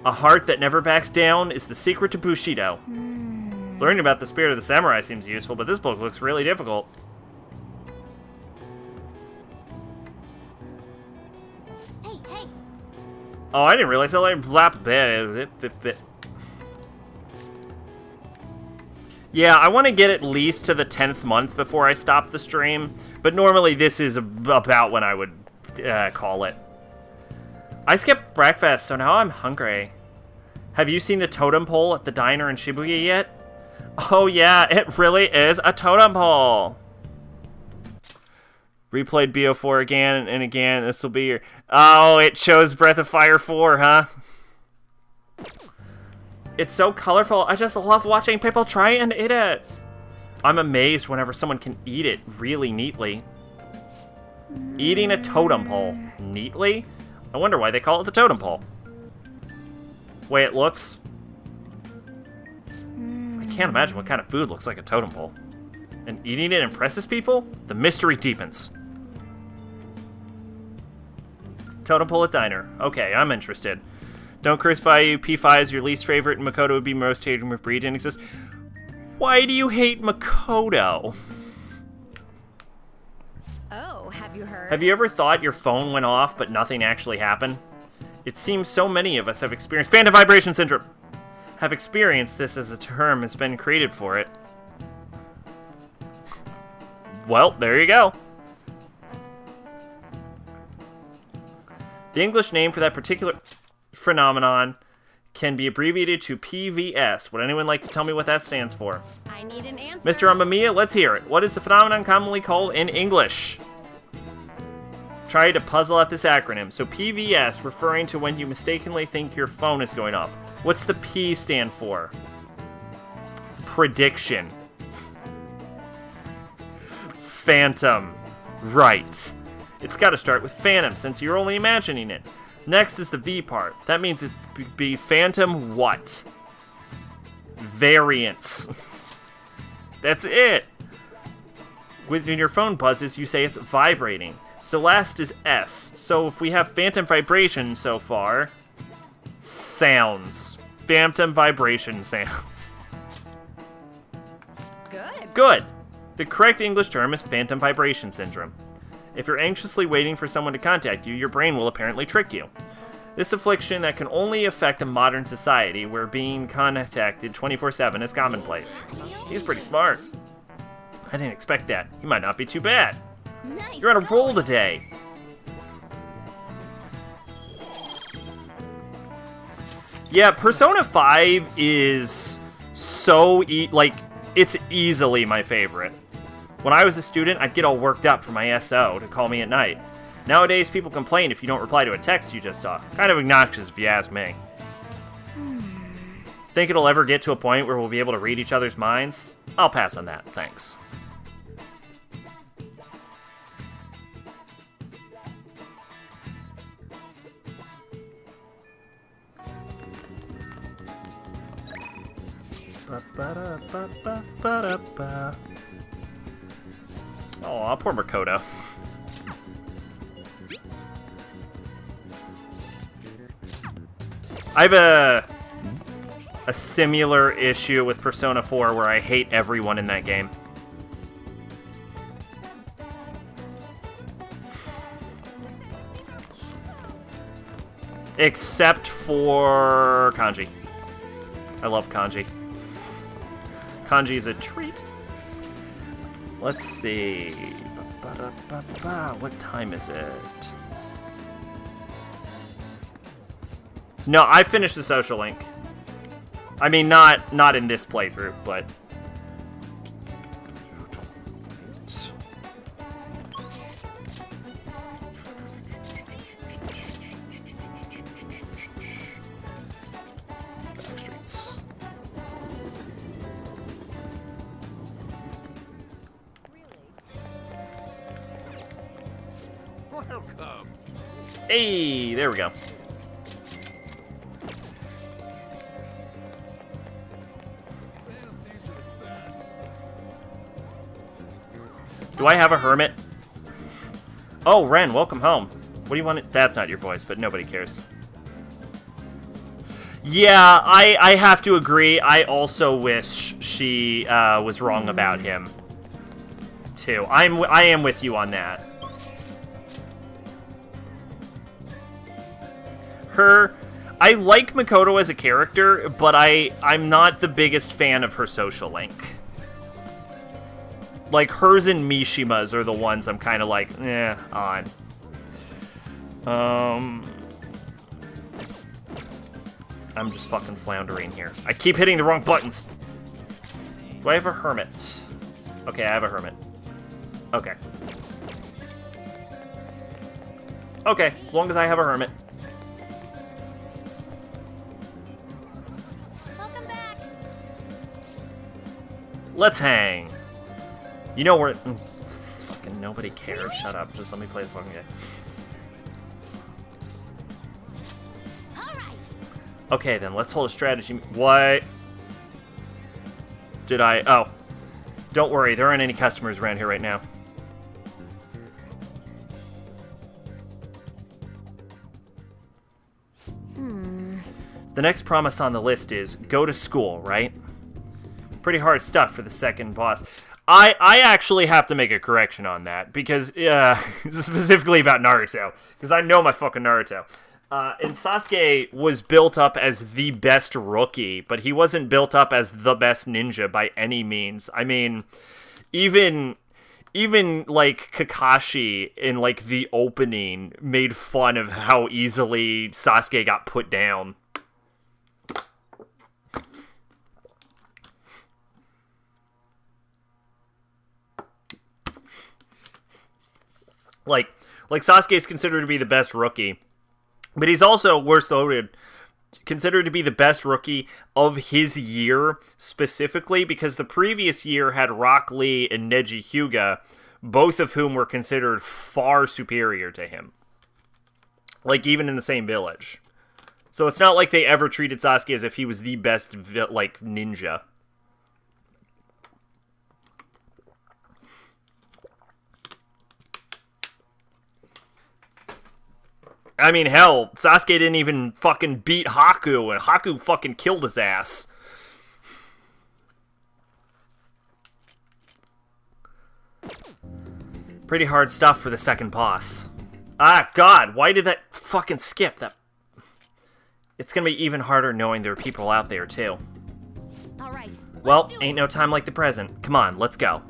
A heart that never backs down is the secret to Bushido. Learning about the spirit of the samurai seems useful, but this book looks really difficult. Hey. Oh, I didn't realize I like blap bit. Yeah, I want to get at least to the 10th month before I stop the stream, but normally this is about when I would call it. I skipped breakfast, so now I'm hungry. Have you seen the totem pole at the diner in Shibuya yet? Oh yeah, it really is a totem pole. Replayed BO4 again and again. This will be your... Oh, it shows Breath of Fire 4, huh? It's so colorful. I just love watching people try and eat it. I'm amazed whenever someone can eat it really neatly. Eating a totem pole neatly? I wonder why they call it the totem pole. Way it looks. I can't imagine what kind of food looks like a totem pole. And eating it impresses people? The mystery deepens. Totem pole at diner. Okay, I'm interested. Don't crucify you. P5 is your least favorite, and Makoto would be most hated breed in existence. Why do you hate Makoto? Oh, have you heard? Have you ever thought your phone went off, but nothing actually happened? It seems so many of us have experienced phantom vibration syndrome. Have experienced this as a term has been created for it. Well, there you go. The English name for that particular phenomenon can be abbreviated to PVS. Would anyone like to tell me what that stands for? I need an answer. Mr. Amamiya, let's hear it. What is the phenomenon commonly called in English? Try to puzzle out this acronym. So PVS, referring to when you mistakenly think your phone is going off. What's the P stand for? Prediction. Phantom. Right. It's got to start with phantom, since you're only imagining it. Next is the V part. That means it be phantom what? Variance. That's it. When your phone buzzes, you say it's vibrating. So last is S. So if we have phantom vibration so far, sounds. Phantom vibration sounds. Good. The correct English term is phantom vibration syndrome. If you're anxiously waiting for someone to contact you, your brain will apparently trick you. This affliction that can only affect a modern society where being contacted 24/7 is commonplace. He's pretty smart. I didn't expect that. He might not be too bad. Nice. You're on a roll today. Yeah, Persona 5 is so it's easily my favorite. When I was a student, I'd get all worked up for my SO to call me at night. Nowadays, people complain if you don't reply to a text you just saw. Kind of obnoxious if you ask me. Think it'll ever get to a point where we'll be able to read each other's minds? I'll pass on that, thanks. Aw, poor Makoto. I have a similar issue with Persona 4 where I hate everyone in that game. Except for Kanji. I love Kanji. Kanji is a treat. Let's see. What time is it? No, I finished the Social Link. I mean, not in this playthrough, but... Backstreets. Welcome. Hey, there we go. Do I have a hermit? Oh, Ren, welcome home. What do you want? That's not your voice, but nobody cares. Yeah, I have to agree. I also wish she was wrong about him, too. I am with you on that. I like Makoto as a character, but I'm not the biggest fan of her social link. Like, hers and Mishima's are the ones I'm kind of like, on. I'm just fucking floundering here. I keep hitting the wrong buttons. Do I have a hermit? Okay, I have a hermit. Okay. Okay, as long as I have a hermit. Welcome back. Let's hang. You know where... Fucking nobody cares. Shut up. Just let me play the fucking game. All right. Okay, then. Let's hold a strategy... What? Did I... Oh. Don't worry. There aren't any customers around here right now. The next promise on the list is go to school, right? Pretty hard stuff for the second boss. I actually have to make a correction on that, because, specifically about Naruto, because I know my fucking Naruto. And Sasuke was built up as the best rookie, but he wasn't built up as the best ninja by any means. I mean, even like, Kakashi in, like, the opening made fun of how easily Sasuke got put down. Like Sasuke is considered to be the best rookie, but he's also, worst noted, considered to be the best rookie of his year specifically because the previous year had Rock Lee and Neji Hyuga, both of whom were considered far superior to him. Like, even in the same village. So it's not like they ever treated Sasuke as if he was the best, like, ninja. I mean, hell, Sasuke didn't even fucking beat Haku, and Haku fucking killed his ass. Pretty hard stuff for the second boss. Ah, God, why did that fucking skip? That it's gonna be even harder knowing there are people out there, too. All right. Well, let's do ain't it. no time like the present. Come on, let's go.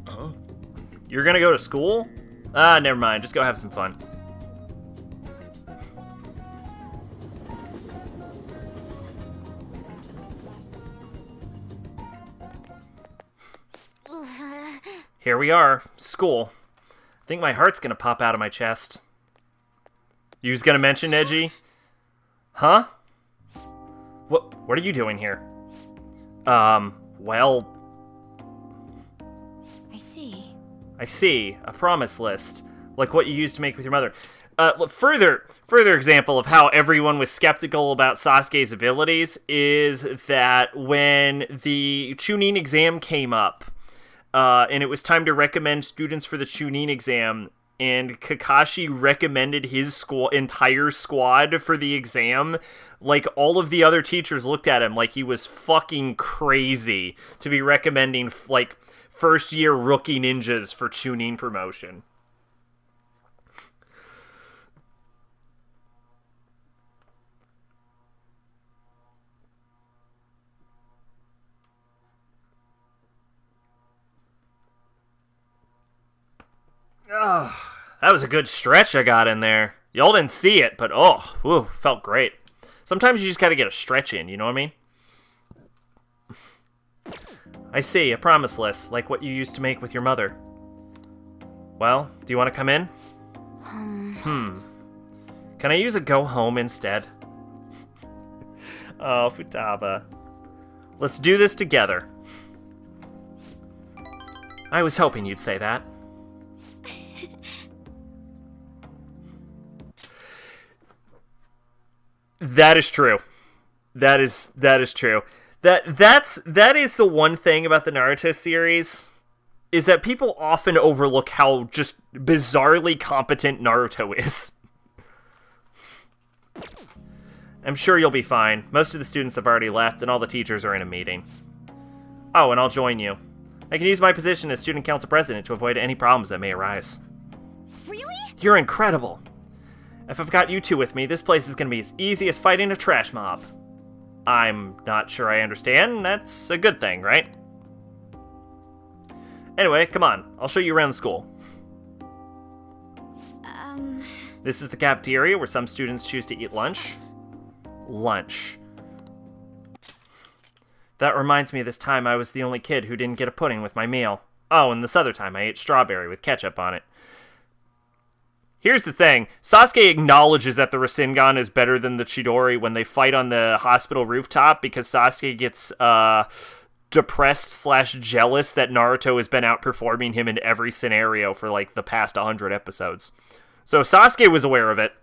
Huh? You're gonna go to school? Ah, never mind. Just go have some fun. Here we are. School. I think my heart's gonna pop out of my chest. You was gonna mention Edgy? Huh? What are you doing here? Well... I see. A promise list. Like what you used to make with your mother. Further example of how everyone was skeptical about Sasuke's abilities is that when the Chunin exam came up, and it was time to recommend students for the Chunin exam, and Kakashi recommended his entire squad for the exam, like, all of the other teachers looked at him like he was fucking crazy to be recommending, like, first-year rookie ninjas for Chunin promotion. That was a good stretch I got in there. Y'all didn't see it, but felt great. Sometimes you just gotta get a stretch in, you know what I mean? I see, a promise list, like what you used to make with your mother. Well, do you want to come in? Can I use a go home instead? Oh, Futaba. Let's do this together. I was hoping you'd say that. That is true. That is true. That is the one thing about the Naruto series, is that people often overlook how just bizarrely competent Naruto is. I'm sure you'll be fine. Most of the students have already left, and all the teachers are in a meeting. Oh, and I'll join you. I can use my position as student council president to avoid any problems that may arise. Really? You're incredible. If I've got you two with me, this place is going to be as easy as fighting a trash mob. I'm not sure I understand. That's a good thing, right? Anyway, come on. I'll show you around the school. This is the cafeteria where some students choose to eat lunch. Lunch. That reminds me of this time I was the only kid who didn't get a pudding with my meal. Oh, and this other time I ate strawberry with ketchup on it. Here's the thing. Sasuke acknowledges that the Rasengan is better than the Chidori when they fight on the hospital rooftop because Sasuke gets depressed / jealous that Naruto has been outperforming him in every scenario for like the past 100 episodes. So Sasuke was aware of it.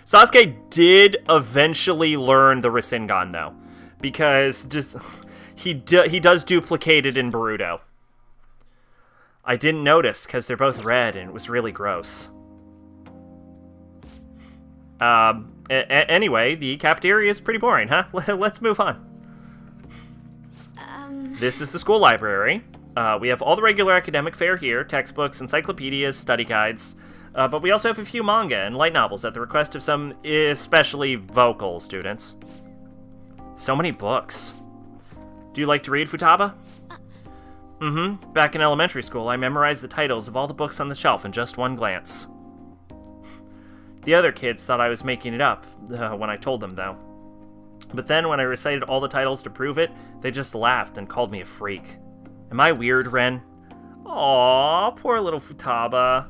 Sasuke did eventually learn the Rasengan though, because just... He does duplicate it in Boruto. I didn't notice, because they're both red, and it was really gross. Anyway, the cafeteria is pretty boring, huh? Let's move on. This is the school library. We have all the regular academic fare here, textbooks, encyclopedias, study guides. But we also have a few manga and light novels at the request of some especially vocal students. So many books. Do you like to read, Futaba? Back in elementary school, I memorized the titles of all the books on the shelf in just one glance. The other kids thought I was making it up when I told them, though. But then when I recited all the titles to prove it, they just laughed and called me a freak. Am I weird, Ren? Aww, poor little Futaba.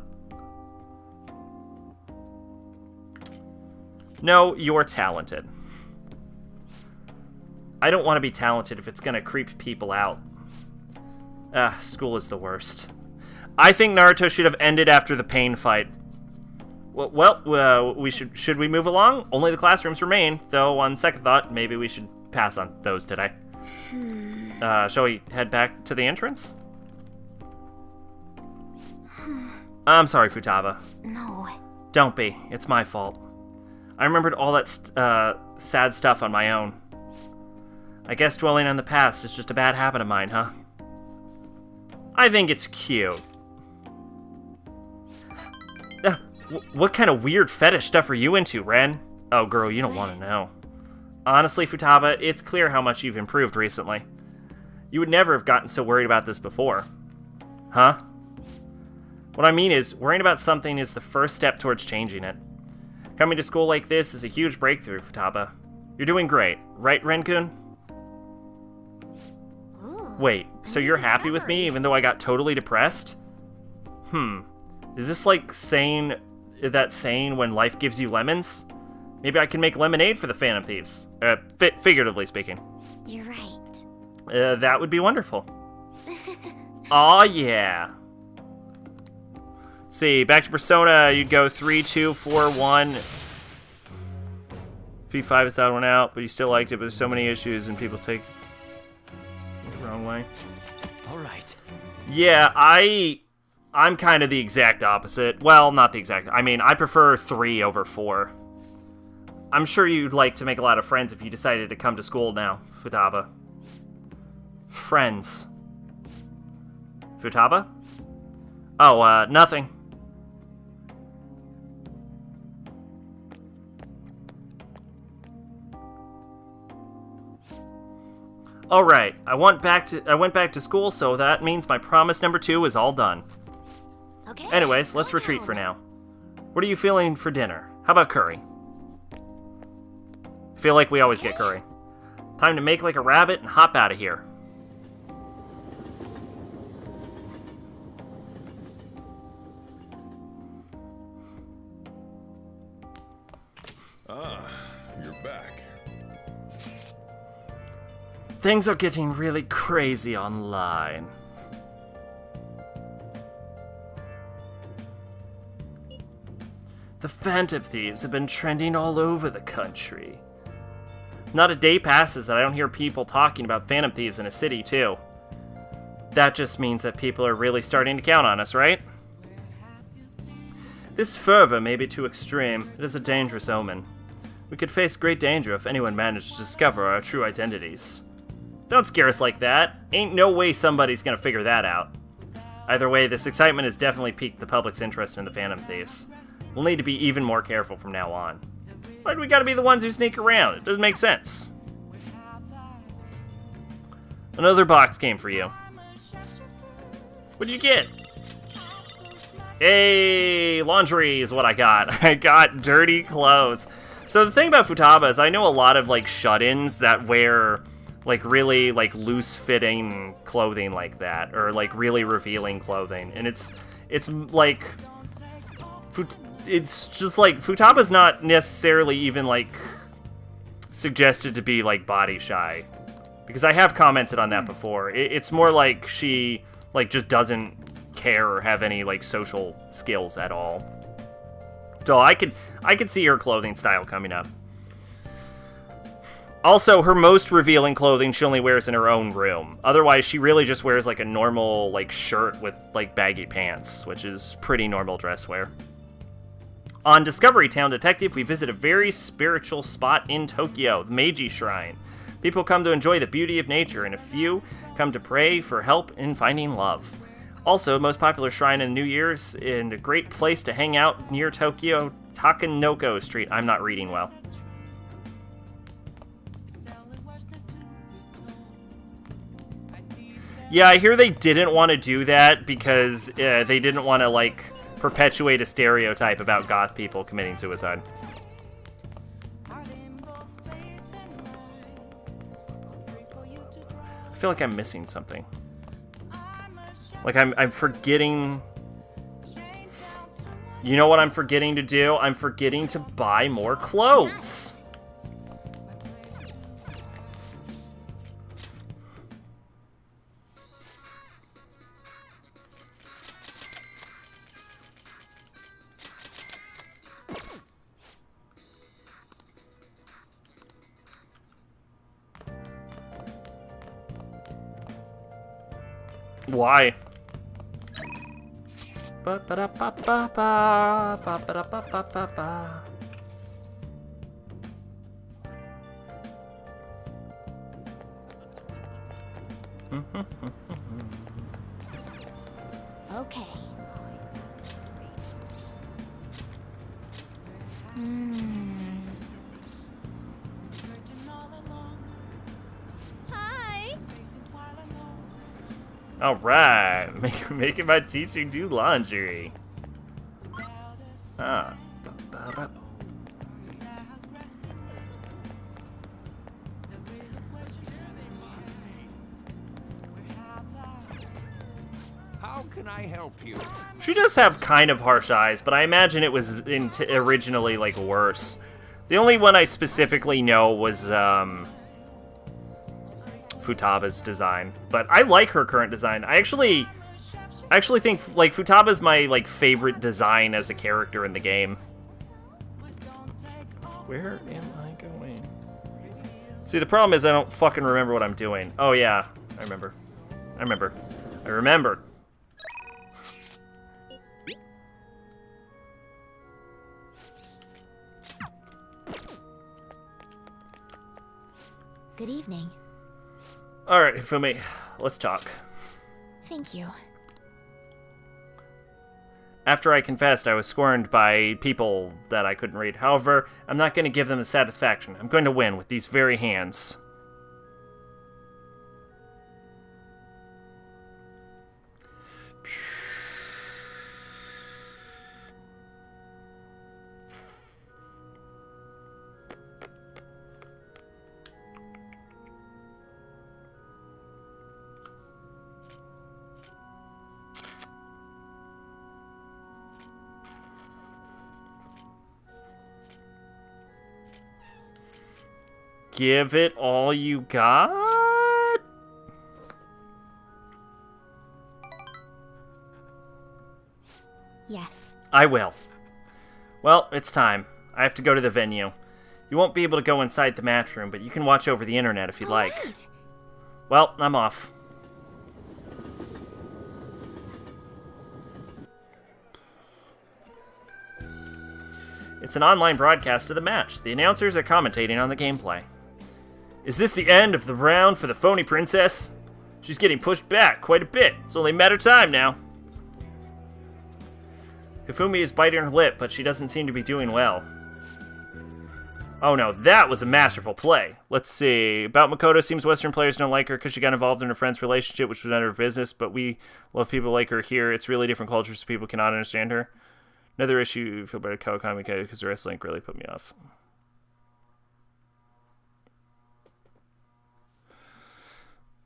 No, you're talented. I don't want to be talented if it's going to creep people out. School is the worst. I think Naruto should have ended after the pain fight. Well, we should we move along? Only the classrooms remain, though on second thought, maybe we should pass on those today. Shall we head back to the entrance? I'm sorry, Futaba. No. Don't be. It's my fault. I remembered all that sad stuff on my own. I guess dwelling on the past is just a bad habit of mine, huh? I think it's cute. What kind of weird fetish stuff are you into, Ren? Oh, girl, you don't want to know. Honestly, Futaba, it's clear how much you've improved recently. You would never have gotten so worried about this before. Huh? What I mean is, worrying about something is the first step towards changing it. Coming to school like this is a huge breakthrough, Futaba. You're doing great, right, Ren-kun? Wait, so you're happy with me even though I got totally depressed? Is this like saying that saying when life gives you lemons? Maybe I can make lemonade for the Phantom Thieves. Figuratively speaking. You're right. That would be wonderful. Aw, yeah. See, back to Persona, you'd go 3, 2, 4, 1. P5 is that one out, but you still liked it, but there's so many issues and people take it the wrong way. All right. Yeah, I'm kind of the exact opposite. Well, not the exact. I mean, I prefer 3 over 4. I'm sure you'd like to make a lot of friends if you decided to come to school now, Futaba. Friends. Futaba? Oh, nothing. Alright, I went back to school, so that means my promise number 2 is all done. Okay. Anyways, let's retreat for now. What are you feeling for dinner? How about curry? I feel like we always get curry. Time to make like a rabbit and hop out of here. Ah, you're back. Things are getting really crazy online. The Phantom Thieves have been trending all over the country. Not a day passes that I don't hear people talking about Phantom Thieves in a city, too. That just means that people are really starting to count on us, right? This fervor may be too extreme. It is a dangerous omen. We could face great danger if anyone managed to discover our true identities. Don't scare us like that. Ain't no way somebody's gonna figure that out. Either way, this excitement has definitely piqued the public's interest in the Phantom Thieves. We'll need to be even more careful from now on. Why do we gotta be the ones who sneak around? It doesn't make sense. Another box came for you. What'd you get? Hey, laundry is what I got. I got dirty clothes. So the thing about Futaba is I know a lot of like shut-ins that wear like really like loose-fitting clothing like that, or like really revealing clothing, and it's like it's just like Futaba's not necessarily even like suggested to be like body shy, because I have commented on that before. It's more like she like just doesn't care or have any like social skills at all. So I could see her clothing style coming up. Also, her most revealing clothing she only wears in her own room. Otherwise, she really just wears like a normal like shirt with like baggy pants, which is pretty normal dress wear. On Discovery Town Detective, we visit a very spiritual spot in Tokyo, the Meiji Shrine. People come to enjoy the beauty of nature, and a few come to pray for help in finding love. Also, most popular shrine in New Year's, and a great place to hang out near Tokyo, Takanoko Street. I'm not reading well. Yeah, I hear they didn't want to do that because they didn't want to, like, perpetuate a stereotype about goth people committing suicide. I feel like I'm missing something. Like, I'm forgetting... You know what I'm forgetting to do? I'm forgetting to buy more clothes. Why? Okay. Hi. Alright, making my teaching do laundry. Ah. How can I help you? She does have kind of harsh eyes, but I imagine it was originally, like, worse. The only one I specifically know was, Futaba's design. But I like her current design. I actually think, like, Futaba's my, like, favorite design as a character in the game. Where am I going? See, the problem is I don't fucking remember what I'm doing. Oh, yeah. I remember. I remembered. Good evening. Alright, Hifumi, let's talk. Thank you. After I confessed, I was scorned by people that I couldn't read. However, I'm not going to give them the satisfaction. I'm going to win with these very hands. Give it all you got? Yes. I will. Well, it's time. I have to go to the venue. You won't be able to go inside the match room, but you can watch over the internet if you'd like. Right. Well, I'm off. It's an online broadcast of the match. The announcers are commentating on the gameplay. Is this the end of the round for the phony princess? She's getting pushed back quite a bit. It's only a matter of time now. Hifumi is biting her lip, but she doesn't seem to be doing well. Oh no, that was a masterful play. Let's see. About Makoto, seems Western players don't like her because she got involved in her friend's relationship, which was none of her business, but we love people like her here. It's really different cultures, so people cannot understand her. Another issue, I feel better Kawakami because the wrestling really put me off.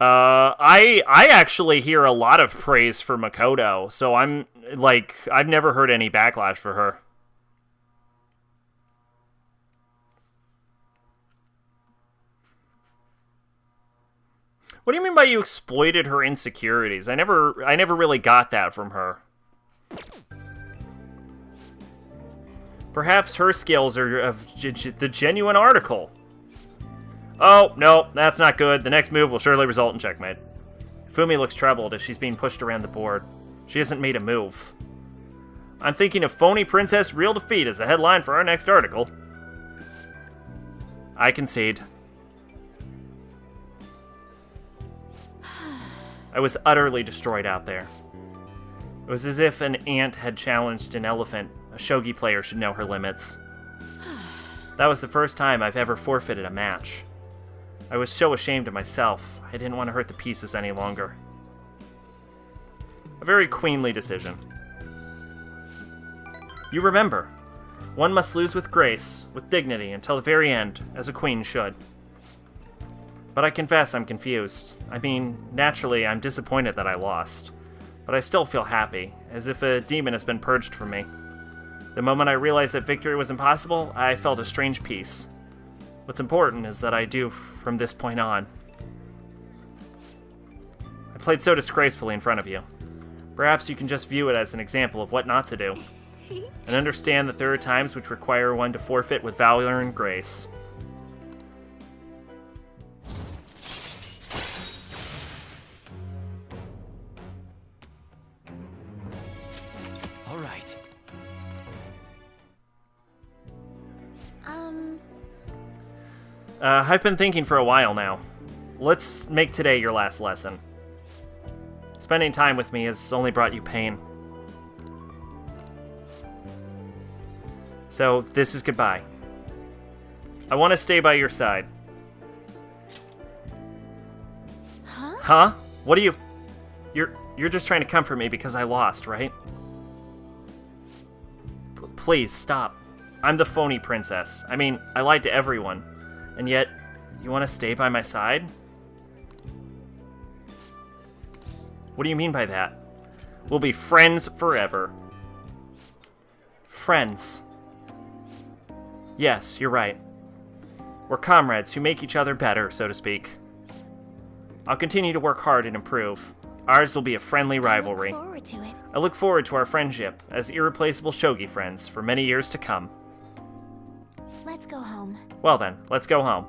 I actually hear a lot of praise for Makoto, so I'm, like, I've never heard any backlash for her. What do you mean by you exploited her insecurities? I never really got that from her. Perhaps her skills are of the genuine article. Oh, no, that's not good. The next move will surely result in checkmate. Fumi looks troubled as she's being pushed around the board. She hasn't made a move. I'm thinking of Phony Princess Real Defeat as the headline for our next article. I concede. I was utterly destroyed out there. It was as if an ant had challenged an elephant. A shogi player should know her limits. That was the first time I've ever forfeited a match. I was so ashamed of myself, I didn't want to hurt the pieces any longer. A very queenly decision. You remember, one must lose with grace, with dignity, until the very end, as a queen should. But I confess I'm confused. I mean, naturally, I'm disappointed that I lost. But I still feel happy, as if a demon has been purged from me. The moment I realized that victory was impossible, I felt a strange peace. What's important is that I do from this point on. I played so disgracefully in front of you. Perhaps you can just view it as an example of what not to do. And understand that there are times which require one to forfeit with valor and grace. All right. I've been thinking for a while now. Let's make today your last lesson. Spending time with me has only brought you pain. So, this is goodbye. I want to stay by your side. Huh? Huh? What are you... You're just trying to comfort me because I lost, right? Please, stop. I'm the phony princess. I mean, I lied to everyone. And yet, you want to stay by my side? What do you mean by that? We'll be friends forever. Friends. Yes, you're right. We're comrades who make each other better, so to speak. I'll continue to work hard and improve. Ours will be a friendly rivalry. I look forward to it. I look forward to our friendship as irreplaceable shogi friends for many years to come. Let's go home. Well then, let's go home.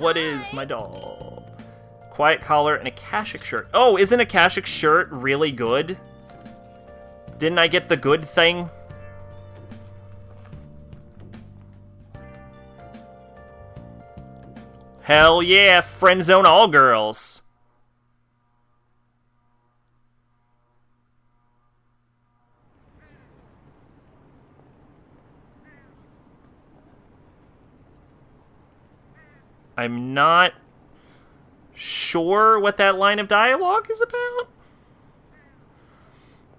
What is my doll? Quiet collar and a Akashic shirt. Oh, isn't a Akashic shirt really good? Didn't I get the good thing? Hell yeah, friend zone all girls. I'm not sure what that line of dialogue is about.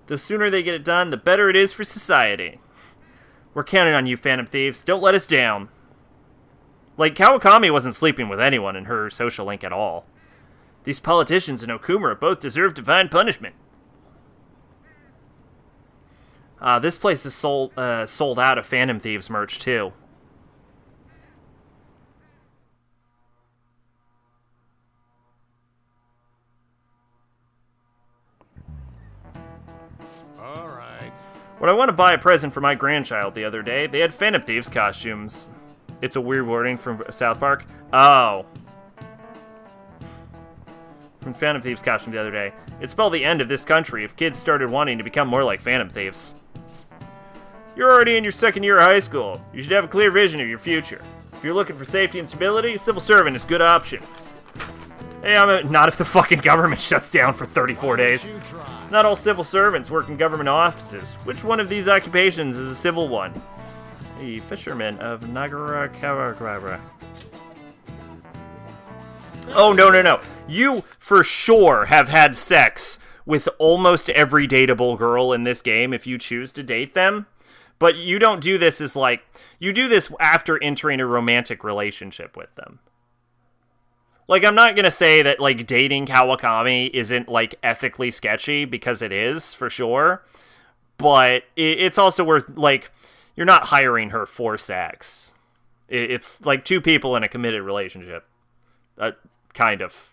The sooner they get it done, the better it is for society. We're counting on you, Phantom Thieves. Don't let us down. Like, Kawakami wasn't sleeping with anyone in her social link at all. These politicians and Okumura both deserve divine punishment. This place is sold out of Phantom Thieves merch, too. All right. When I want to buy a present for my grandchild the other day, they had Phantom Thieves costumes. It's a weird wording from South Park. Oh. From Phantom Thieves costume the other day. It'd spell the end of this country if kids started wanting to become more like Phantom Thieves. You're already in your second year of high school. You should have a clear vision of your future. If you're looking for safety and stability, civil servant is a good option. Hey, not if the fucking government shuts down for 34 days. Not all civil servants work in government offices. Which one of these occupations is a civil one? The fisherman of Nagara. Oh, no. You, for sure, have had sex with almost every dateable girl in this game if you choose to date them. But you don't do this as, like... You do this after entering a romantic relationship with them. Like, I'm not gonna say that, like, dating Kawakami isn't, like, ethically sketchy, because it is, for sure. But it's also worth, like... You're not hiring her for sex. It's like two people in a committed relationship. Kind of.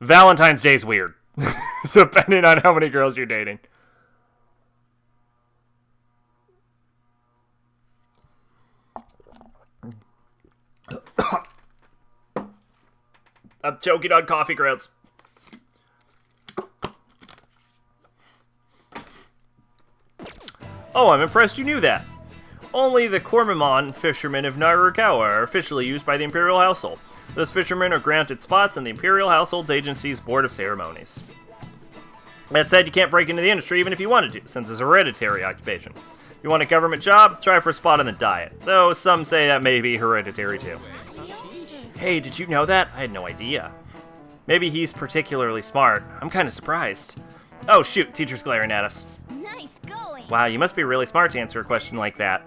Valentine's Day's weird. Depending on how many girls you're dating. I'm choking on coffee grounds. Oh, I'm impressed you knew that. Only the Kormamon fishermen of Narukawa are officially used by the Imperial Household. Those fishermen are granted spots on the Imperial Household's agency's Board of Ceremonies. That said, you can't break into the industry even if you wanted to, since it's a hereditary occupation. If you want a government job, try for a spot on the Diet, though some say that may be hereditary too. Hey, did you know that? I had no idea. Maybe he's particularly smart. I'm kind of surprised. Oh shoot, teacher's glaring at us. Nice going. Wow, you must be really smart to answer a question like that.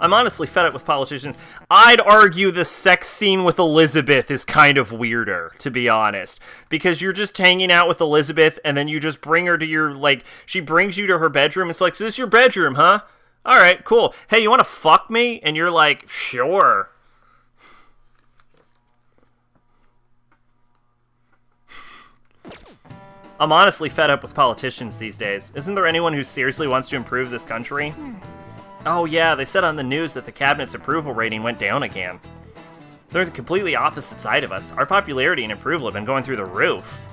I'm honestly fed up with politicians. I'd argue the sex scene with Elizabeth is kind of weirder, to be honest. Because you're just hanging out with Elizabeth, and then you just bring her to your, like, she brings you to her bedroom. It's like, so this is your bedroom, huh? Alright, cool. Hey, you want to fuck me? And you're like, sure. I'm honestly fed up with politicians these days. Isn't there anyone who seriously wants to improve this country? Oh yeah, they said on the news that the cabinet's approval rating went down again. They're the completely opposite side of us. Our popularity and approval have been going through the roof.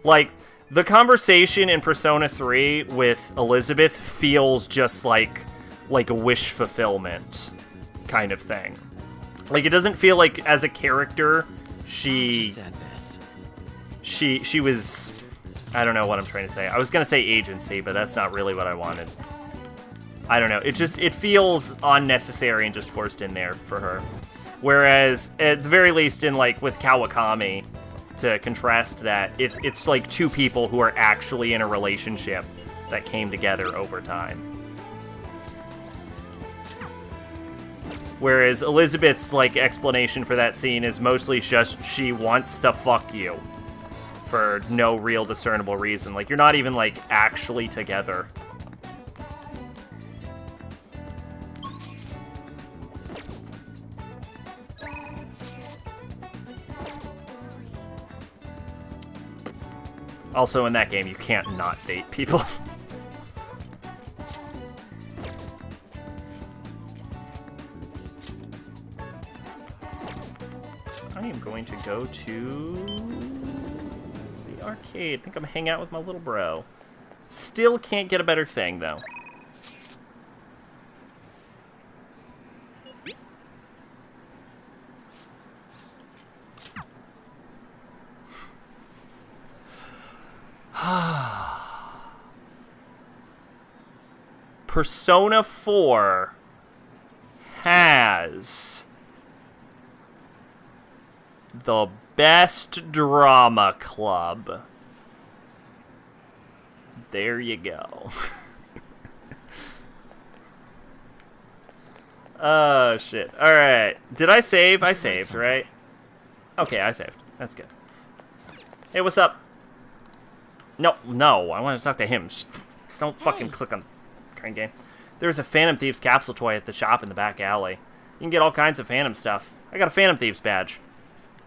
Like, the conversation in Persona 3 with Elizabeth feels just like a wish fulfillment kind of thing. Like, it doesn't feel like as a character she was, I don't know what I'm trying to say. I was gonna say agency, but that's not really what I wanted. I don't know. It feels unnecessary and just forced in there for her. Whereas, at the very least, in like with Kawakami, to contrast that, it's like two people who are actually in a relationship that came together over time. Whereas Elizabeth's like explanation for that scene is mostly just she wants to fuck you for no real discernible reason. Like, you're not even like actually together. Also, in that game, you can't not date people. I am going to go to the arcade. I think I'm hanging out with my little bro. Still can't get a better thing, though. Persona 4 has the best drama club. There you go. Oh, shit. Alright. Did I save? I saved, right? Okay, I saved. That's good. Hey, what's up? No, I want to talk to him. Don't fucking click on Crane Game. There's a Phantom Thieves capsule toy at the shop in the back alley. You can get all kinds of Phantom stuff. I got a Phantom Thieves badge.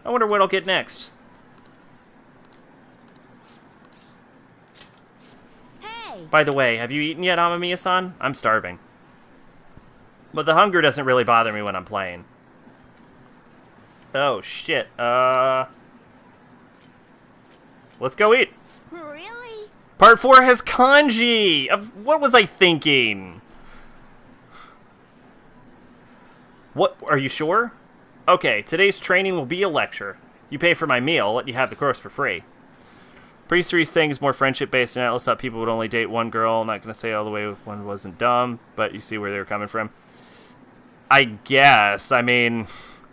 I wonder what I'll get next. Hey! By the way, have you eaten yet, Amamiya-san? I'm starving. But the hunger doesn't really bother me when I'm playing. Oh, shit. Let's go eat. Really? Part 4 has kanji! What was I thinking? What? Are you sure? Okay, today's training will be a lecture. You pay for my meal, I'll let you have the course for free. Priestry's thing is more friendship-based, and Atlas thought people would only date one girl. I'm not going to say all the way one wasn't dumb, but you see where they were coming from. I guess. I mean,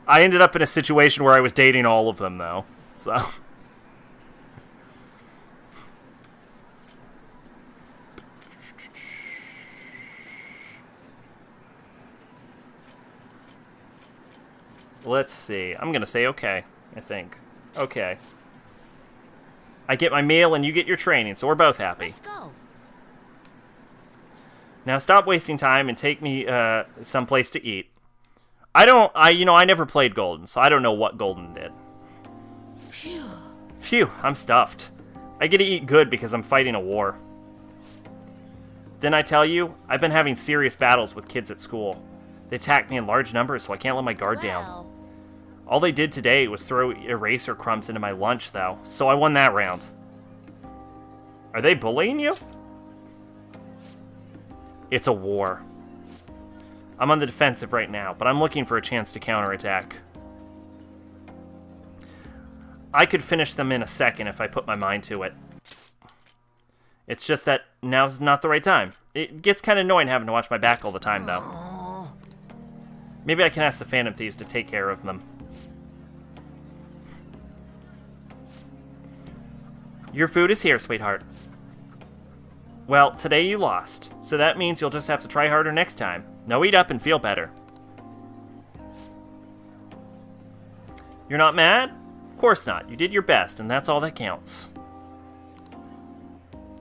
I ended up in a situation where I was dating all of them, though. So... Let's see. I'm going to say okay, I think. Okay. I get my meal and you get your training, so we're both happy. Let's go. Now stop wasting time and take me someplace to eat. I never played Golden, so I don't know what Golden did. Phew, I'm stuffed. I get to eat good because I'm fighting a war. Didn't I tell you? I've been having serious battles with kids at school. They attack me in large numbers, so I can't let my guard down. All they did today was throw eraser crumbs into my lunch, though, so I won that round. Are they bullying you? It's a war. I'm on the defensive right now, but I'm looking for a chance to counterattack. I could finish them in a second if I put my mind to it. It's just that now's not the right time. It gets kind of annoying having to watch my back all the time, though. Maybe I can ask the Phantom Thieves to take care of them. Your food is here, sweetheart. Well, today you lost, so that means you'll just have to try harder next time. Now eat up and feel better. You're not mad? Of course not. You did your best, and that's all that counts.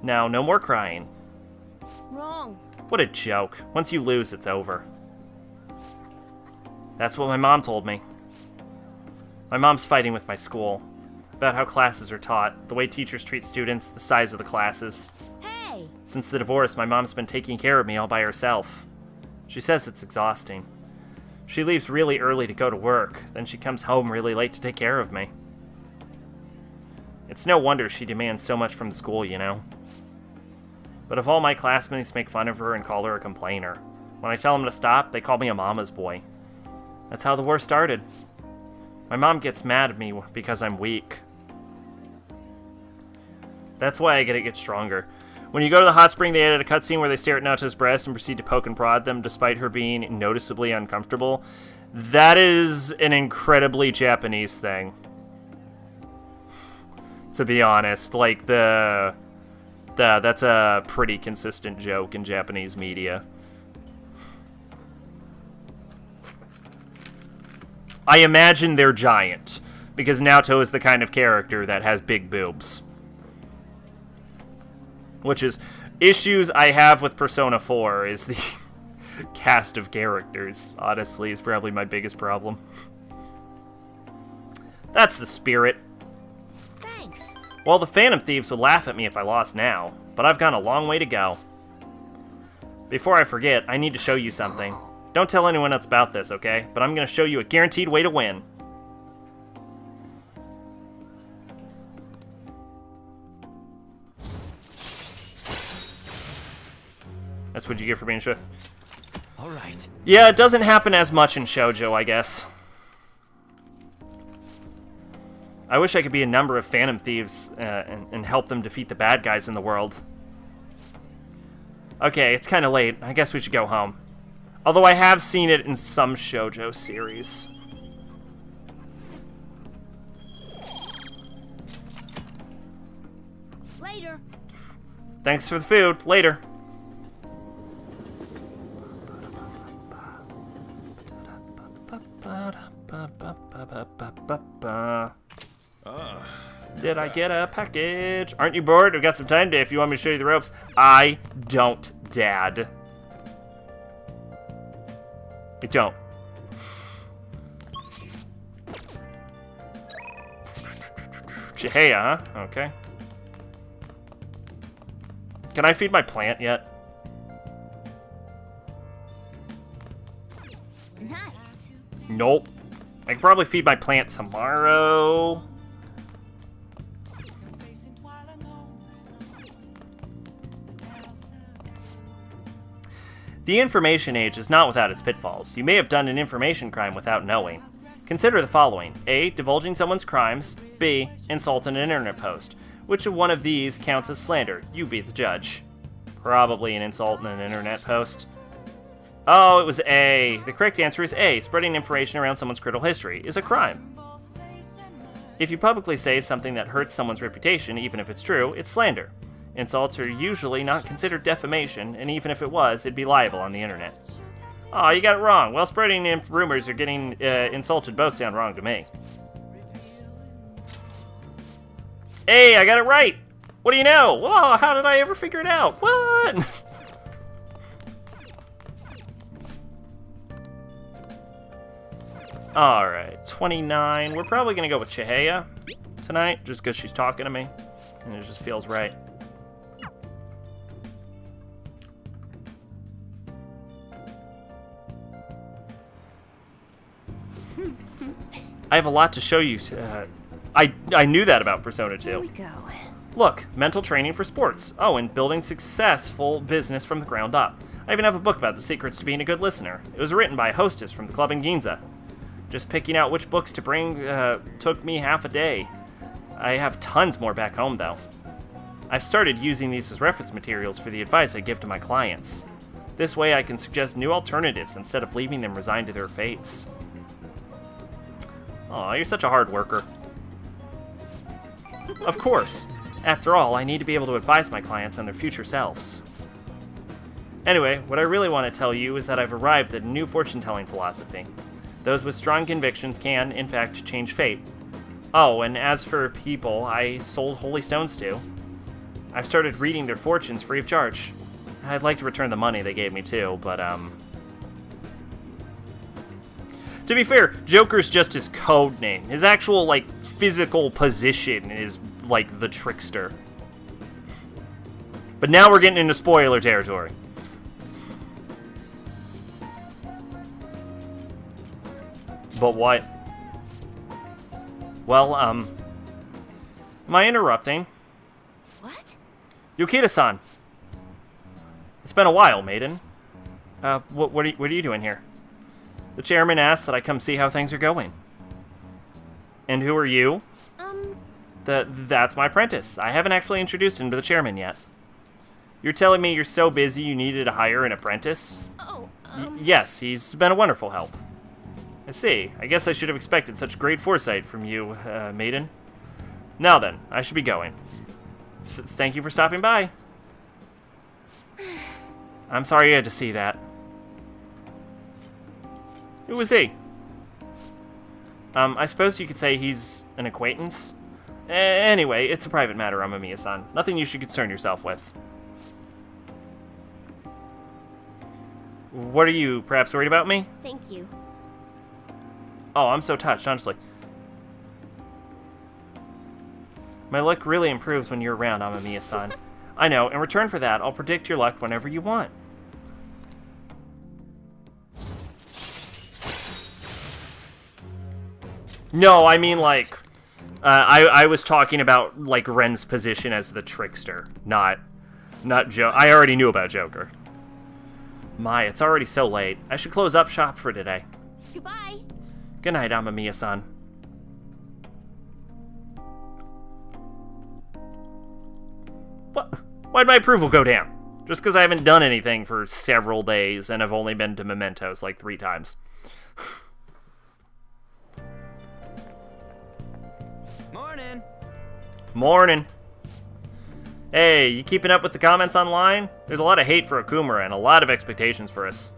Now, no more crying. Wrong. What a joke. Once you lose, it's over. That's what my mom told me. My mom's fighting with my school. About how classes are taught, the way teachers treat students, the size of the classes. Hey! Since the divorce, my mom's been taking care of me all by herself. She says it's exhausting. She leaves really early to go to work, then she comes home really late to take care of me. It's no wonder she demands so much from the school, you know? But if all my classmates make fun of her and call her a complainer, when I tell them to stop, they call me a mama's boy. That's how the war started. My mom gets mad at me because I'm weak. That's why I gotta get stronger. When you go to the hot spring, they added a cutscene where they stare at Naoto's breasts and proceed to poke and prod them despite her being noticeably uncomfortable. That is an incredibly Japanese thing. To be honest, like that's a pretty consistent joke in Japanese media. I imagine they're giant, because Naoto is the kind of character that has big boobs. Which is issues I have with Persona 4 is the cast of characters, honestly, is probably my biggest problem. That's the spirit. Thanks. Well, the Phantom Thieves would laugh at me if I lost now, but I've gone a long way to go. Before I forget, I need to show you something. Don't tell anyone else about this, okay? But I'm going to show you a guaranteed way to win. That's what you get for being shy. All right. Yeah, it doesn't happen as much in shoujo, I guess. I wish I could be a number of Phantom Thieves and help them defeat the bad guys in the world. Okay, it's kind of late. I guess we should go home. Although I have seen it in some shoujo series. Later. Thanks for the food. Later. Did I get a package? Aren't you bored? We've got some time today if you want me to show you the ropes. I don't, Dad. I don't. Chihaya, huh? Okay. Can I feed my plant yet? Nice. Nope. I can probably feed my plant tomorrow. The information age is not without its pitfalls. You may have done an information crime without knowing. Consider the following. A. Divulging someone's crimes. B. Insult in an internet post. Which of one of these counts as slander? You be the judge. Probably an insult in an internet post. Oh, it was A. The correct answer is A. Spreading information around someone's criminal history is a crime. If you publicly say something that hurts someone's reputation, even if it's true, it's slander. Insults are usually not considered defamation, and even if it was, it'd be liable on the internet. Aw, you got it wrong. Well, spreading rumors or getting insulted both sound wrong to me. Hey, I got it right! What do you know? Whoa, how did I ever figure it out? What? Alright, 29. We're probably gonna go with Chihaya tonight, just because she's talking to me, and it just feels right. I have a lot to show you. I knew that about Persona 2. Here we go. Look, mental training for sports. Oh, and building successful business from the ground up. I even have a book about the secrets to being a good listener. It was written by a hostess from the club in Ginza. Just picking out which books to bring took me half a day. I have tons more back home, though. I've started using these as reference materials for the advice I give to my clients. This way I can suggest new alternatives instead of leaving them resigned to their fates. Aw, you're such a hard worker. Of course. After all, I need to be able to advise my clients on their future selves. Anyway, what I really want to tell you is that I've arrived at a new fortune-telling philosophy. Those with strong convictions can, in fact, change fate. Oh, and as for people I sold holy stones to, I've started reading their fortunes free of charge. I'd like to return the money they gave me too, but to be fair, Joker's just his code name. His actual, like, physical position is, like, the trickster. But now we're getting into spoiler territory. But what? Well, Am I interrupting? What? Yukita-san. It's been a while, maiden. What are you doing here? The chairman asked that I come see how things are going. And who are you? That's my apprentice. I haven't actually introduced him to the chairman yet. You're telling me you're so busy you needed to hire an apprentice? Oh, Yes, he's been a wonderful help. I see. I guess I should have expected such great foresight from you, maiden. Now then, I should be going. Thank you for stopping by. I'm sorry you had to see that. Who was he? I suppose you could say he's an acquaintance. Anyway, it's a private matter, Amamiya-san. Nothing you should concern yourself with. What are you, perhaps worried about me? thank you. Oh, I'm so touched, honestly. My luck really improves when you're around, Amamiya-san. I know, in return for that, I'll predict your luck whenever you want. No, I mean, like, I was talking about, like, Ren's position as the trickster, not Joker. I already knew about Joker. My, it's already so late. I should close up shop for today. Goodbye. Good night, Amamiya-san. What? Why'd my approval go down? Just because I haven't done anything for several days and I've only been to Mementos like 3 times. Morning. Morning. Hey, you keeping up with the comments online? There's a lot of hate for Okumura and a lot of expectations for us.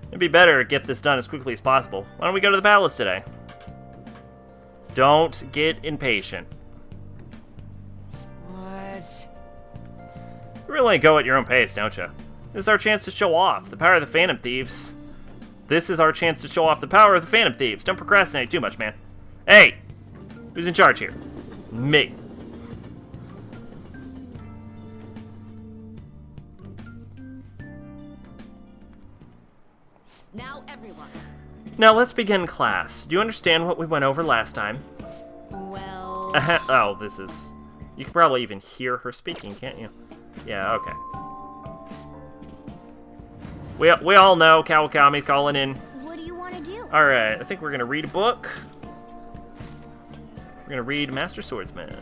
It'd be better to get this done as quickly as possible. Why don't we go to the palace today? Don't get impatient. What? You really go at your own pace, don't you? This is our chance to show off the power of the Phantom Thieves. This is our chance to show off the power of the Phantom Thieves. Don't procrastinate too much, man. Hey! Who's in charge here? Me. Now, everyone. Now let's begin class. Do you understand what we went over last time? Well, Oh, this is... You can probably even hear her speaking, can't you? Yeah, okay. We all know Kawakami calling in. What do you want to do? Alright, I think we're gonna read a book. We're gonna read Master Swordsman.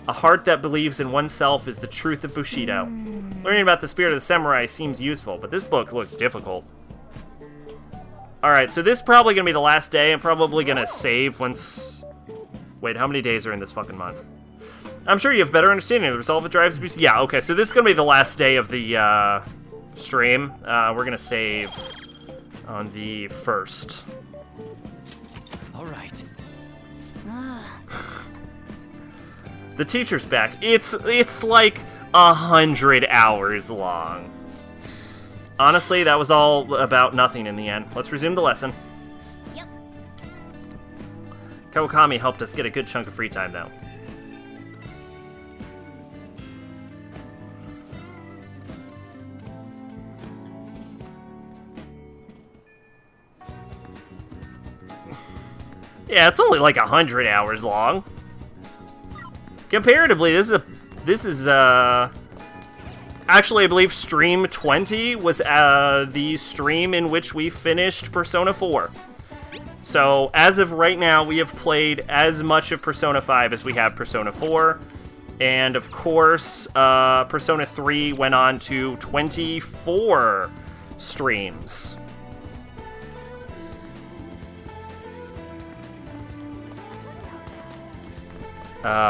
A heart that believes in oneself is the truth of Bushido. Learning about the spirit of the samurai seems useful, but this book looks difficult. Alright, so this is probably gonna be the last day. I'm probably gonna save once... Wait, how many days are in this fucking month? I'm sure you have better understanding of the resolve that drives Bushido. Yeah, okay, so this is gonna be the last day of the stream. We're gonna save on the 1st. All right. The teacher's back. It's like 100 hours long. Honestly, that was all about nothing in the end. Let's resume the lesson. Yep. Kawakami helped us get a good chunk of free time, though. Yeah, it's only like 100 hours long. Comparatively, this is actually, I believe stream 20 was the stream in which we finished Persona 4. So as of right now, we have played as much of Persona 5 as we have Persona 4, and of course, Persona 3 went on to 24 streams.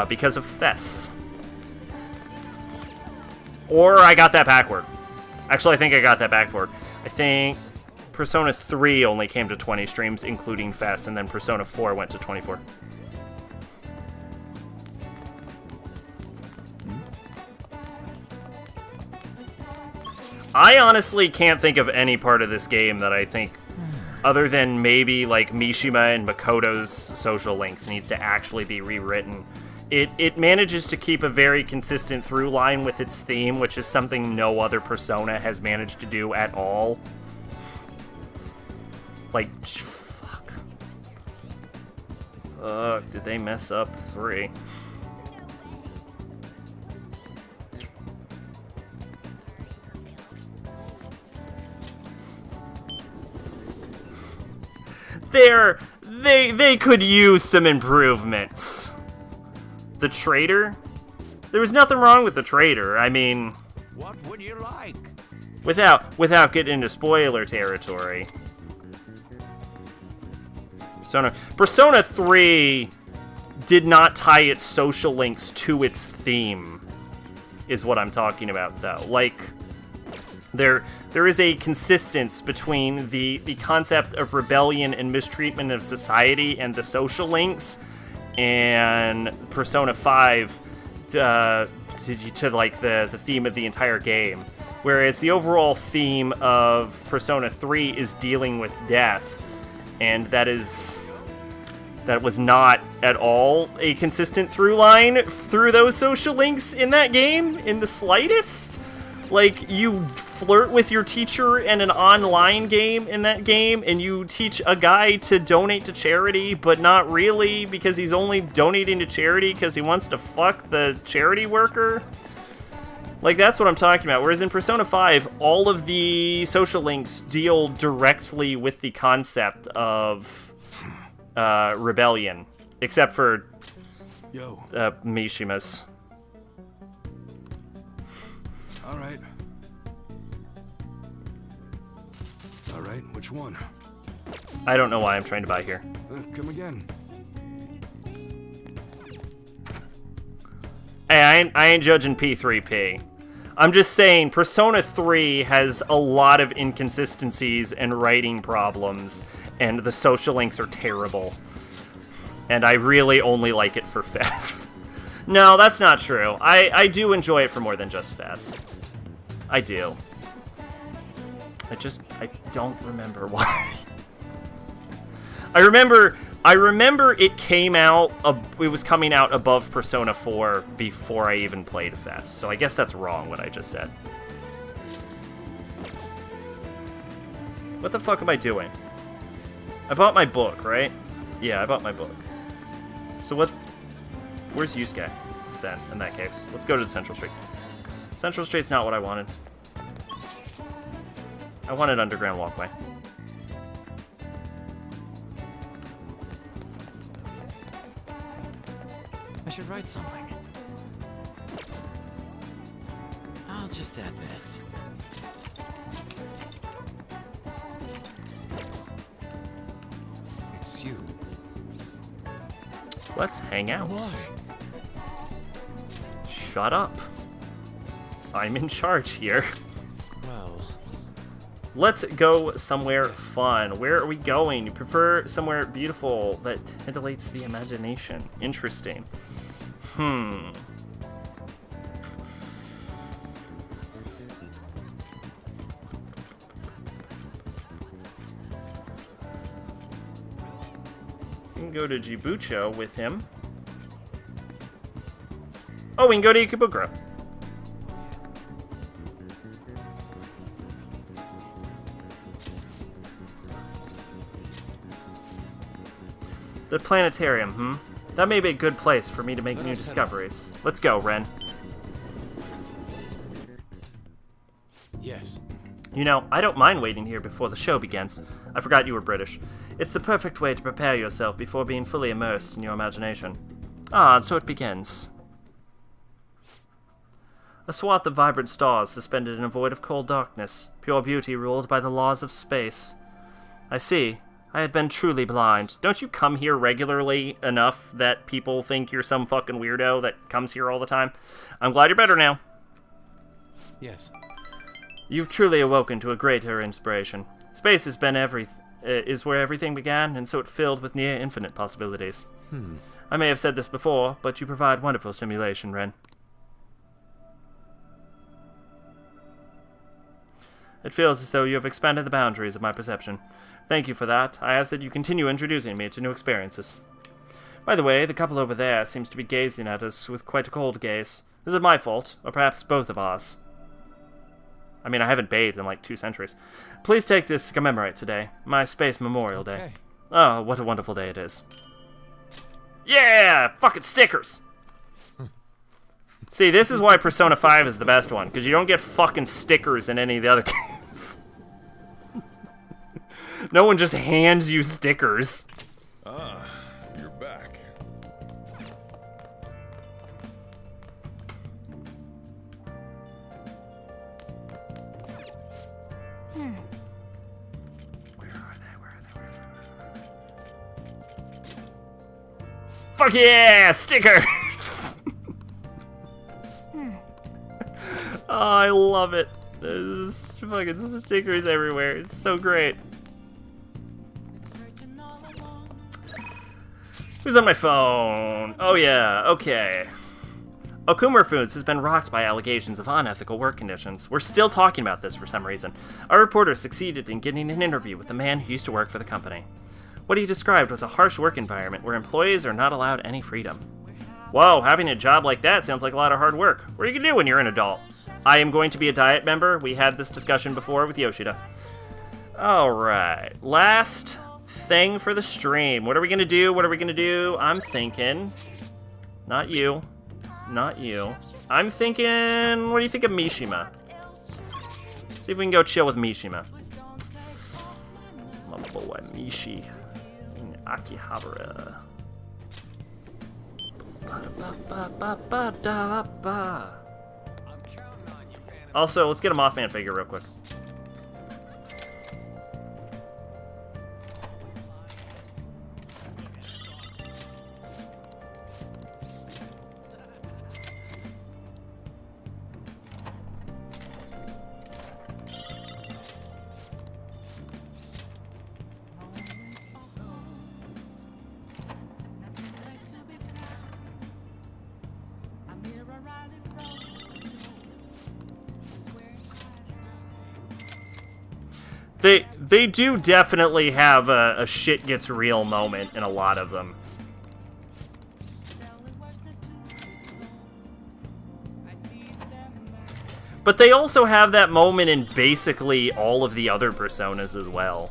Because of Fess. Or I got that backward. Actually, I think I got that backward. I think Persona 3 only came to 20 streams, including Fess, and then Persona 4 went to 24. I honestly can't think of any part of this game that I think, other than maybe like Mishima and Makoto's social links, needs to actually be rewritten. It manages to keep a very consistent through line with its theme, which is something no other Persona has managed to do at all. Like, fuck. Did they mess up 3? They could use some improvements. The trader? There was nothing wrong with the trader. I mean, What would you like? without getting into spoiler territory. Persona 3 did not tie its social links to its theme, is what I'm talking about, though. Like, there is a consistence between the concept of rebellion and mistreatment of society and the social links, and Persona 5 to like the theme of the entire game. Whereas the overall theme of Persona 3 is dealing with death, and that was not at all a consistent through line through those social links in that game in the slightest. Like, you flirt with your teacher in an online game in that game, and you teach a guy to donate to charity, but not really, because he's only donating to charity because he wants to fuck the charity worker. Like, that's what I'm talking about. Whereas in Persona 5, all of the social links deal directly with the concept of rebellion, except for Mishima's. Alright. Alright, which one? I don't know why I'm trying to buy here. Come again. Hey, I ain't judging P3P. I'm just saying Persona 3 has a lot of inconsistencies and writing problems, and the social links are terrible. And I really only like it for Fess. No, that's not true. I do enjoy it for more than just Fess. I do. I don't remember why. I remember it came out, it was coming out above Persona 4 before I even played Fess, so I guess that's wrong what I just said. What the fuck am I doing? I bought my book, right? Yeah, I bought my book. So where's Yusuke then, in that case? Let's go to the Central Street. Central Street's not what I wanted. I wanted Underground Walkway. I should write something. I'll just add this. It's you. Let's hang out. Why? Shut up. I'm in charge here. Well, Let's go somewhere fun. Where are we going? You prefer somewhere beautiful that titillates the imagination. Interesting. We can go to Jibucho with him. Oh, we can go to Ikebukuro. The planetarium, That may be a good place for me to make new discoveries. Let's go, Ren. Yes. You know, I don't mind waiting here before the show begins. I forgot you were British. It's the perfect way to prepare yourself before being fully immersed in your imagination. Ah, and so it begins. A swath of vibrant stars suspended in a void of cold darkness, pure beauty ruled by the laws of space. I see. I had been truly blind. Don't you come here regularly enough that people think you're some fucking weirdo that comes here all the time? I'm glad you're better now. Yes. You've truly awoken to a greater inspiration. Space has been is where everything began, and so it filled with near infinite possibilities. I may have said this before, but you provide wonderful stimulation, Ren. It feels as though you have expanded the boundaries of my perception. Thank you for that. I ask that you continue introducing me to new experiences. By the way, the couple over there seems to be gazing at us with quite a cold gaze. Is it my fault, or perhaps both of ours? I mean, I haven't bathed in like 2 centuries. Please take this to commemorate today, my Space Memorial Day. Okay. Oh, what a wonderful day it is. Yeah! Fucking stickers! See, this is why Persona 5 is the best one, because you don't get fucking stickers in any of the other games. No one just hands you stickers. Ah, you're back. Fuck yeah! Stickers! Oh, I love it. There's fucking stickers everywhere. It's so great. Who's on my phone? Oh yeah, okay. Okumura Foods has been rocked by allegations of unethical work conditions. We're still talking about this for some reason. Our reporter succeeded in getting an interview with the man who used to work for the company. What he described was a harsh work environment where employees are not allowed any freedom. Whoa, having a job like that sounds like a lot of hard work. What are you gonna do when you're an adult? I am going to be a diet member. We had this discussion before with Yoshida. Alright, last thing for the stream. What are we gonna do? What are we gonna do? I'm thinking... Not you. Not you. I'm thinking... What do you think of Mishima? See if we can go chill with Mishima. My boy Mishi. Akihabara. Also, let's get a Mothman figure real quick. They do definitely have a shit gets real moment in a lot of them. But they also have that moment in basically all of the other Personas as well.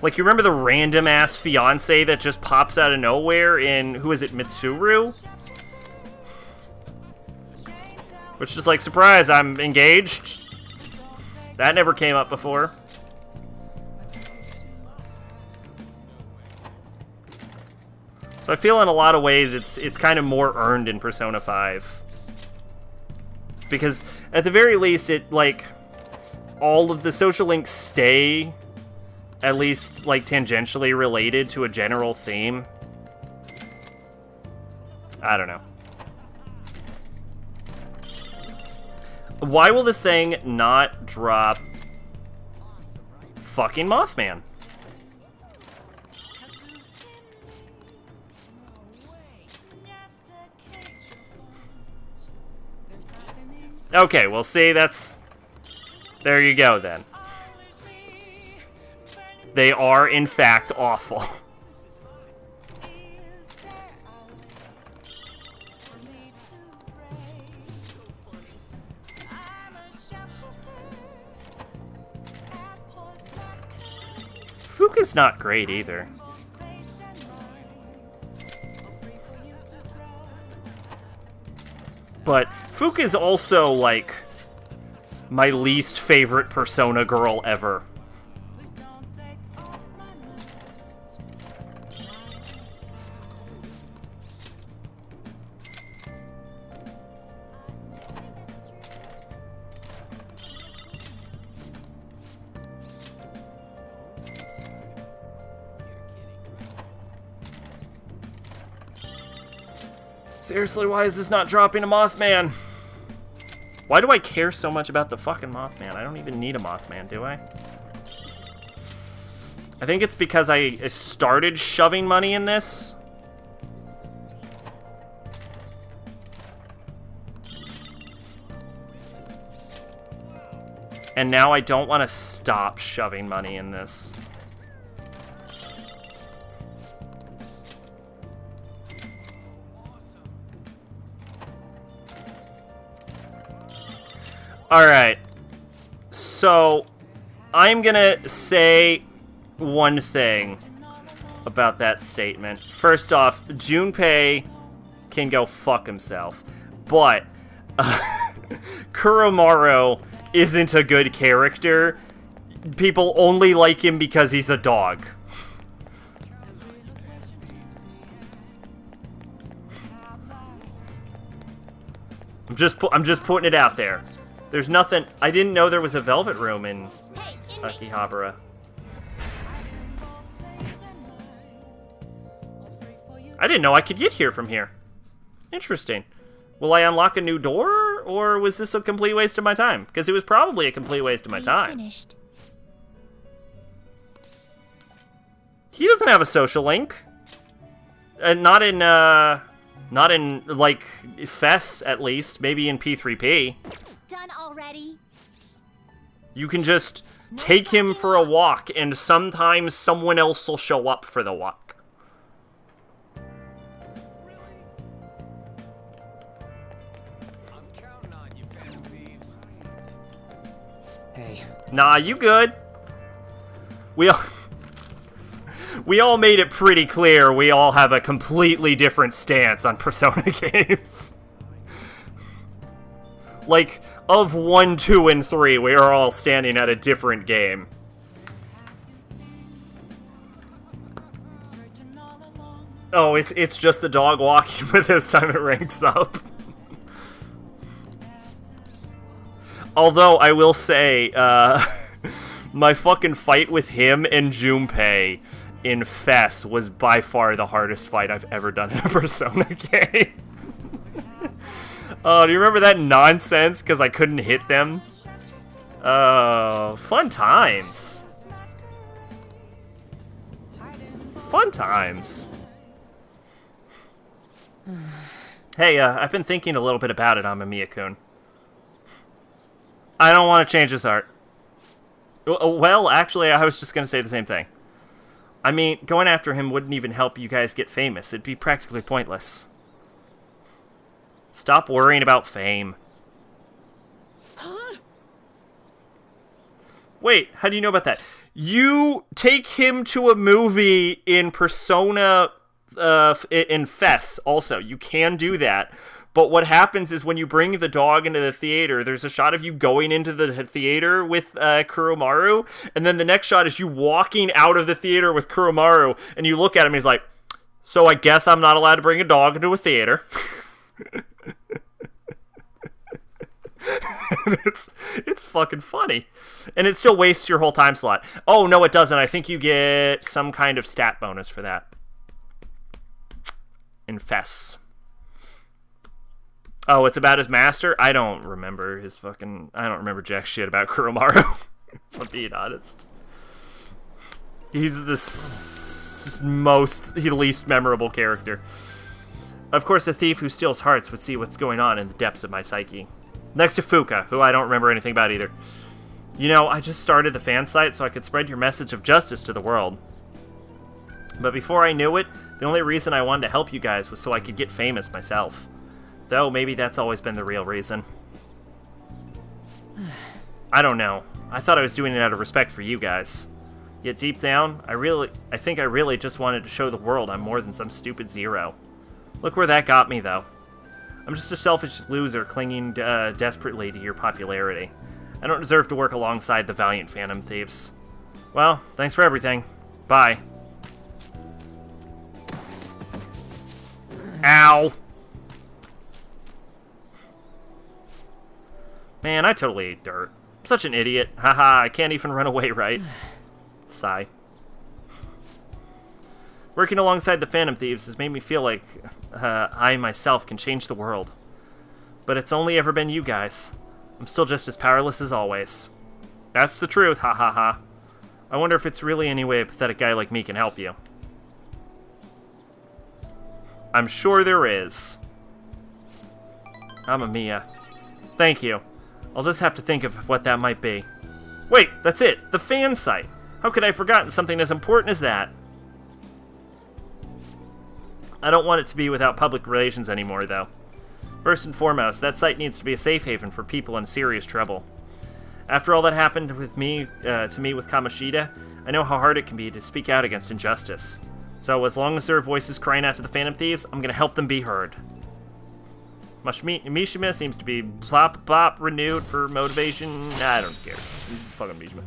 Like, you remember the random-ass fiance that just pops out of nowhere in, who is it, Mitsuru? Which is like, surprise, I'm engaged. That never came up before. So I feel in a lot of ways it's kind of more earned in Persona 5. Because at the very least, it, like, all of the social links stay at least, like, tangentially related to a general theme. I don't know. Why will this thing not drop fucking Mothman? Okay, well, see, that's... There you go, then. They are, in fact, awful. Fuka's not great either. But Fuka's also, like, my least favorite Persona girl ever. Seriously, why is this not dropping a Mothman? Why do I care so much about the fucking Mothman? I don't even need a Mothman, do I? I think it's because I started shoving money in this. And now I don't want to stop shoving money in this. Alright, so I'm gonna say one thing about that statement. First off, Junpei can go fuck himself. But Kuromaru isn't a good character. People only like him because he's a dog. I'm just putting it out there. There's nothing. I didn't know there was a velvet room in Akihabara. I didn't know I could get here from here. Interesting. Will I unlock a new door, or was this a complete waste of my time? Because it was probably a complete waste of my time. Finished. He doesn't have a social link. Not in like Fess at least. Maybe in P3P. Done already. You can just take him for a walk, and sometimes someone else will show up for the walk. Hey, Nah, you good. We all made it pretty clear we all have a completely different stance on Persona games. Like, of 1, 2, and 3, we are all standing at a different game. Oh, it's just the dog walking, but this time it ranks up. Although, I will say, my fucking fight with him and Junpei in Fess was by far the hardest fight I've ever done in a Persona game. Oh, do you remember that nonsense? Because I couldn't hit them? Oh, fun times. Fun times. Hey, I've been thinking a little bit about it, Amamiya-kun. I don't want to change his heart. Well, actually, I was just going to say the same thing. I mean, going after him wouldn't even help you guys get famous. It'd be practically pointless. Stop worrying about fame. Wait, how do you know about that? You take him to a movie in Persona, in Fess also. You can do that. But what happens is when you bring the dog into the theater, there's a shot of you going into the theater with Kuromaru, and then the next shot is you walking out of the theater with Kuromaru, and you look at him and he's like, so I guess I'm not allowed to bring a dog into a theater. It's fucking funny. And it still wastes your whole time slot. Oh, no, it doesn't. I think you get some kind of stat bonus for that. In Fess. Oh, it's about his master? I don't remember I don't remember jack shit about Kuromaru, if I'm being honest. He's the least memorable character. Of course, a thief who steals hearts would see what's going on in the depths of my psyche. Next to Fuka, who I don't remember anything about either. You know, I just started the fan site so I could spread your message of justice to the world. But before I knew it, the only reason I wanted to help you guys was so I could get famous myself. Though, maybe that's always been the real reason. I don't know. I thought I was doing it out of respect for you guys. Yet deep down, I think I really just wanted to show the world I'm more than some stupid zero. Look where that got me, though. I'm just a selfish loser clinging desperately to your popularity. I don't deserve to work alongside the valiant Phantom Thieves. Well, thanks for everything. Bye. Ow! Man, I totally ate dirt. I'm such an idiot. Haha, I can't even run away, right? Sigh. Working alongside the Phantom Thieves has made me feel like I myself can change the world. But it's only ever been you guys. I'm still just as powerless as always. That's the truth, ha ha ha. I wonder if it's really any way a pathetic guy like me can help you. I'm sure there is. Amamiya. Thank you. I'll just have to think of what that might be. Wait, that's it! The fan site! How could I have forgotten something as important as that? I don't want it to be without public relations anymore, though. First and foremost, that site needs to be a safe haven for people in serious trouble. After all that happened with me, to me with Kamoshida, I know how hard it can be to speak out against injustice. So as long as there are voices crying out to the Phantom Thieves, I'm gonna help them be heard. Mishima seems to be bop renewed for motivation. Nah, I don't care. Fucking Mishima.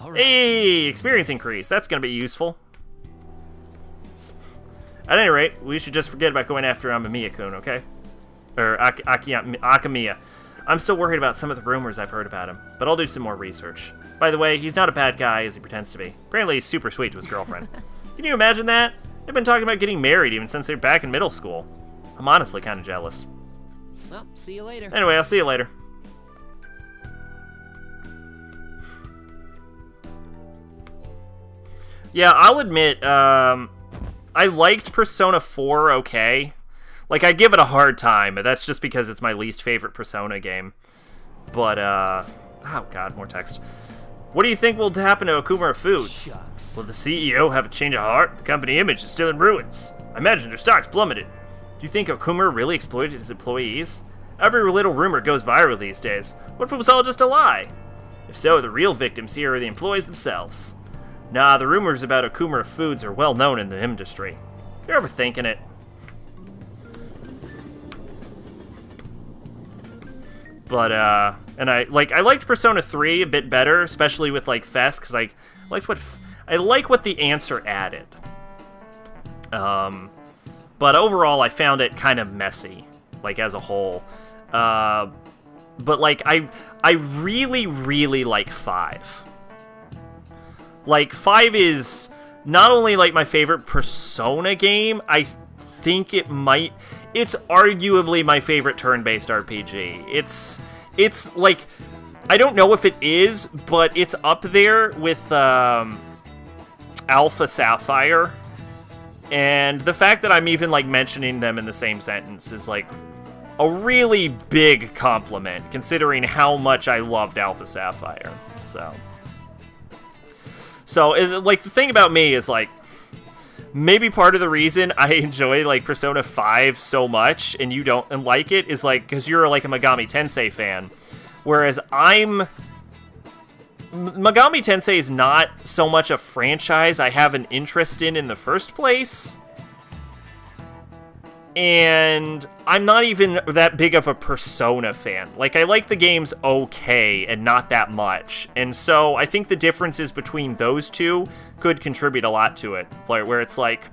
All right. Hey, experience increase. That's gonna be useful. At any rate, we should just forget about going after Amamiya-kun, okay? Or Akamiya. I'm still worried about some of the rumors I've heard about him, but I'll do some more research. By the way, he's not a bad guy as he pretends to be. Apparently he's super sweet to his girlfriend. Can you imagine that? They've been talking about getting married even since they're back in middle school. I'm honestly kind of jealous. Well, see you later. Anyway, I'll see you later. Yeah, I'll admit, I liked Persona 4 okay. Like, I give it a hard time, but that's just because it's my least favorite Persona game. But, oh god, more text. What do you think will happen to Okumura Foods? Shucks. Will the CEO have a change of heart? The company image is still in ruins. I imagine their stock's plummeted. Do you think Okumura really exploited his employees? Every little rumor goes viral these days. What if it was all just a lie? If so, the real victims here are the employees themselves. Nah, the rumors about Okumura Foods are well known in the industry. You're overthinking it. But, and I liked Persona 3 a bit better, especially with, like, Fest, because I like what the answer added. But overall, I found it kind of messy, like, as a whole. But, like, I really, really like 5. Like, 5 is not only, like, my favorite Persona game, I think it's arguably my favorite turn-based RPG. It's like, I don't know if it is, but it's up there with Alpha Sapphire. And the fact that I'm even, like, mentioning them in the same sentence is, like, a really big compliment, considering how much I loved Alpha Sapphire. So, like, the thing about me is, like, maybe part of the reason I enjoy, like, Persona 5 so much and you don't like it is, like, because you're, like, a Megami Tensei fan. Whereas Megami Tensei is not so much a franchise I have an interest in the first place. And I'm not even that big of a Persona fan. Like, I like the games okay and not that much. And so I think the differences between those two could contribute a lot to it. Where it's like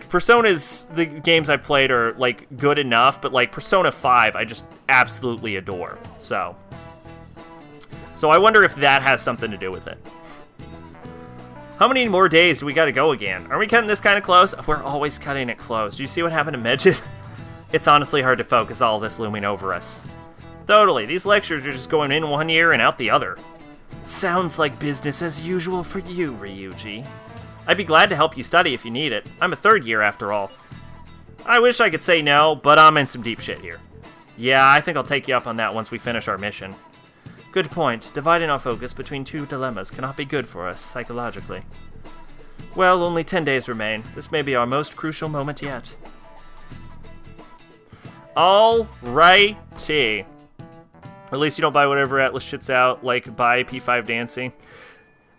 Persona's, the games I've played are, like, good enough, but, like, Persona 5 I just absolutely adore. So I wonder if that has something to do with it. How many more days do we gotta go again? Are we cutting this kind of close? We're always cutting it close. Do you see what happened to Medjit? It's honestly hard to focus all this looming over us. Totally, these lectures are just going in one ear and out the other. Sounds like business as usual for you, Ryuji. I'd be glad to help you study if you need it. I'm a third year after all. I wish I could say no, but I'm in some deep shit here. Yeah, I think I'll take you up on that once we finish our mission. Good point. Dividing our focus between two dilemmas cannot be good for us, psychologically. Well, only 10 days remain. This may be our most crucial moment yet. Alrighty. At least you don't buy whatever Atlas shits out, like buy P5 Dancing.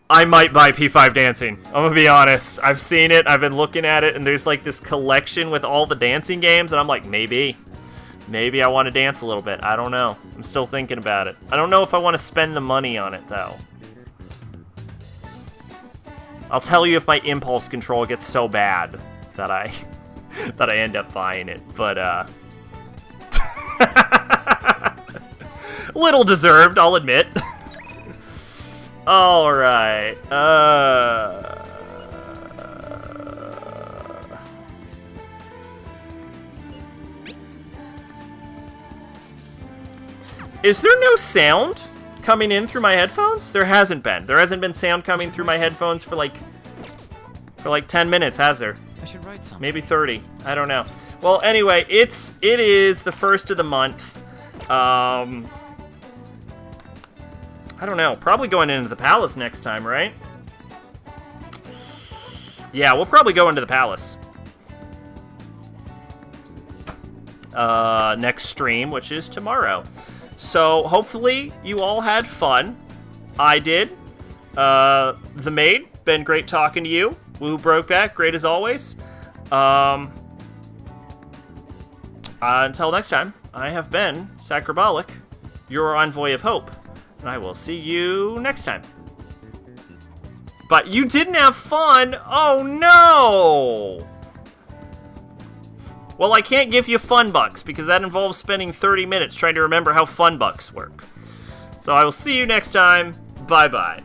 I might buy P5 Dancing. I'm gonna be honest. I've seen it, I've been looking at it, and there's like this collection with all the dancing games, and I'm like, maybe I want to dance a little bit. I don't know. I'm still thinking about it. I don't know if I want to spend the money on it, though. I'll tell you if my impulse control gets so bad that I end up buying it. But, little deserved, I'll admit. Alright. Is there no sound coming in through my headphones? There hasn't been. There hasn't been sound coming through my headphones for like 10 minutes, has there? I should write something. Maybe 30. I don't know. Well, anyway, it is the first of the month. I don't know. Probably going into the palace next time, right? Yeah, we'll probably go into the palace. next stream, which is tomorrow. So hopefully you all had fun. I did. The Maid, been great talking to you. Woo Brokeback, great as always. Until next time, I have been Sacrobolic, your envoy of hope, and I will see you next time. But you didn't have fun! Oh no! Well, I can't give you fun bucks, because that involves spending 30 minutes trying to remember how fun bucks work. So I will see you next time. Bye-bye.